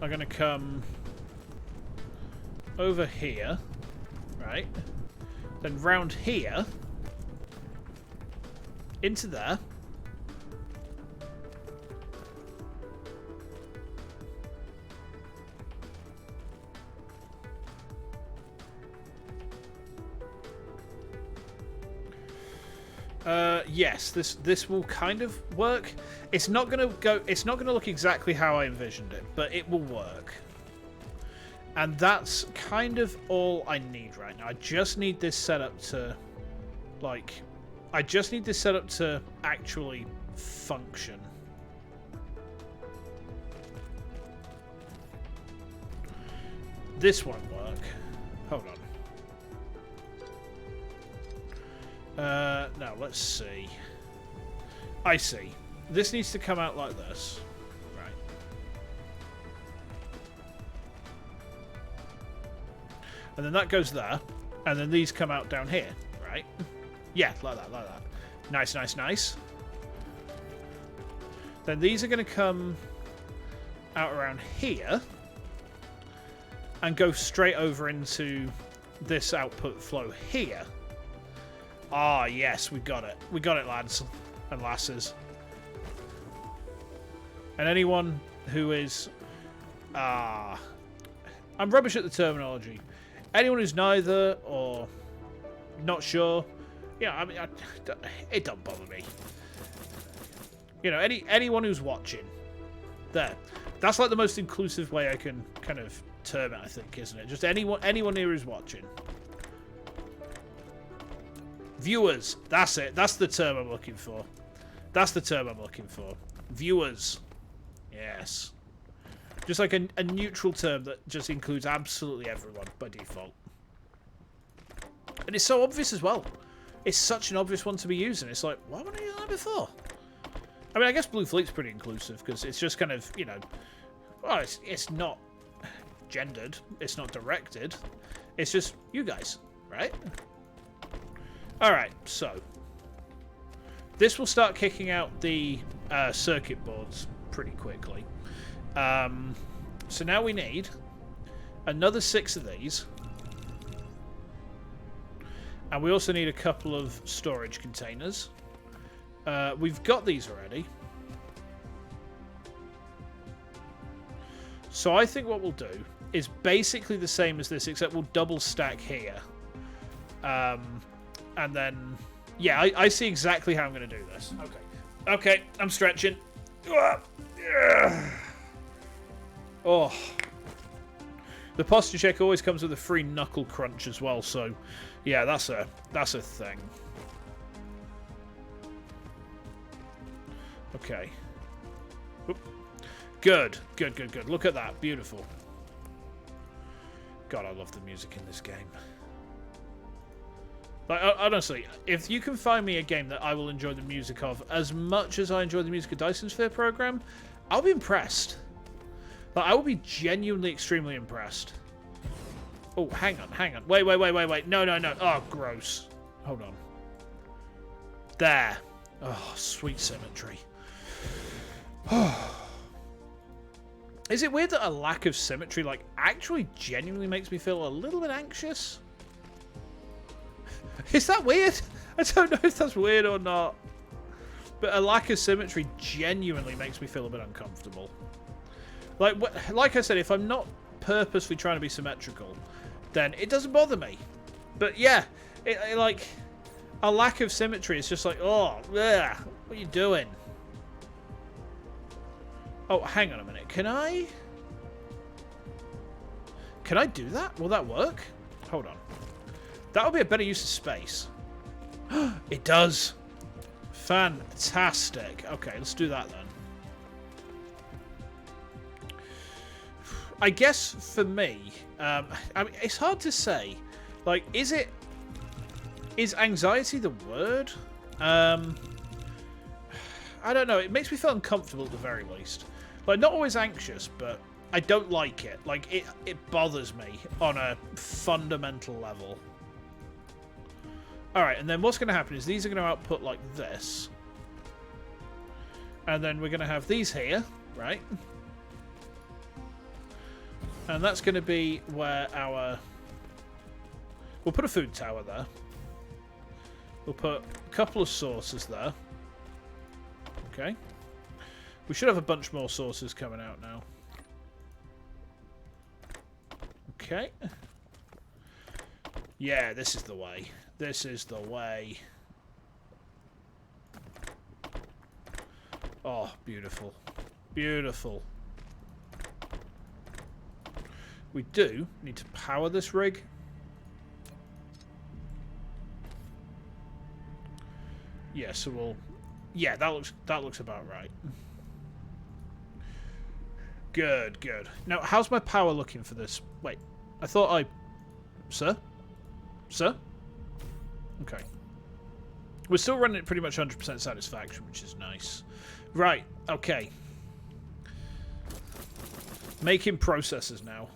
are going to come over here, right? Then round here, into there. Yes, this will kind of work. It's not gonna look exactly how I envisioned it, but it will work. And that's kind of all I need right now. I just need this set up to, like, I just need this set up to actually function. This won't work. Hold on. Now, let's see. I see. This needs to come out like this. Right. And then that goes there. And then these come out down here. Right? Yeah, like that, like that. Nice, nice, nice. Then these are going to come out around here. And go straight over into this output flow here. Ah, yes, we got it. We got it, lads and lasses. And anyone who is... I'm rubbish at the terminology. Anyone who's neither or not sure... Yeah, I mean, it don't bother me. You know, anyone who's watching. There. That's like the most inclusive way I can kind of term it, I think, isn't it? Just anyone here who's watching. Viewers. That's it. That's the term I'm looking for. That's the term I'm looking for. Viewers. Yes. Just like a neutral term that just includes absolutely everyone by default. And it's so obvious as well. It's such an obvious one to be using. It's like, why wouldn't I use that before? I mean, I guess Blue Fleet's pretty inclusive because it's just kind of, you know, well, it's not gendered. It's not directed. It's just you guys, right? All right, so this will start kicking out the circuit boards pretty quickly. So now we need another 6 of these. And we also need a couple of storage containers. We've got these already. So I think what we'll do is basically the same as this, except we'll double stack here. And then, yeah, I see exactly how I'm going to do this. Okay. Okay, I'm stretching. Oh. The posture check always comes with a free knuckle crunch as well, so yeah, that's a thing. Okay. Oop. Good. Good, good, good. Look at that. Beautiful. God, I love the music in this game. Like, honestly, if you can find me a game that I will enjoy the music of as much as I enjoy the music of Dyson Sphere Program, I'll be impressed. Like, I will be genuinely extremely impressed. Oh, hang on, hang on. Wait. No. Oh, gross. Hold on. There. Oh, sweet symmetry. Is it weird that a lack of symmetry, like, actually genuinely makes me feel a little bit anxious? Is that weird? I don't know if that's weird or not. But a lack of symmetry genuinely makes me feel a bit uncomfortable. Like I said, if I'm not purposely trying to be symmetrical, then it doesn't bother me. But yeah, it like, a lack of symmetry is just like, oh, ugh, what are you doing? Oh, hang on a minute. Can I do that? Will that work? Hold on. That would be a better use of space. It does. Fantastic. Okay, let's do that then. I guess for me, I mean, it's hard to say. Like, is anxiety the word? I don't know. It makes me feel uncomfortable at the very least. Like, not always anxious, but I don't like it. Like, it bothers me on a fundamental level. Alright, and then what's going to happen is these are going to output like this. And then we're going to have these here, right? And that's going to be where our... We'll put a food tower there. We'll put a couple of sources there. Okay. We should have a bunch more sources coming out now. Okay. Yeah, this is the way. This is the way. Oh, beautiful. Beautiful. We do need to power this rig. Yeah, so we'll... Yeah, that looks about right. Good, good. Now, how's my power looking for this? Wait, I thought I... Sir? Sir? Okay. We're still running at pretty much 100% satisfaction, which is nice. Right, okay. Making processors now.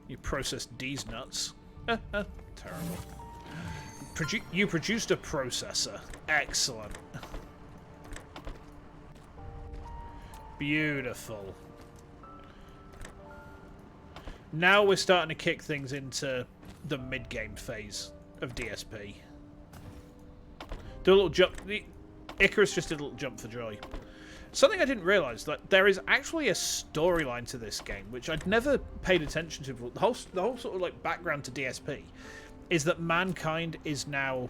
You processed these nuts. Terrible. You produced a processor. Excellent. Beautiful. Now we're starting to kick things into the mid-game phase of DSP. Do a little jump. Icarus just did a little jump for joy. Something I didn't realise, that there is actually a storyline to this game, which I'd never paid attention to before. The whole sort of like background to DSP is that mankind is now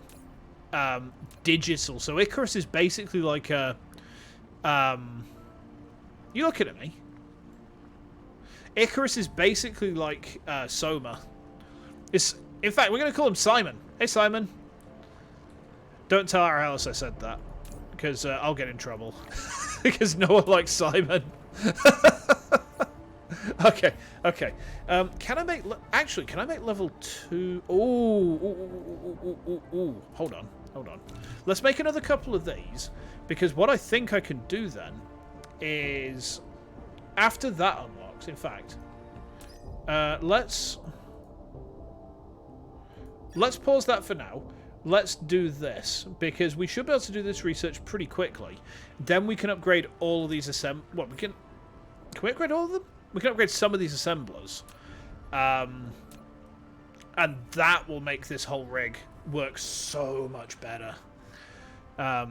digital. So Icarus is basically like a... you looking at me? Icarus is basically like Soma. In fact, we're going to call him Simon. Hey, Simon. Don't tell our house I said that, because I'll get in trouble. Because no one likes Simon. Okay, okay. Can I make... Actually, can I make level 2? Ooh. Hold on, hold on. Let's make another couple of these, because what I think I can do then is... After that unlocks, in fact... Let's pause that for now. Let's do this, because we should be able to do this research pretty quickly. Then we can upgrade all of these What, can we upgrade all of them? We can upgrade some of these assemblers. And that will make this whole rig work so much better. I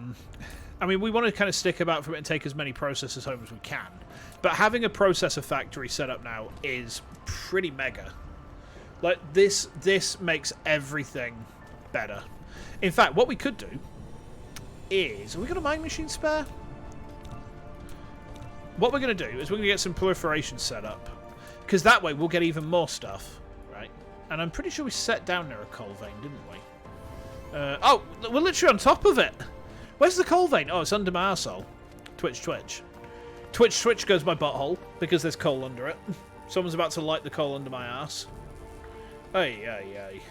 mean, we want to kind of stick about for it and take as many processors home as we can. But having a processor factory set up now is pretty mega. Like, this makes everything better. In fact, what we could do is... Have we got a mining machine spare? What we're going to do is we're going to get some proliferation set up. Because that way we'll get even more stuff. Right? And I'm pretty sure we set down near a coal vein, didn't we? Oh, we're literally on top of it. Where's the coal vein? Oh, it's under my arsehole. Twitch. Twitch goes my butthole because there's coal under it. Someone's about to light the coal under my ass. Ay.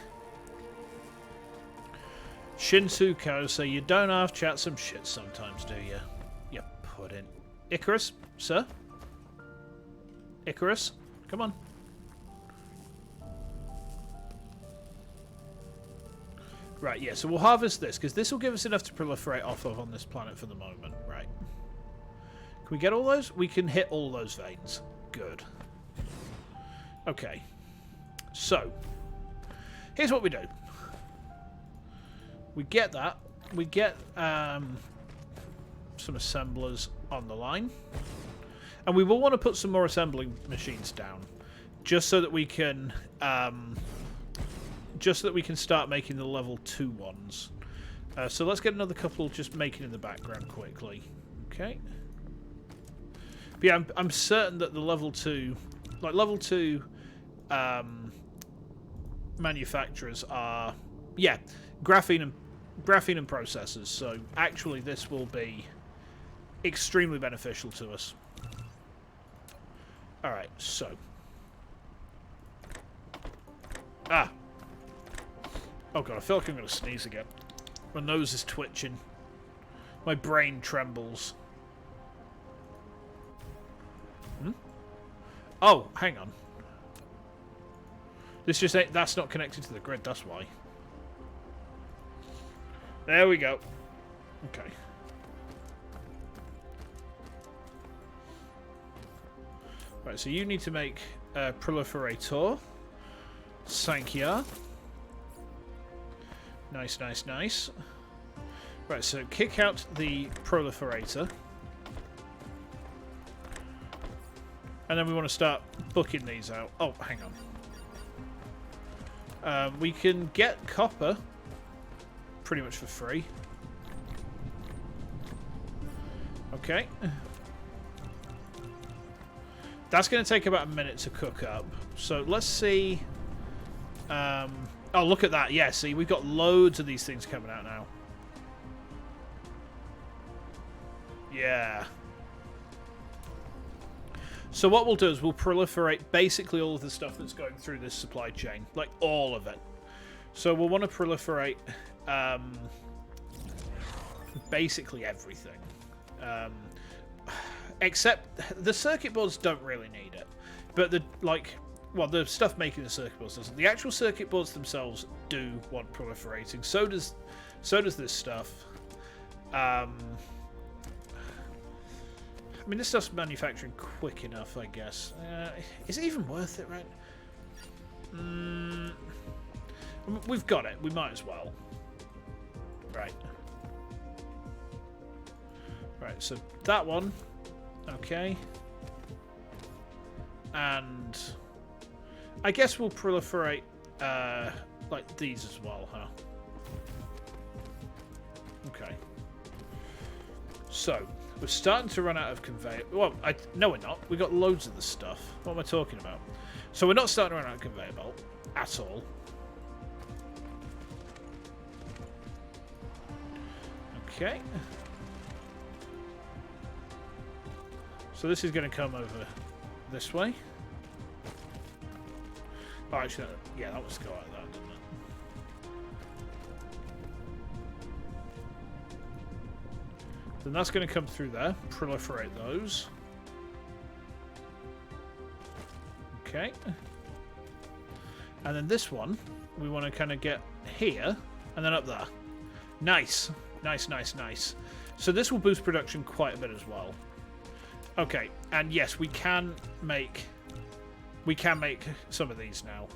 Shinsuko, so you don't half chat some shit sometimes, do you? You pudding. Icarus, sir? Icarus, come on. Right, yeah, so we'll harvest this, because this will give us enough to proliferate off of on this planet for the moment. Right. Can we get all those? We can hit all those veins. Good. Okay. So, here's what we do. We get that. We get some assemblers on the line. And we will want to put some more assembling machines down. Just so that we can... start making the level 2 ones. So let's get another couple just making in the background quickly. Okay. But yeah, I'm certain that the level 2... Like, level 2... manufacturers are... Yeah, graphene and processors. So, actually, this will be extremely beneficial to us. Alright, so... Ah! Oh god, I feel like I'm going to sneeze again. My nose is twitching. My brain trembles. Hmm? Oh, hang on. This just ain't... That's not connected to the grid, that's why. There we go. Okay. Right, so you need to make a proliferator. Sankya. Nice. Right, so kick out the proliferator. And then we want to start booking these out. Oh, hang on. We can get copper pretty much for free. Okay. That's going to take about a minute to cook up. So let's see. Oh, look at that. Yeah, see, we've got loads of these things coming out now. Yeah. So what we'll do is we'll proliferate basically all of the stuff that's going through this supply chain. Like, all of it. So we'll want to proliferate basically everything. Except the circuit boards don't really need it. But the stuff making the circuit boards doesn't. The actual circuit boards themselves do want proliferating. So does this stuff. I mean, this stuff's manufacturing quick enough, I guess. Is it even worth it, right? We've got it. We might as well. Right. Right, so that one. Okay. And I guess we'll proliferate like these as well, huh? Okay. So, we're starting to run out of conveyor. Well, no, we're not. We've got loads of the stuff. What am I talking about? So we're not starting to run out of conveyor belt at all. Okay. So this is going to come over this way. Oh, actually, yeah, that was go like that, didn't it? Then that's going to come through there. Proliferate those. Okay. And then this one, we want to kind of get here and then up there. Nice. Nice, nice, nice. So this will boost production quite a bit as well. Okay, and yes, we can make some of these now.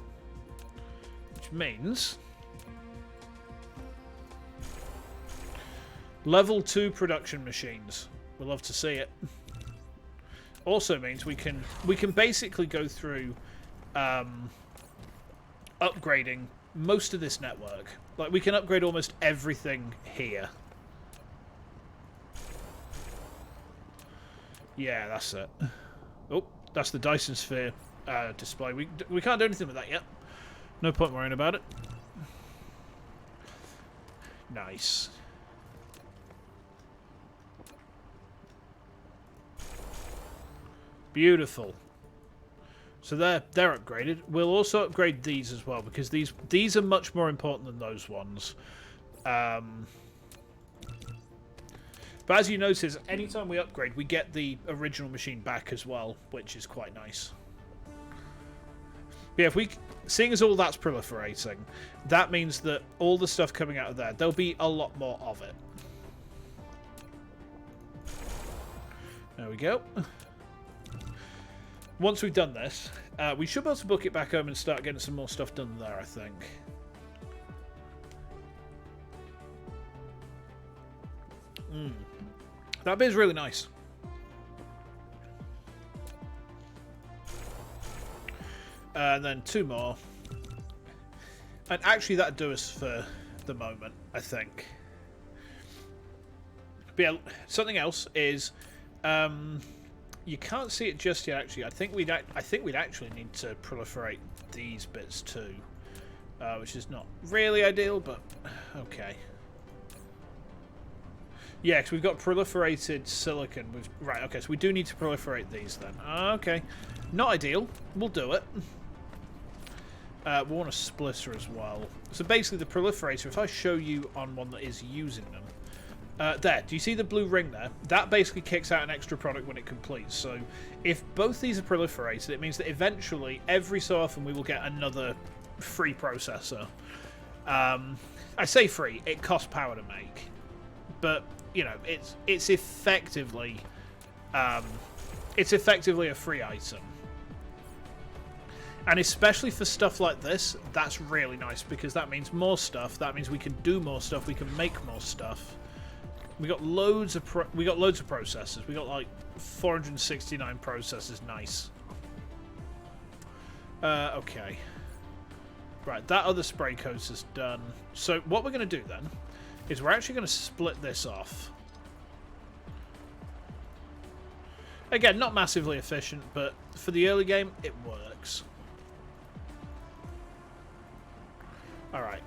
Which means level 2 production machines. We'll love to see it. Also means we can basically go through upgrading most of this network. Like, we can upgrade almost everything here. Yeah, that's it. Oh, that's the Dyson Sphere display. We can't do anything with that yet. No point worrying about it. Nice. Beautiful. So they're upgraded. We'll also upgrade these as well, because these are much more important than those ones. But as you notice, anytime we upgrade, we get the original machine back as well, which is quite nice. But yeah, seeing as all that's proliferating, that means that all the stuff coming out of there, there'll be a lot more of it. There we go. Once we've done this, we should be able to book it back home and start getting some more stuff done there, I think. That bit's really nice. And then 2 more. And actually that'd do us for the moment, I think. But yeah, something else is you can't see it just yet, actually. I think we'd actually need to proliferate these bits too. Which is not really ideal, but okay. Yeah, because we've got proliferated silicon. Right, okay, so we do need to proliferate these then. Okay. Not ideal. We'll do it. We'll want a splitter as well. So basically the proliferator, if I show you on one that is using them. There, do you see the blue ring there? That basically kicks out an extra product when it completes. So if both these are proliferated, it means that eventually, every so often, we will get another free processor. I say free, it costs power to make. But you know, it's effectively a free item, and especially for stuff like this, that's really nice because that means more stuff. That means we can do more stuff. We can make more stuff. We got loads of processors. We got like 469 processors. Nice. Okay. Right, that other spray coat is done. So what we're going to do then is we're actually going to split this off. Again, not massively efficient, but for the early game, it works. Alright.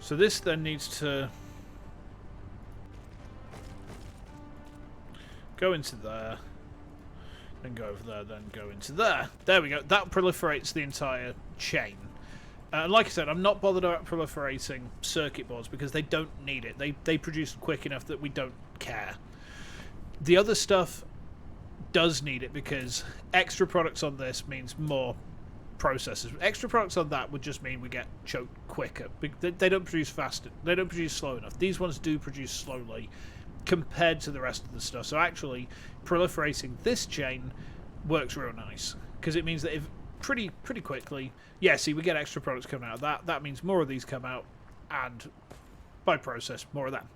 So this then needs to go into there, then go over there, then go into there. There we go. That proliferates the entire chain. Like I said, I'm not bothered about proliferating circuit boards because they don't need it. They produce quick enough that we don't care. The other stuff does need it because extra products on this means more processors. Extra products on that would just mean we get choked quicker. They don't produce faster. They don't produce slow enough. These ones do produce slowly compared to the rest of the stuff. So actually, proliferating this chain works real nice because it means that if pretty quickly, yeah, see, we get extra products coming out of that. That means more of these come out, and by process, more of them.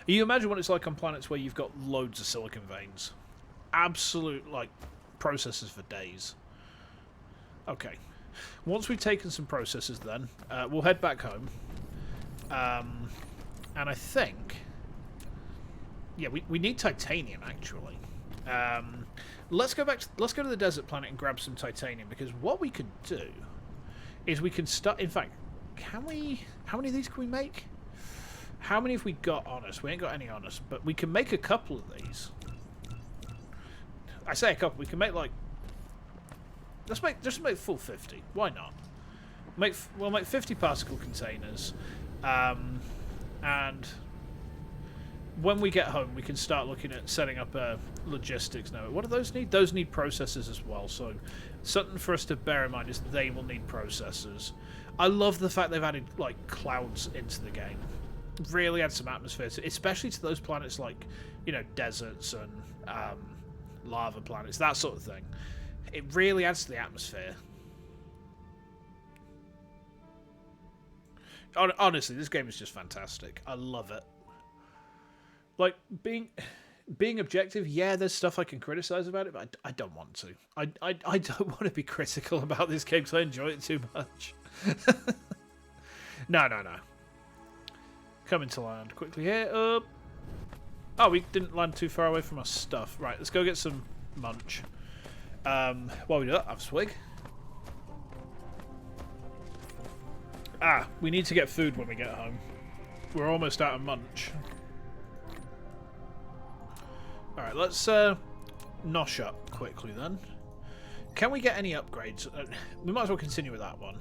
You imagine what it's like on planets where you've got loads of silicon veins. Absolute, like, processors for days. Okay. Once we've taken some processors then, we'll head back home. And I think... Yeah, we need titanium, actually. Let's go to the desert planet and grab some titanium, because what we could do is we can start... In fact, can we... How many of these can we make? How many have we got on us? We ain't got any on us, but we can make a couple of these. I say a couple. We can make like... Let's make full 50. Why not? We'll make 50 particle containers, and when we get home, we can start looking at setting up logistics now. What do those need? Those need processors as well. So something for us to bear in mind is they will need processors. I love the fact they've added like clouds into the game. Really add some atmosphere, especially to those planets like, you know, deserts and lava planets, that sort of thing. It really adds to the atmosphere. Honestly, this game is just fantastic. I love it. Like, being objective, yeah, there's stuff I can criticize about it, but I don't want to. I don't want to be critical about this game because I enjoy it too much. No. Coming to land quickly here. Oh, we didn't land too far away from our stuff. Right, let's go get some munch. While we do that, have a swig. We need to get food when we get home. We're almost out of munch. Alright, let's nosh up quickly then. Can we get any upgrades? We might as well continue with that one.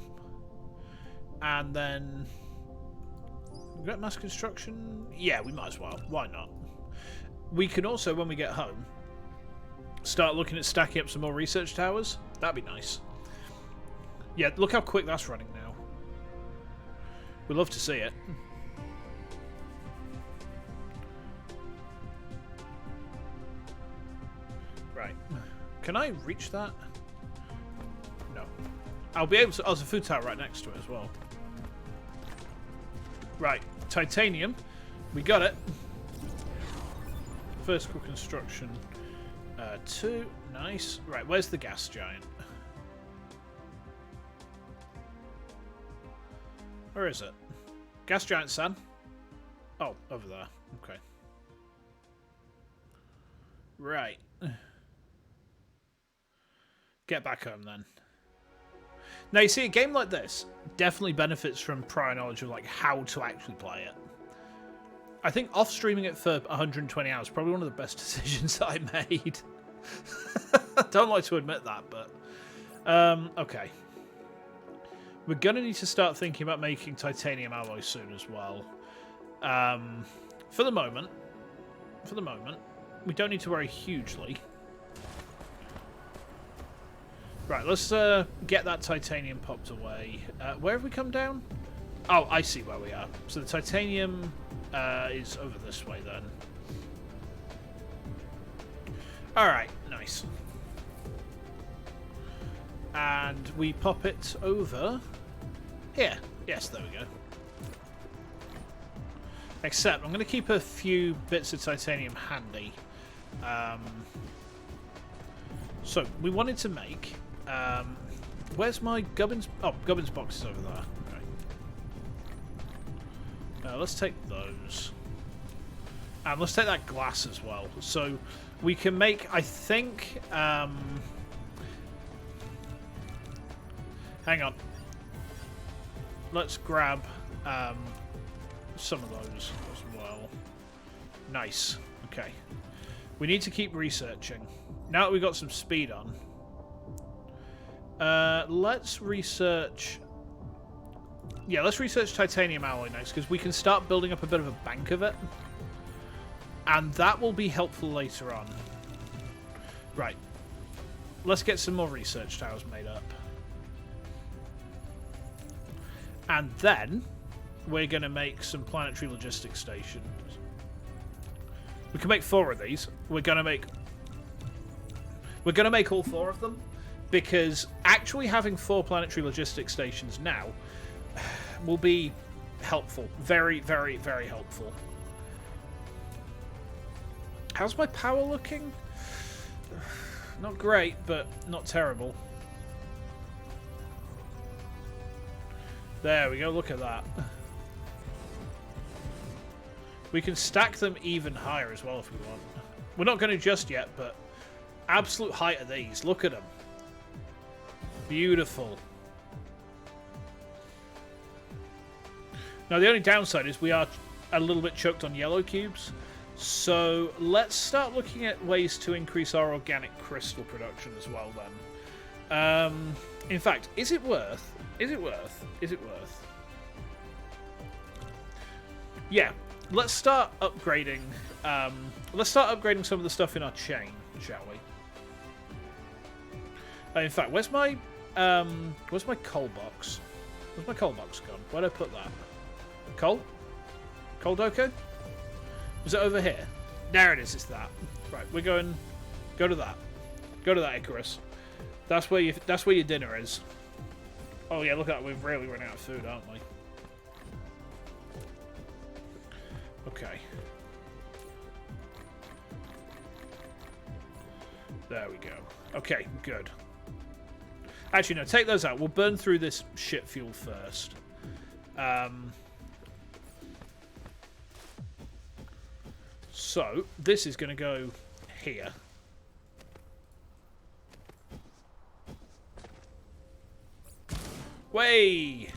And then... We got mass construction? Yeah, we might as well. Why not? We can also, when we get home, start looking at stacking up some more research towers. That'd be nice. Yeah, look how quick that's running now. We'd love to see it. Right. Can I reach that? No. I'll be able to... Oh, there's a food tower right next to it as well. Right. Titanium. We got it. Vertical construction. 2. Nice. Right, where's the gas giant? Where is it? Gas giant, San? Oh, over there. Okay. Right. Get back home then. Now, you see, a game like this definitely benefits from prior knowledge of like how to actually play it. I think off-streaming it for 120 hours is probably one of the best decisions that I made. I don't like to admit that, but... okay. We're going to need to start thinking about making titanium alloy soon as well. For the moment, we don't need to worry hugely. Right, let's get that titanium popped away. Where have we come down? Oh, I see where we are. So the titanium is over this way then. Alright, nice. And we pop it over here. Yes, there we go. Except I'm going to keep a few bits of titanium handy. So we wanted to make... where's my gubbins? Oh, gubbins box is over there. Okay. Let's take those. And let's take that glass as well. So we can make, I think... hang on. Let's grab some of those as well. Nice. Okay. We need to keep researching. Now that we've got some speed on, let's research... Yeah, let's research titanium alloy next, because we can start building up a bit of a bank of it. And that will be helpful later on. Right. Let's get some more research towers made up. And then we're going to make some planetary logistics stations. We can make 4 of these. We're going to make all 4 of them, because actually having 4 planetary logistics stations now will be helpful. Very, very, very helpful. How's my power looking? Not great, but not terrible. There we go, look at that. We can stack them even higher as well if we want. We're not going to just yet, but absolute height of these. Look at them. Beautiful. Now, the only downside is we are a little bit choked on yellow cubes. So let's start looking at ways to increase our organic crystal production as well then. In fact, is it worth? Yeah, let's start upgrading. Let's start upgrading some of the stuff in our chain, shall we? In fact, where's my coal box? Where's my coal box gone? Where'd I put that? Coal? Coal Doku? Was it over here? There it is, it's that. Right, we're going... Go to that. Go to that, Icarus. That's where your dinner is. Oh yeah, look at that, we've really run out of food, aren't we? Okay. There we go. Okay, good. Actually, no, take those out. We'll burn through this shit fuel first. So, this is going to go here. Way!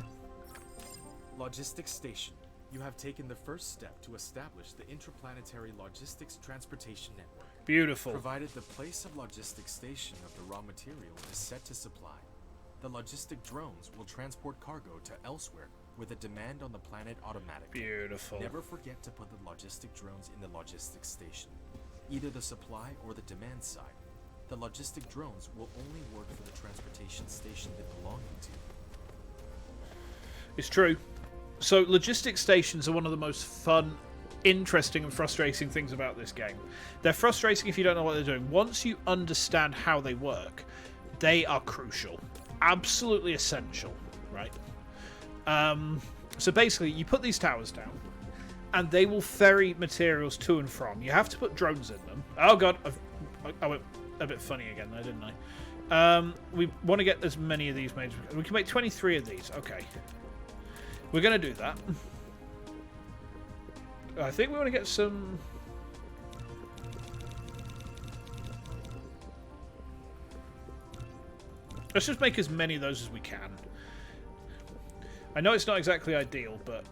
Logistics Station. You have taken the first step to establish the interplanetary logistics transportation network. Beautiful. Provided the place of logistics station of the raw material is set to supply, the logistic drones will transport cargo to elsewhere with a demand on the planet automatically. Beautiful. Never forget to put the logistic drones in the logistics station, either the supply or the demand side. The logistic drones will only work for the transportation station they belong to. It's true. So logistics stations are one of the most fun, interesting and frustrating things about this game. They're frustrating if you don't know what they're doing. Once you understand how they work, they are crucial. Absolutely essential, right? So basically, you put these towers down, and they will ferry materials to and from. You have to put drones in them. Oh god, I went a bit funny again there, didn't I? We want to get as many of these made. We can make 23 of these. Okay. We're going to do that. I think we want to get some... Let's just make as many of those as we can. I know it's not exactly ideal, but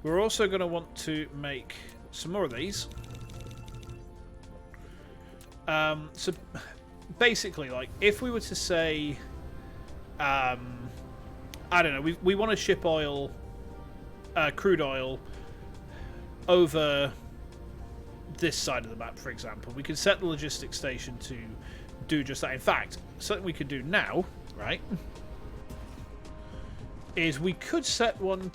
we're also going to want to make some more of these. So basically, like, if we were to say... I don't know, we want to ship oil, crude oil, over this side of the map, for example. We could set the logistics station to do just that. In fact, something we could do now, right, is we could set them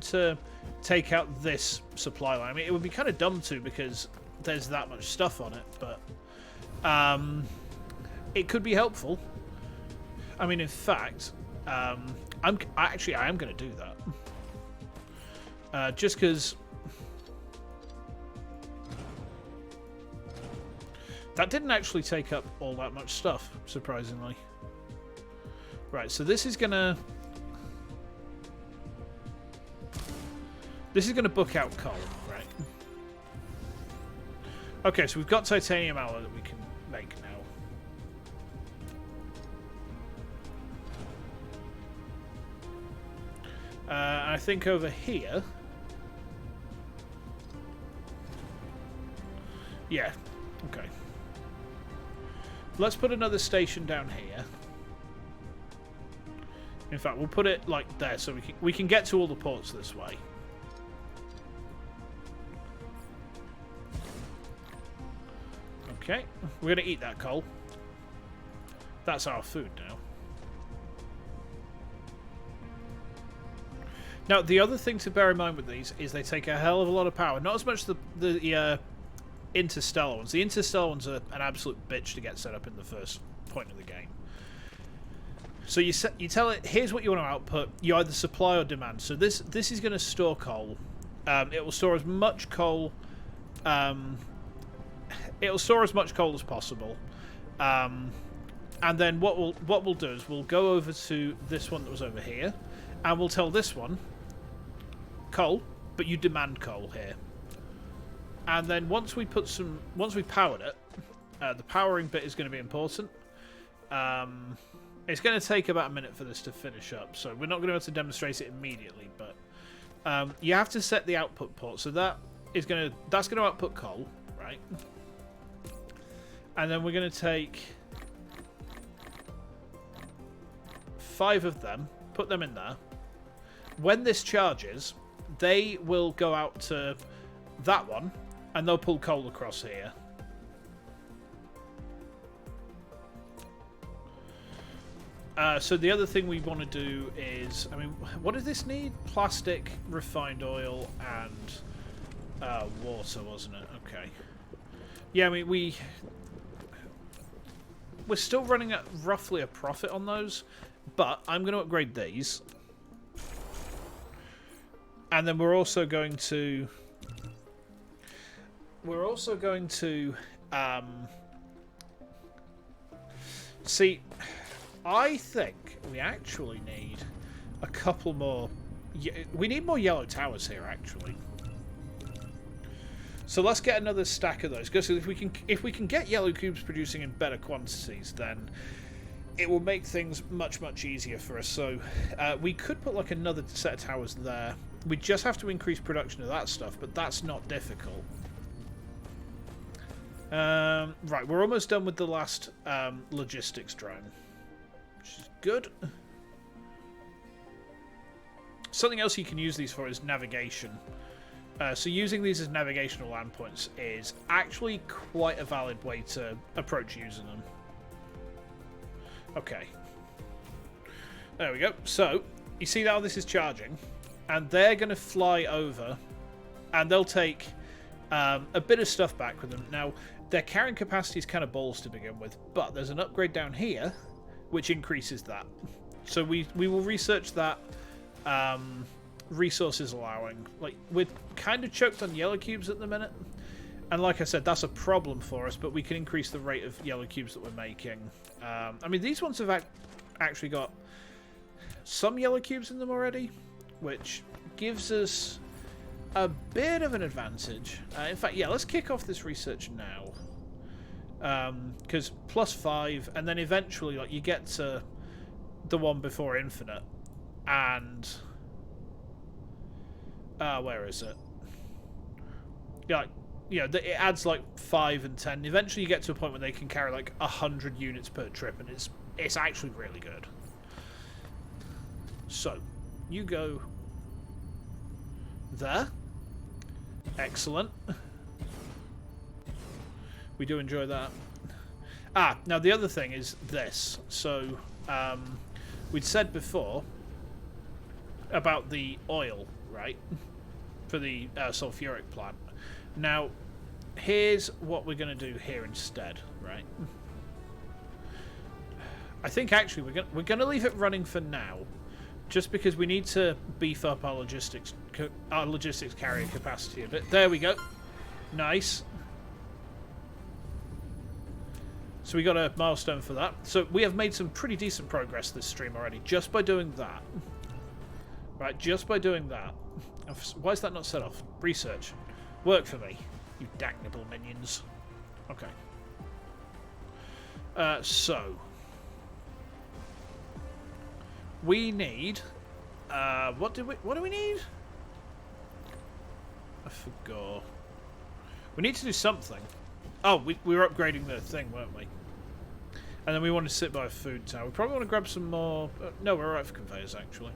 to take out this supply line. I mean, it would be kind of dumb to, because there's that much stuff on it, but it could be helpful. I mean, in fact... I am going to do that. Just because... That didn't actually take up all that much stuff, surprisingly. Right, so this is going to... This is going to book out coal, right? Okay, so we've got titanium alloy that we can make now. I think over here... Yeah, okay. Let's put another station down here. In fact, we'll put it like there so we can get to all the ports this way. Okay, we're going to eat that coal. That's our food now. Now, the other thing to bear in mind with these is they take a hell of a lot of power. Not as much the interstellar ones. The interstellar ones are an absolute bitch to get set up in the first point of the game. So you tell it, here's what you want to output. You either supply or demand. So this is going to store coal. It will store as much coal. It will store as much coal as possible. And then what we'll do is we'll go over to this one that was over here, and we'll tell this one coal, but you demand coal here. And then once we powered it, the powering bit is going to be important. It's going to take about a minute for this to finish up, so we're not going to be able to demonstrate it immediately. But you have to set the output port, so that's going to output coal, right? And then we're going to take 5 of them, put them in there. When this charges, they will go out to that one, and they'll pull coal across here. So the other thing we want to do is, I mean, what does this need? Plastic, refined oil, and water, wasn't it? Okay. Yeah, I mean, we're still running at roughly a profit on those, but I'm going to upgrade these. And then we're also going to see, I think we actually need a couple more. We need more yellow towers here, actually. So let's get another stack of those. Because if we can get yellow cubes producing in better quantities, then it will make things much easier for us. So we could put like another set of towers there. We just have to increase production of that stuff, but that's not difficult. Right, we're almost done with the last logistics drone, which is good. Something else you can use these for is navigation. So using these as navigational land points is actually quite a valid way to approach using them. Okay. There we go. So, you see how this is charging? And they're going to fly over, and they'll take a bit of stuff back with them. Now, their carrying capacity is kind of balls to begin with, but there's an upgrade down here, which increases that. So we will research that, resources allowing. Like, we're kind of choked on yellow cubes at the minute, and like I said, that's a problem for us, but we can increase the rate of yellow cubes that we're making. I mean, these ones have actually got some yellow cubes in them already, which gives us a bit of an advantage. In fact, yeah, let's kick off this research now. Because +5, and then eventually, like, you get to the one before infinite, and where is it? Yeah, it adds like 5 and 10. Eventually, you get to a point where they can carry like 100 units per trip, and it's actually really good. So, you go there. Excellent. We do enjoy that. Now the other thing is this. So, we'd said before about the oil, right? For the sulfuric plant. Now, here's what we're going to do here instead, right? I think actually we're going to leave it running for now, just because we need to beef up our logistics carrier capacity a bit. There we go. Nice. So we got a milestone for that. So we have made some pretty decent progress this stream already, just by doing that. Right, just by doing that. Why is that not set off? Research. Work for me, you damnable minions. Okay. So we need. What do we need? I forgot. We need to do something. Oh, we were upgrading the thing, weren't we? And then we want to sit by a food tower. We probably want to grab some more. No, we're alright for conveyors actually,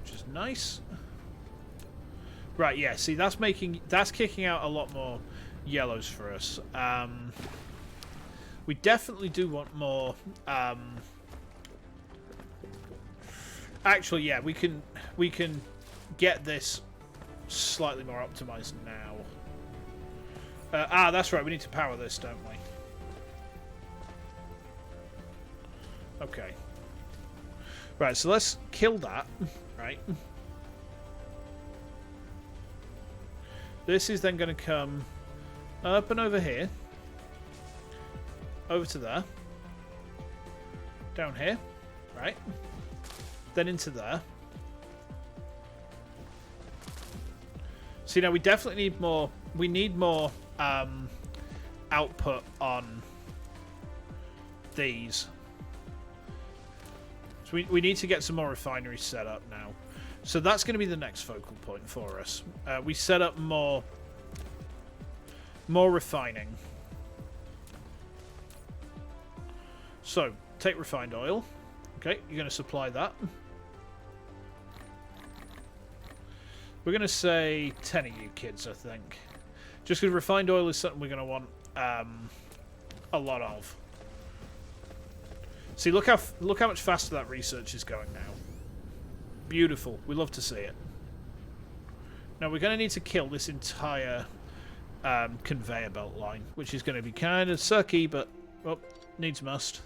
which is nice. Right, yeah. See, that's kicking out a lot more yellows for us. We definitely do want more. Actually, yeah, we can get this slightly more optimized now. That's right. We need to power this, don't we? Okay. Right, so let's kill that. Right. This is then going to come up and over here. Over to there. Down here. Right. Then into there. See, now we definitely need more. We need more output on these. So we need to get some more refineries set up now. So that's going to be the next focal point for us. We set up more refining. So take refined oil. Okay, you're going to supply that. We're going to say 10 of you kids, I think. Just because refined oil is something we're going to want a lot of. See, look how much faster that research is going now. Beautiful. We love to see it. Now we're going to need to kill this entire conveyor belt line, which is going to be kind of sucky, but well, needs must.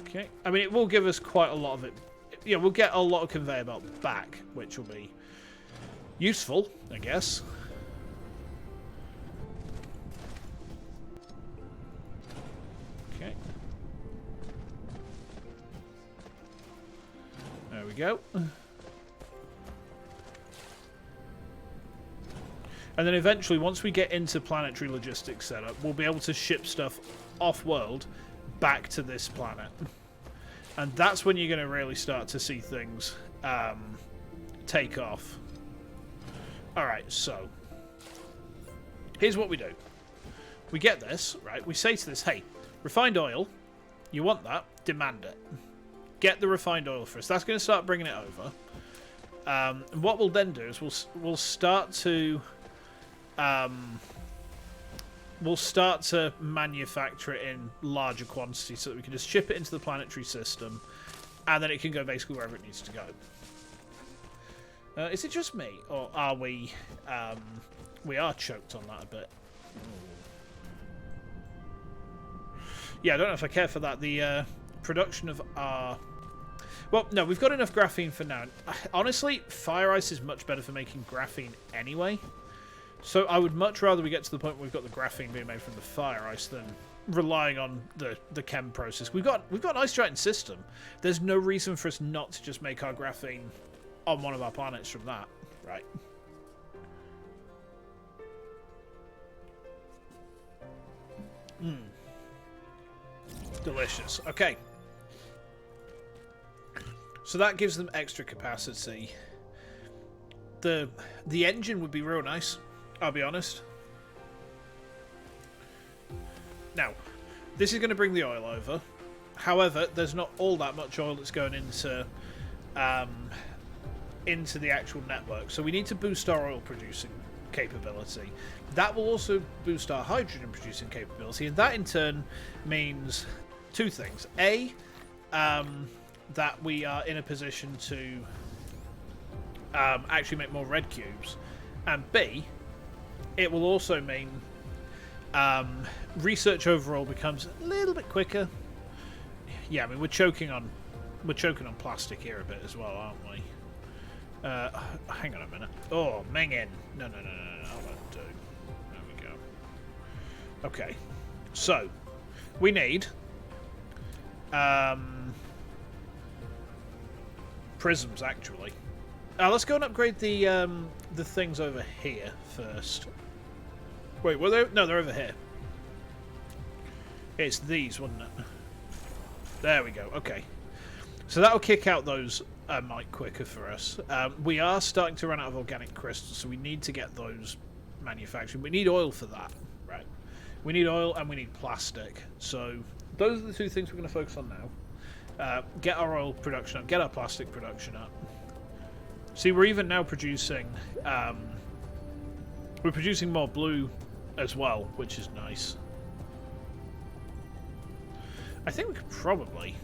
Okay. I mean, it will give us quite a lot of it. Yeah, we'll get a lot of conveyor belt back, which will be useful, I guess. Okay. There we go. And then eventually, once we get into planetary logistics setup, we'll be able to ship stuff off-world back to this planet. And that's when you're going to really start to see things take off. Alright, so here's what we do. We get this, right? We say to this, hey, refined oil, you want that? Demand it. Get the refined oil for us. That's going to start bringing it over. And what we'll then do is we'll start to manufacture it in larger quantities so that we can just ship it into the planetary system, and then it can go basically wherever it needs to go. Is it just me, or are we? We are choked on that a bit. Yeah, I don't know if I care for that. The production of our... Well, no, we've got enough graphene for now. Honestly, fire ice is much better for making graphene anyway. So I would much rather we get to the point where we've got the graphene being made from the fire ice than relying on the chem process. We've got an ice giant system. There's no reason for us not to just make our graphene on one of our planets from that, right? Delicious. Okay. So that gives them extra capacity. The engine would be real nice, I'll be honest. Now, this is going to bring the oil over. However, there's not all that much oil that's going into the actual network. So we need to boost our oil producing capability. That will also boost our hydrogen producing capability, and that in turn means two things. A, that we are in a position to actually make more red cubes, and B, it will also mean research overall becomes a little bit quicker. Yeah, I mean we're choking on plastic here a bit as well, aren't we? Hang on a minute. Oh, Mengin. No. I'll let it do. There we go. Okay, so we need prisms, actually. Let's go and upgrade the things over here first. Wait, were they? No, they're over here. It's these, wasn't it? There we go. Okay. So that'll kick out those a mite quicker for us. We are starting to run out of organic crystals, so we need to get those manufactured. We need oil for that, right? We need oil and we need plastic. So those are the two things we're going to focus on now. Get our oil production up, get our plastic production up. See, we're even now producing... we're producing more blue as well, which is nice. I think we could probably...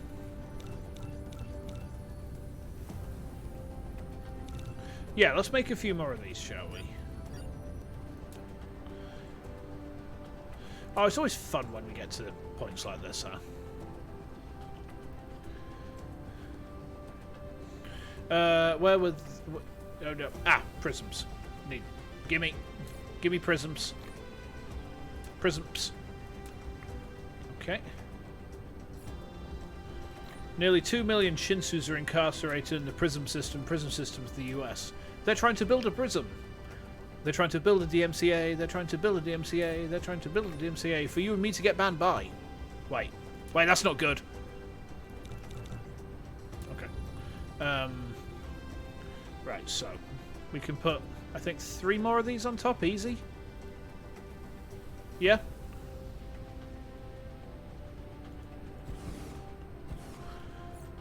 Yeah, let's make a few more of these, shall we? Oh, it's always fun when we get to points like this, huh? Where would... Oh, no. Ah, prisms. Gimme prisms. Prisms. Okay. Nearly 2 million Shinsus are incarcerated in the prison systems of the US. They're trying to build a prism. They're trying to build a DMCA. They're trying to build a DMCA. They're trying to build a DMCA for you and me to get banned by. Wait, that's not good. Okay. Right, so we can put, I think, 3 more of these on top, easy. Yeah.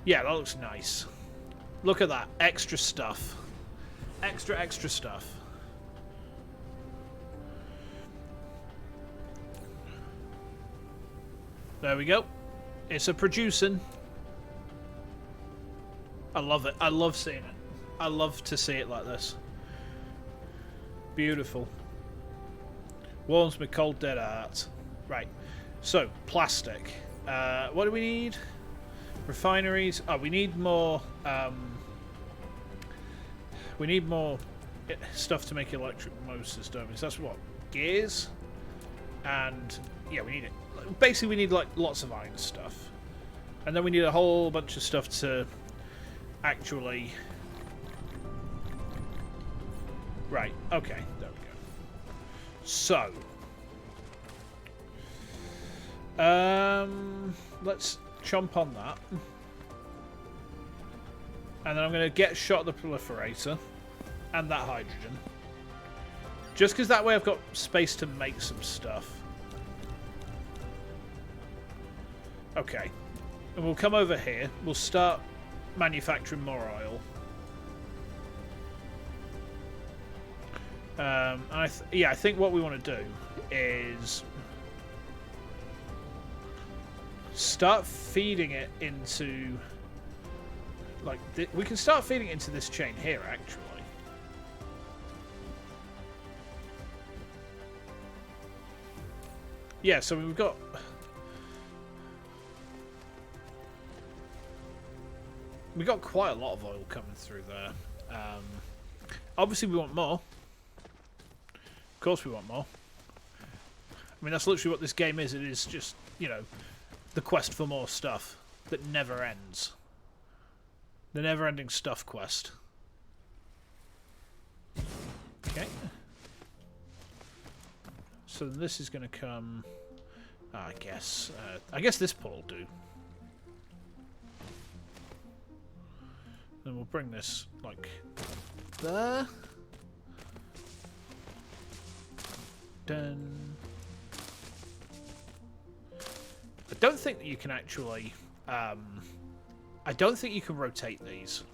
Yeah, that looks nice. Look at that. Extra stuff. Extra stuff. There we go. It's a producing. I love it. I love seeing it. I love to see it like this. Beautiful. Warms me cold dead heart. Right. So, plastic. What do we need? Refineries. Oh, we need more. We need more stuff to make electric motors, don't we? So that's what? Gears? And yeah, we need it. Basically, we need like lots of iron stuff, and then we need a whole bunch of stuff to actually. Right. Okay. There we go. So. Let's chomp on that. And then I'm going to get shot at the proliferator and that hydrogen. Just because that way I've got space to make some stuff. Okay. And we'll come over here. We'll start manufacturing more oil. I think what we want to do is start feeding it into, like, we can start feeding it into this chain here, actually. Yeah, so we've got quite a lot of oil coming through there. Obviously, we want more. Of course, we want more. I mean, that's literally what this game is. It is just, you know, the quest for more stuff that never ends. The never-ending stuff quest. Okay. So this is going to come... I guess this port will do. Then we'll bring this, like, there. Done. I don't think that you can actually... I don't think you can rotate these.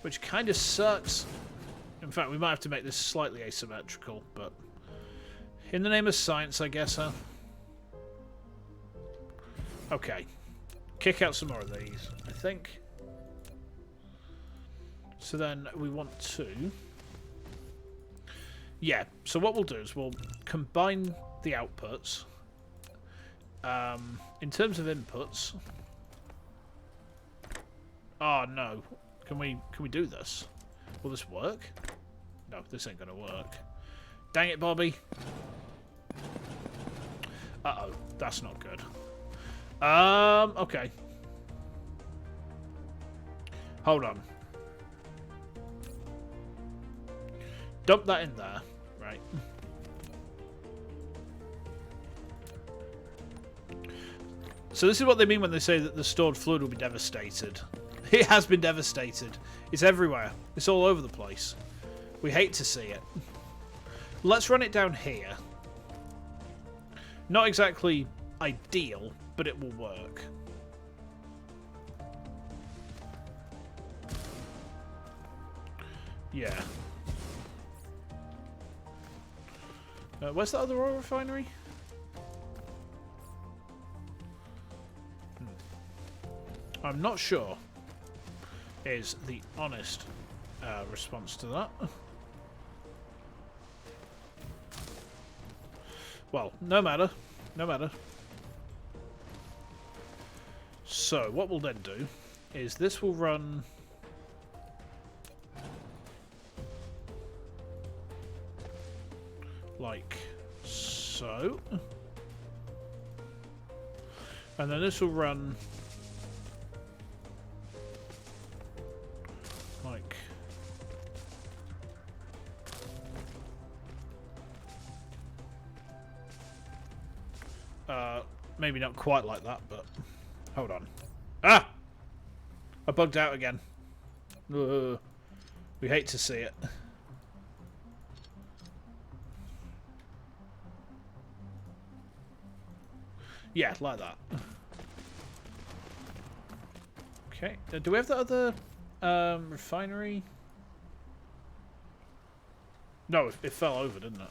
Which kind of sucks. In fact, we might have to make this slightly asymmetrical, but... in the name of science, I guess, huh? Okay. Kick out some more of these, I think. So then we want to... yeah, so what we'll do is we'll combine the outputs. In terms of inputs... oh, no. Can we do this? Will this work? No, this ain't gonna work. Dang it, Bobby. Uh-oh, that's not good. Okay. Hold on. Dump that in there. Right. So this is what they mean when they say that the stored fluid will be devastated. It has been devastated. It's everywhere. It's all over the place. We hate to see it. Let's run it down here. Not exactly ideal, but it will work. Yeah. Where's that other oil refinery? I'm not sure is the honest response to that. Well, no matter. No matter. So, what we'll then do is this will run... like so. And then this will run... like... maybe not quite like that, but... hold on. Ah! I bugged out again. We hate to see it. Yeah, like that. Okay. Do we have the other refinery? No, it fell over, didn't it?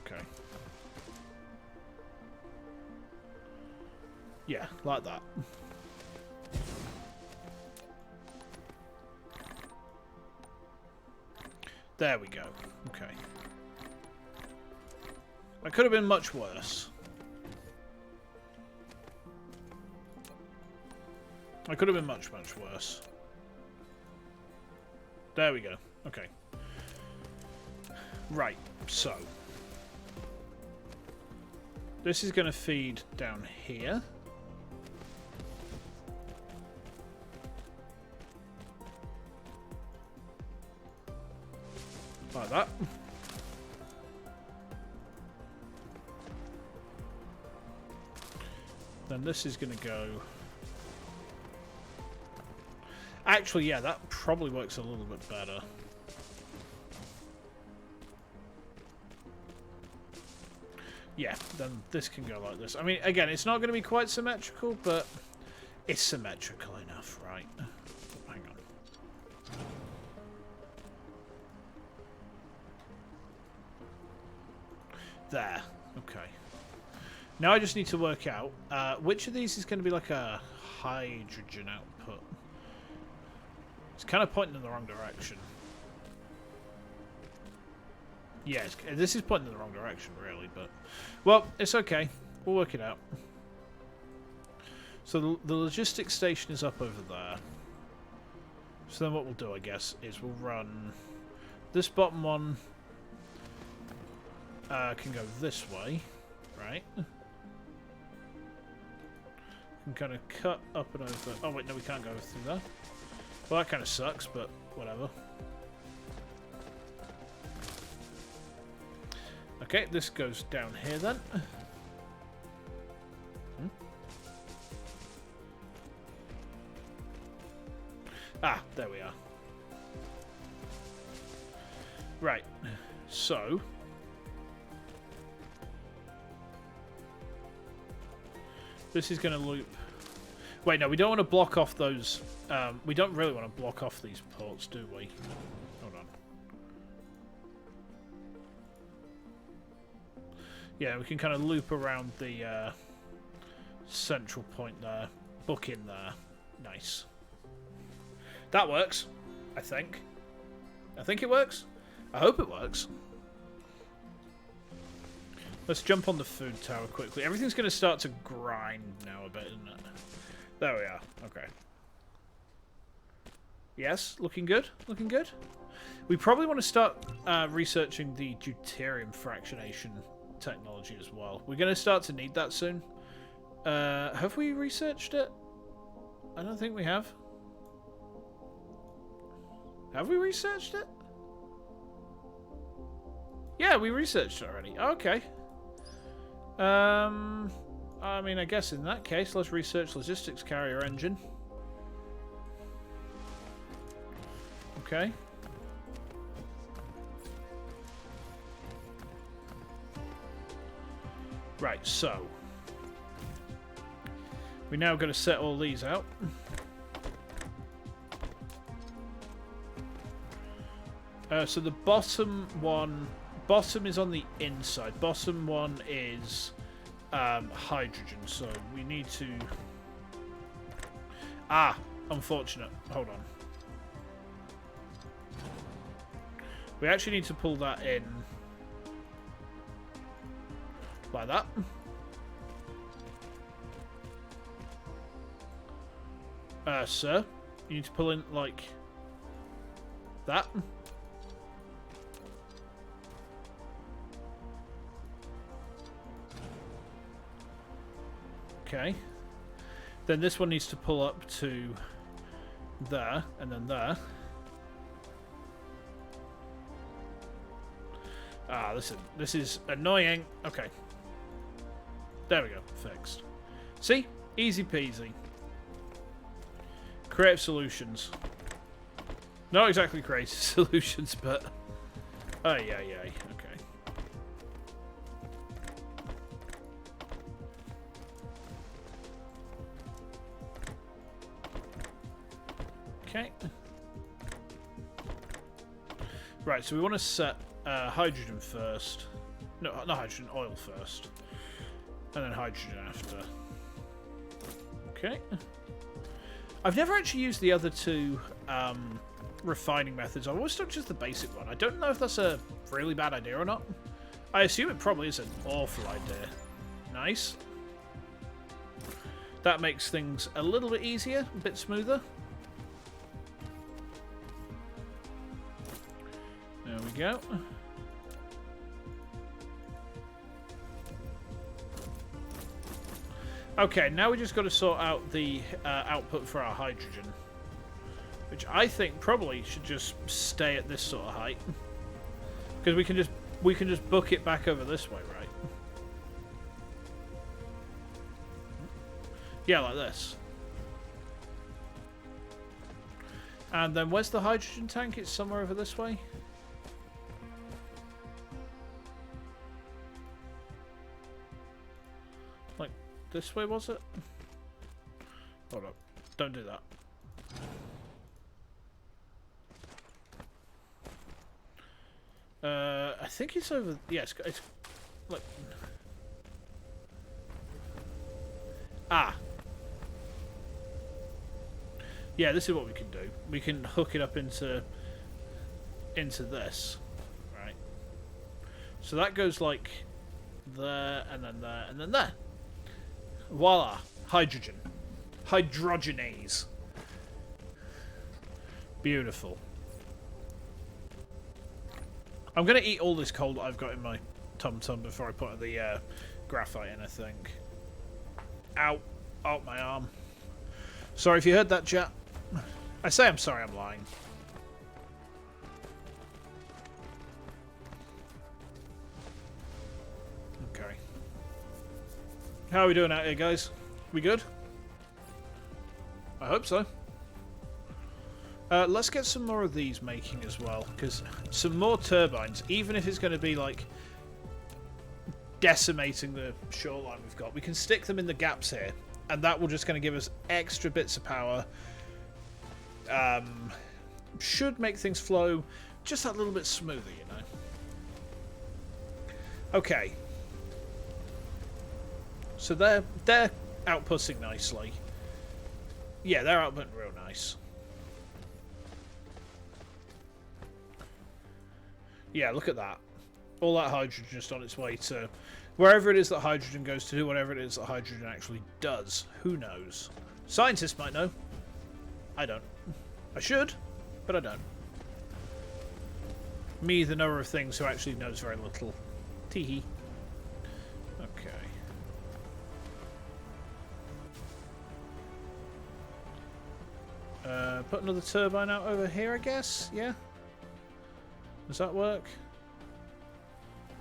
Okay. Yeah, like that. There we go. Okay. That could have been much worse. That could have been much, much worse. There we go. Okay. Right, so. This is going to feed down here. Like that. Then this is going to go... actually, yeah, that probably works a little bit better. Yeah, then this can go like this. I mean, again, it's not going to be quite symmetrical, but it's symmetrical enough, right? Hang on. There. Okay. Now I just need to work out which of these is going to be like a hydrogen output. It's kind of pointing in the wrong direction. Yes, this is pointing in the wrong direction, really, but... well, it's okay. We'll work it out. So the logistics station is up over there. So then what we'll do, I guess, is we'll run... this bottom one can go this way, right? Can kind of cut up and over... oh, wait, no, we can't go through there. Well, that kind of sucks, but whatever. Okay, this goes down here then. Ah, there we are. Right, so... this is going to loop... wait, no, we don't want to block off those... we don't really want to block off these ports, do we? Hold on. Yeah, we can kind of loop around the central point there. Book in there. Nice. That works, I think. I think it works. I hope it works. Let's jump on the food tower quickly. Everything's going to start to grind now a bit, isn't it? There we are. Okay. Yes, looking good. Looking good. We probably want to start researching the deuterium fractionation technology as well. We're going to start to need that soon. Have we researched it? I don't think we have. Have we researched it? Yeah, we researched it already. Okay. I mean, I guess in that case, let's research logistics carrier engine. Okay. Right, so we now got to set all these out. So the bottom is on the inside. Bottom one is hydrogen, so we need to... unfortunate. Hold on. We actually need to pull that in like that. Sir, you need to pull in like that. Okay. Then this one needs to pull up to there, and then there. This is annoying. Okay. There we go. Fixed. See? Easy peasy. Creative solutions. Not exactly creative solutions, but... Ay. Okay. Okay. Right, so we want to set hydrogen first. No, not hydrogen, oil first. And then hydrogen after. Okay. I've never actually used the other two refining methods. I've always stuck just the basic one. I don't know if that's a really bad idea or not. I assume it probably is an awful idea. Nice. That makes things a little bit easier, a bit smoother. There we go. Okay, now we just got to sort out the output for our hydrogen, which I think probably should just stay at this sort of height, because we can just book it back over this way, right? Yeah, like this. And then where's the hydrogen tank? It's somewhere over this way. This way, was it? Hold up. Don't do that. I think it's over... Yeah, it's like... Yeah, this is what we can do. We can hook it up into this. Right. So that goes like there, and then there, and then there. Voila! Hydrogen. Hydrogenase. Beautiful. I'm going to eat all this coal that I've got in my tum-tum before I put the graphite in, I think. Ow. Oh, my arm. Sorry if you heard that, chat. I say I'm sorry, I'm lying. Okay. How are we doing out here, guys? We good? I hope so. Let's get some more of these making as well, because some more turbines, even if it's going to be like decimating the shoreline we've got, we can stick them in the gaps here, and that will just kind of give us extra bits of power. Should make things flow just that little bit smoother, you know. Okay. So they're outputting nicely. Yeah, they're outputting real nice. Yeah, look at that. All that hydrogen just on its way to wherever it is that hydrogen goes to, whatever it is that hydrogen actually does. Who knows? Scientists might know. I don't. I should, but I don't. Me, the knower of things, who actually knows very little. Teehee. Okay. Put another turbine out over here, I guess? Yeah? Does that work?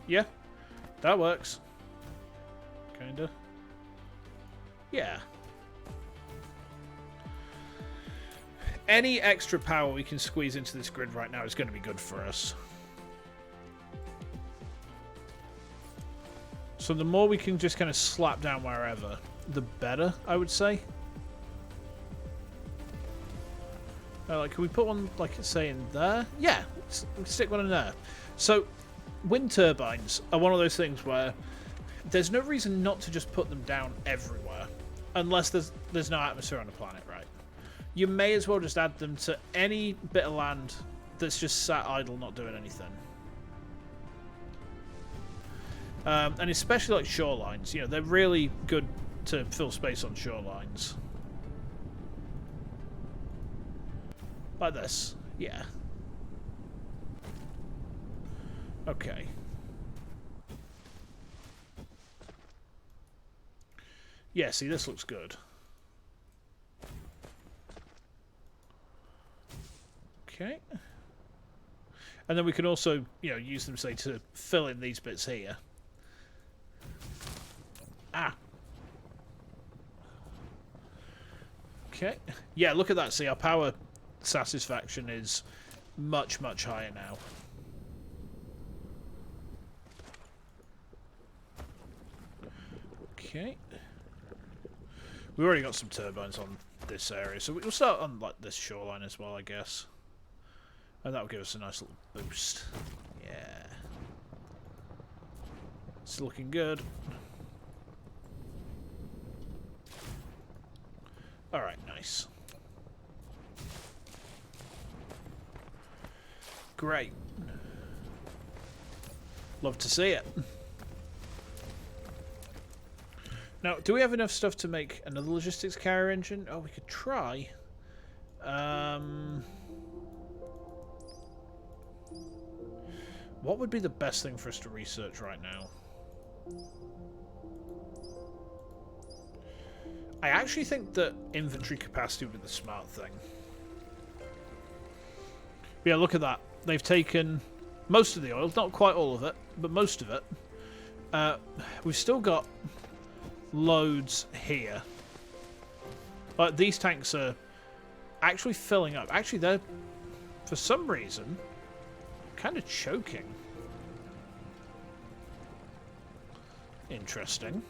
Yeah? That works. Kinda. Yeah. Any extra power we can squeeze into this grid right now is going to be good for us. So the more we can just kind of slap down wherever, the better, I would say. Like, can we put one, like, say, in there? Yeah, stick one in there. So, wind turbines are one of those things where there's no reason not to just put them down everywhere, unless there's no atmosphere on the planet, right? You may as well just add them to any bit of land that's just sat idle, not doing anything. And especially like shorelines, you know, they're really good to fill space on shorelines. Like this, yeah. Okay. Yeah, see, this looks good. Okay. And then we can also, you know, use them, say, to fill in these bits here. Ah. Okay. Yeah, look at that. See, our power satisfaction is much, much higher now. Okay. We've already got some turbines on this area, so we'll start on like this shoreline as well, I guess. And that'll give us a nice little boost. Yeah. It's looking good. Alright, nice. Great. Love to see it. Now, do we have enough stuff to make another logistics carrier engine? Oh, we could try. What would be the best thing for us to research right now? I actually think that inventory capacity would be the smart thing. But yeah, look at that. They've taken most of the oil, not quite all of it, but most of it. We've still got loads here. But these tanks are actually filling up. Actually, they're, for some reason, kind of choking. Interesting.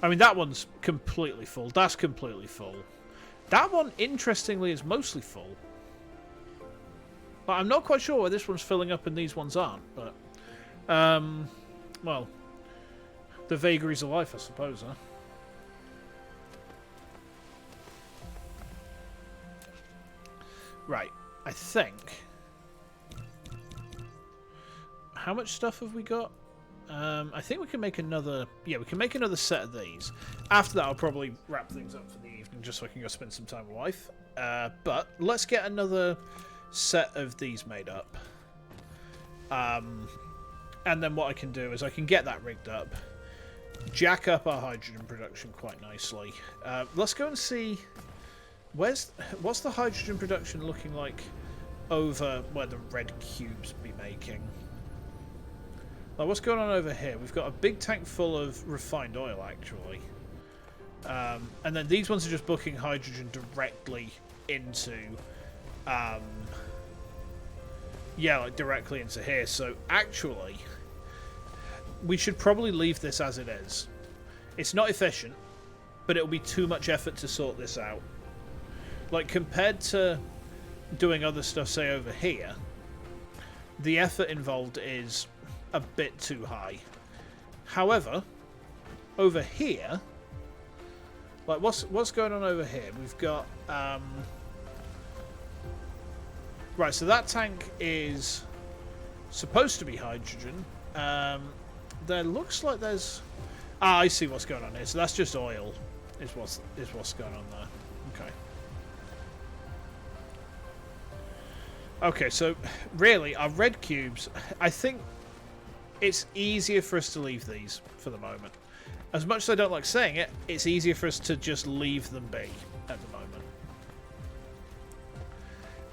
I mean, that one's completely full. That's completely full. That one, interestingly, is mostly full. But I'm not quite sure why this one's filling up and these ones aren't. But, well, the vagaries of life, I suppose, huh? Right, I think. How much stuff have we got? I think we can make another... Yeah, we can make another set of these. After that, I'll probably wrap things up for the evening just so I can go spend some time with wife. But let's get another set of these made up. And then what I can do is I can get that rigged up, jack up our hydrogen production quite nicely. Let's go and see... What's the hydrogen production looking like over where the red cubes be making? Like, what's going on over here? We've got a big tank full of refined oil, actually. And then these ones are just booking hydrogen directly into... yeah, like directly into here. So, actually, we should probably leave this as it is. It's not efficient, but it'll be too much effort to sort this out. Like, compared to doing other stuff, say, over here, the effort involved is a bit too high. However, over here, like, what's going on over here? We've got, right, so that tank is supposed to be hydrogen. There looks like there's... Ah, I see what's going on here. So that's just oil, is what's going on there. Okay. Okay, so really, our red cubes, I think it's easier for us to leave these for the moment. As much as I don't like saying it, it's easier for us to just leave them be at the moment.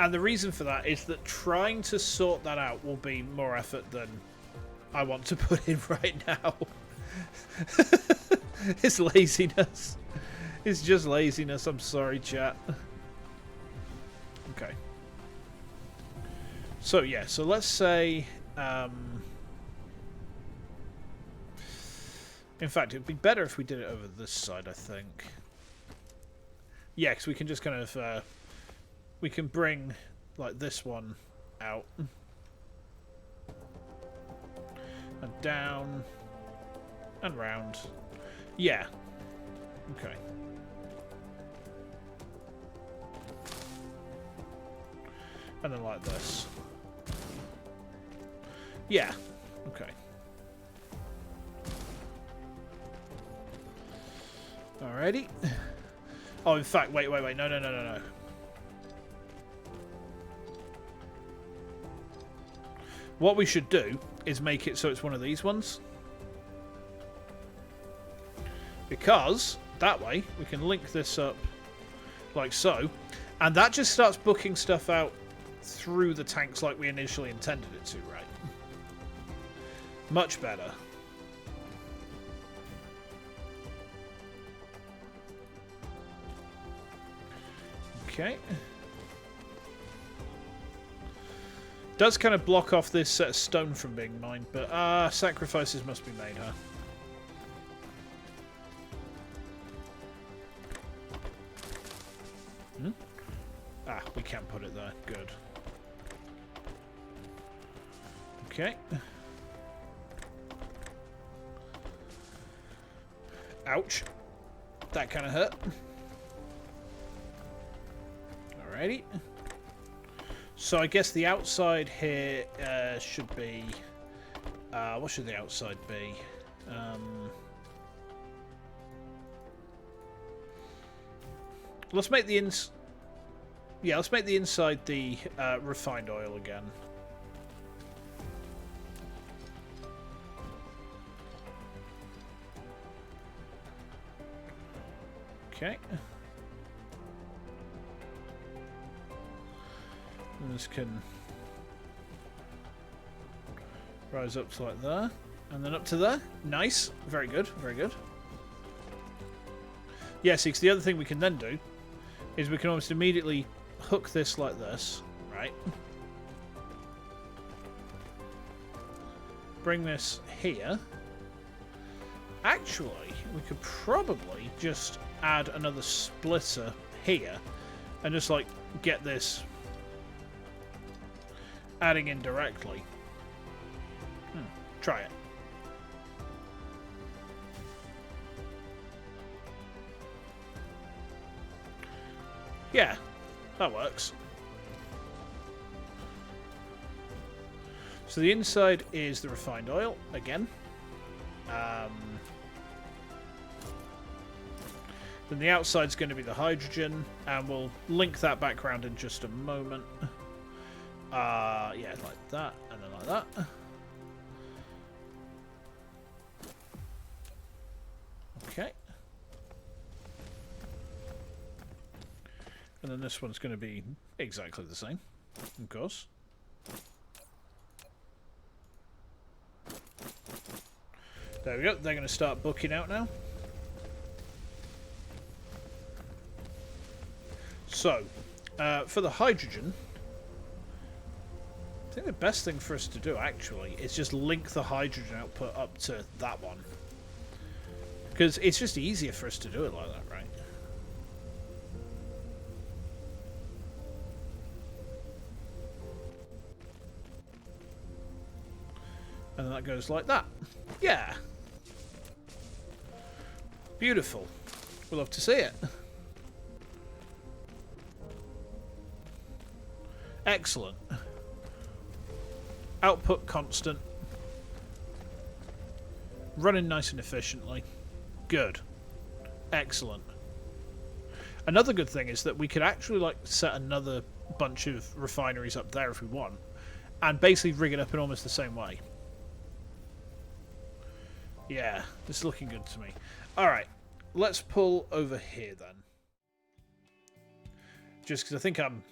And the reason for that is that trying to sort that out will be more effort than I want to put in right now. It's laziness. It's just laziness. I'm sorry, chat. Okay. So, yeah. So, let's say... in fact, it would be better if we did it over this side, I think. Yeah, because we can just kind of... we can bring, like, this one out. And down. And round. Yeah. Okay. And then like this. Yeah. Okay. Alrighty. Oh, in fact, wait. No. What we should do is make it so it's one of these ones. Because that way we can link this up like so. And that just starts booking stuff out through the tanks like we initially intended it to, right? Much better. Okay. Does kind of block off this set of stone from being mined, but sacrifices must be made, huh? Hmm? Ah, we can't put it there. Good. Okay. Ouch. That kind of hurt. Alrighty. So I guess the outside here should be... what should the outside be? Let's make the let's make the inside the refined oil again. Okay. And this can rise up to like there, and then up to there. Nice. Very good. Very good. Yeah, see, 'cause the other thing we can then do is we can almost immediately hook this like this, right? Bring this here. Actually, we could probably just add another splitter here and just like get this adding in directly. Try it. Yeah, that works. So the inside is the refined oil again. Then the outside's going to be the hydrogen, and we'll link that back around in just a moment. Yeah, like that, and then like that. Okay. And then this one's going to be exactly the same, of course. There we go. They're going to start booking out now. So, for the hydrogen, I think the best thing for us to do, actually, is just link the hydrogen output up to that one. Because it's just easier for us to do it like that, right? And then that goes like that. Yeah. Beautiful. We'll love to see it. Excellent. Output constant. Running nice and efficiently. Good. Excellent. Another good thing is that we could actually like set another bunch of refineries up there if we want, and basically rig it up in almost the same way. Yeah, this is looking good to me. Alright, let's pull over here then. Just because I think I'm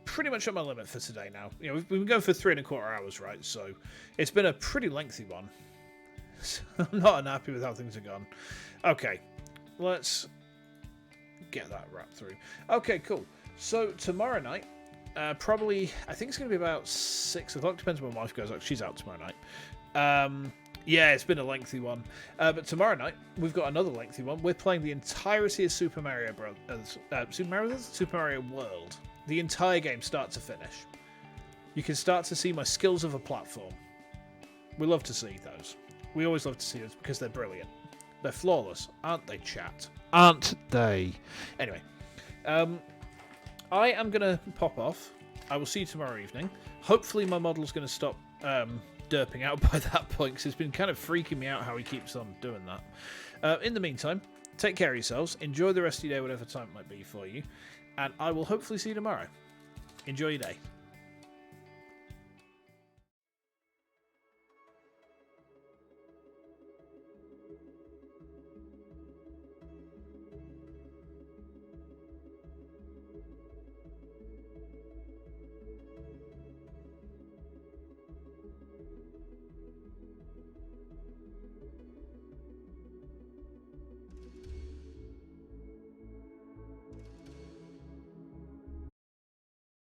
pretty much at my limit for today now. You know, we've been going for 3¼ hours, right? So it's been a pretty lengthy one. I'm not unhappy with how things have gone. Okay, let's get that wrapped through. Okay, cool. So tomorrow night, probably, I think it's going to be about 6 o'clock. Depends when my wife goes out. She's out tomorrow night. Yeah, it's been a lengthy one. But tomorrow night, we've got another lengthy one. We're playing the entirety of Super Mario Super Mario World. The entire game, start to finish. You can start to see my skills of a platform. We love to see those. We always love to see those because they're brilliant. They're flawless, aren't they, chat? Aren't they? Anyway, I am going to pop off. I will see you tomorrow evening. Hopefully my model's going to stop derping out by that point, because it's been kind of freaking me out how he keeps on doing that. In the meantime, take care of yourselves. Enjoy the rest of your day, whatever time it might be for you. And I will hopefully see you tomorrow. Enjoy your day.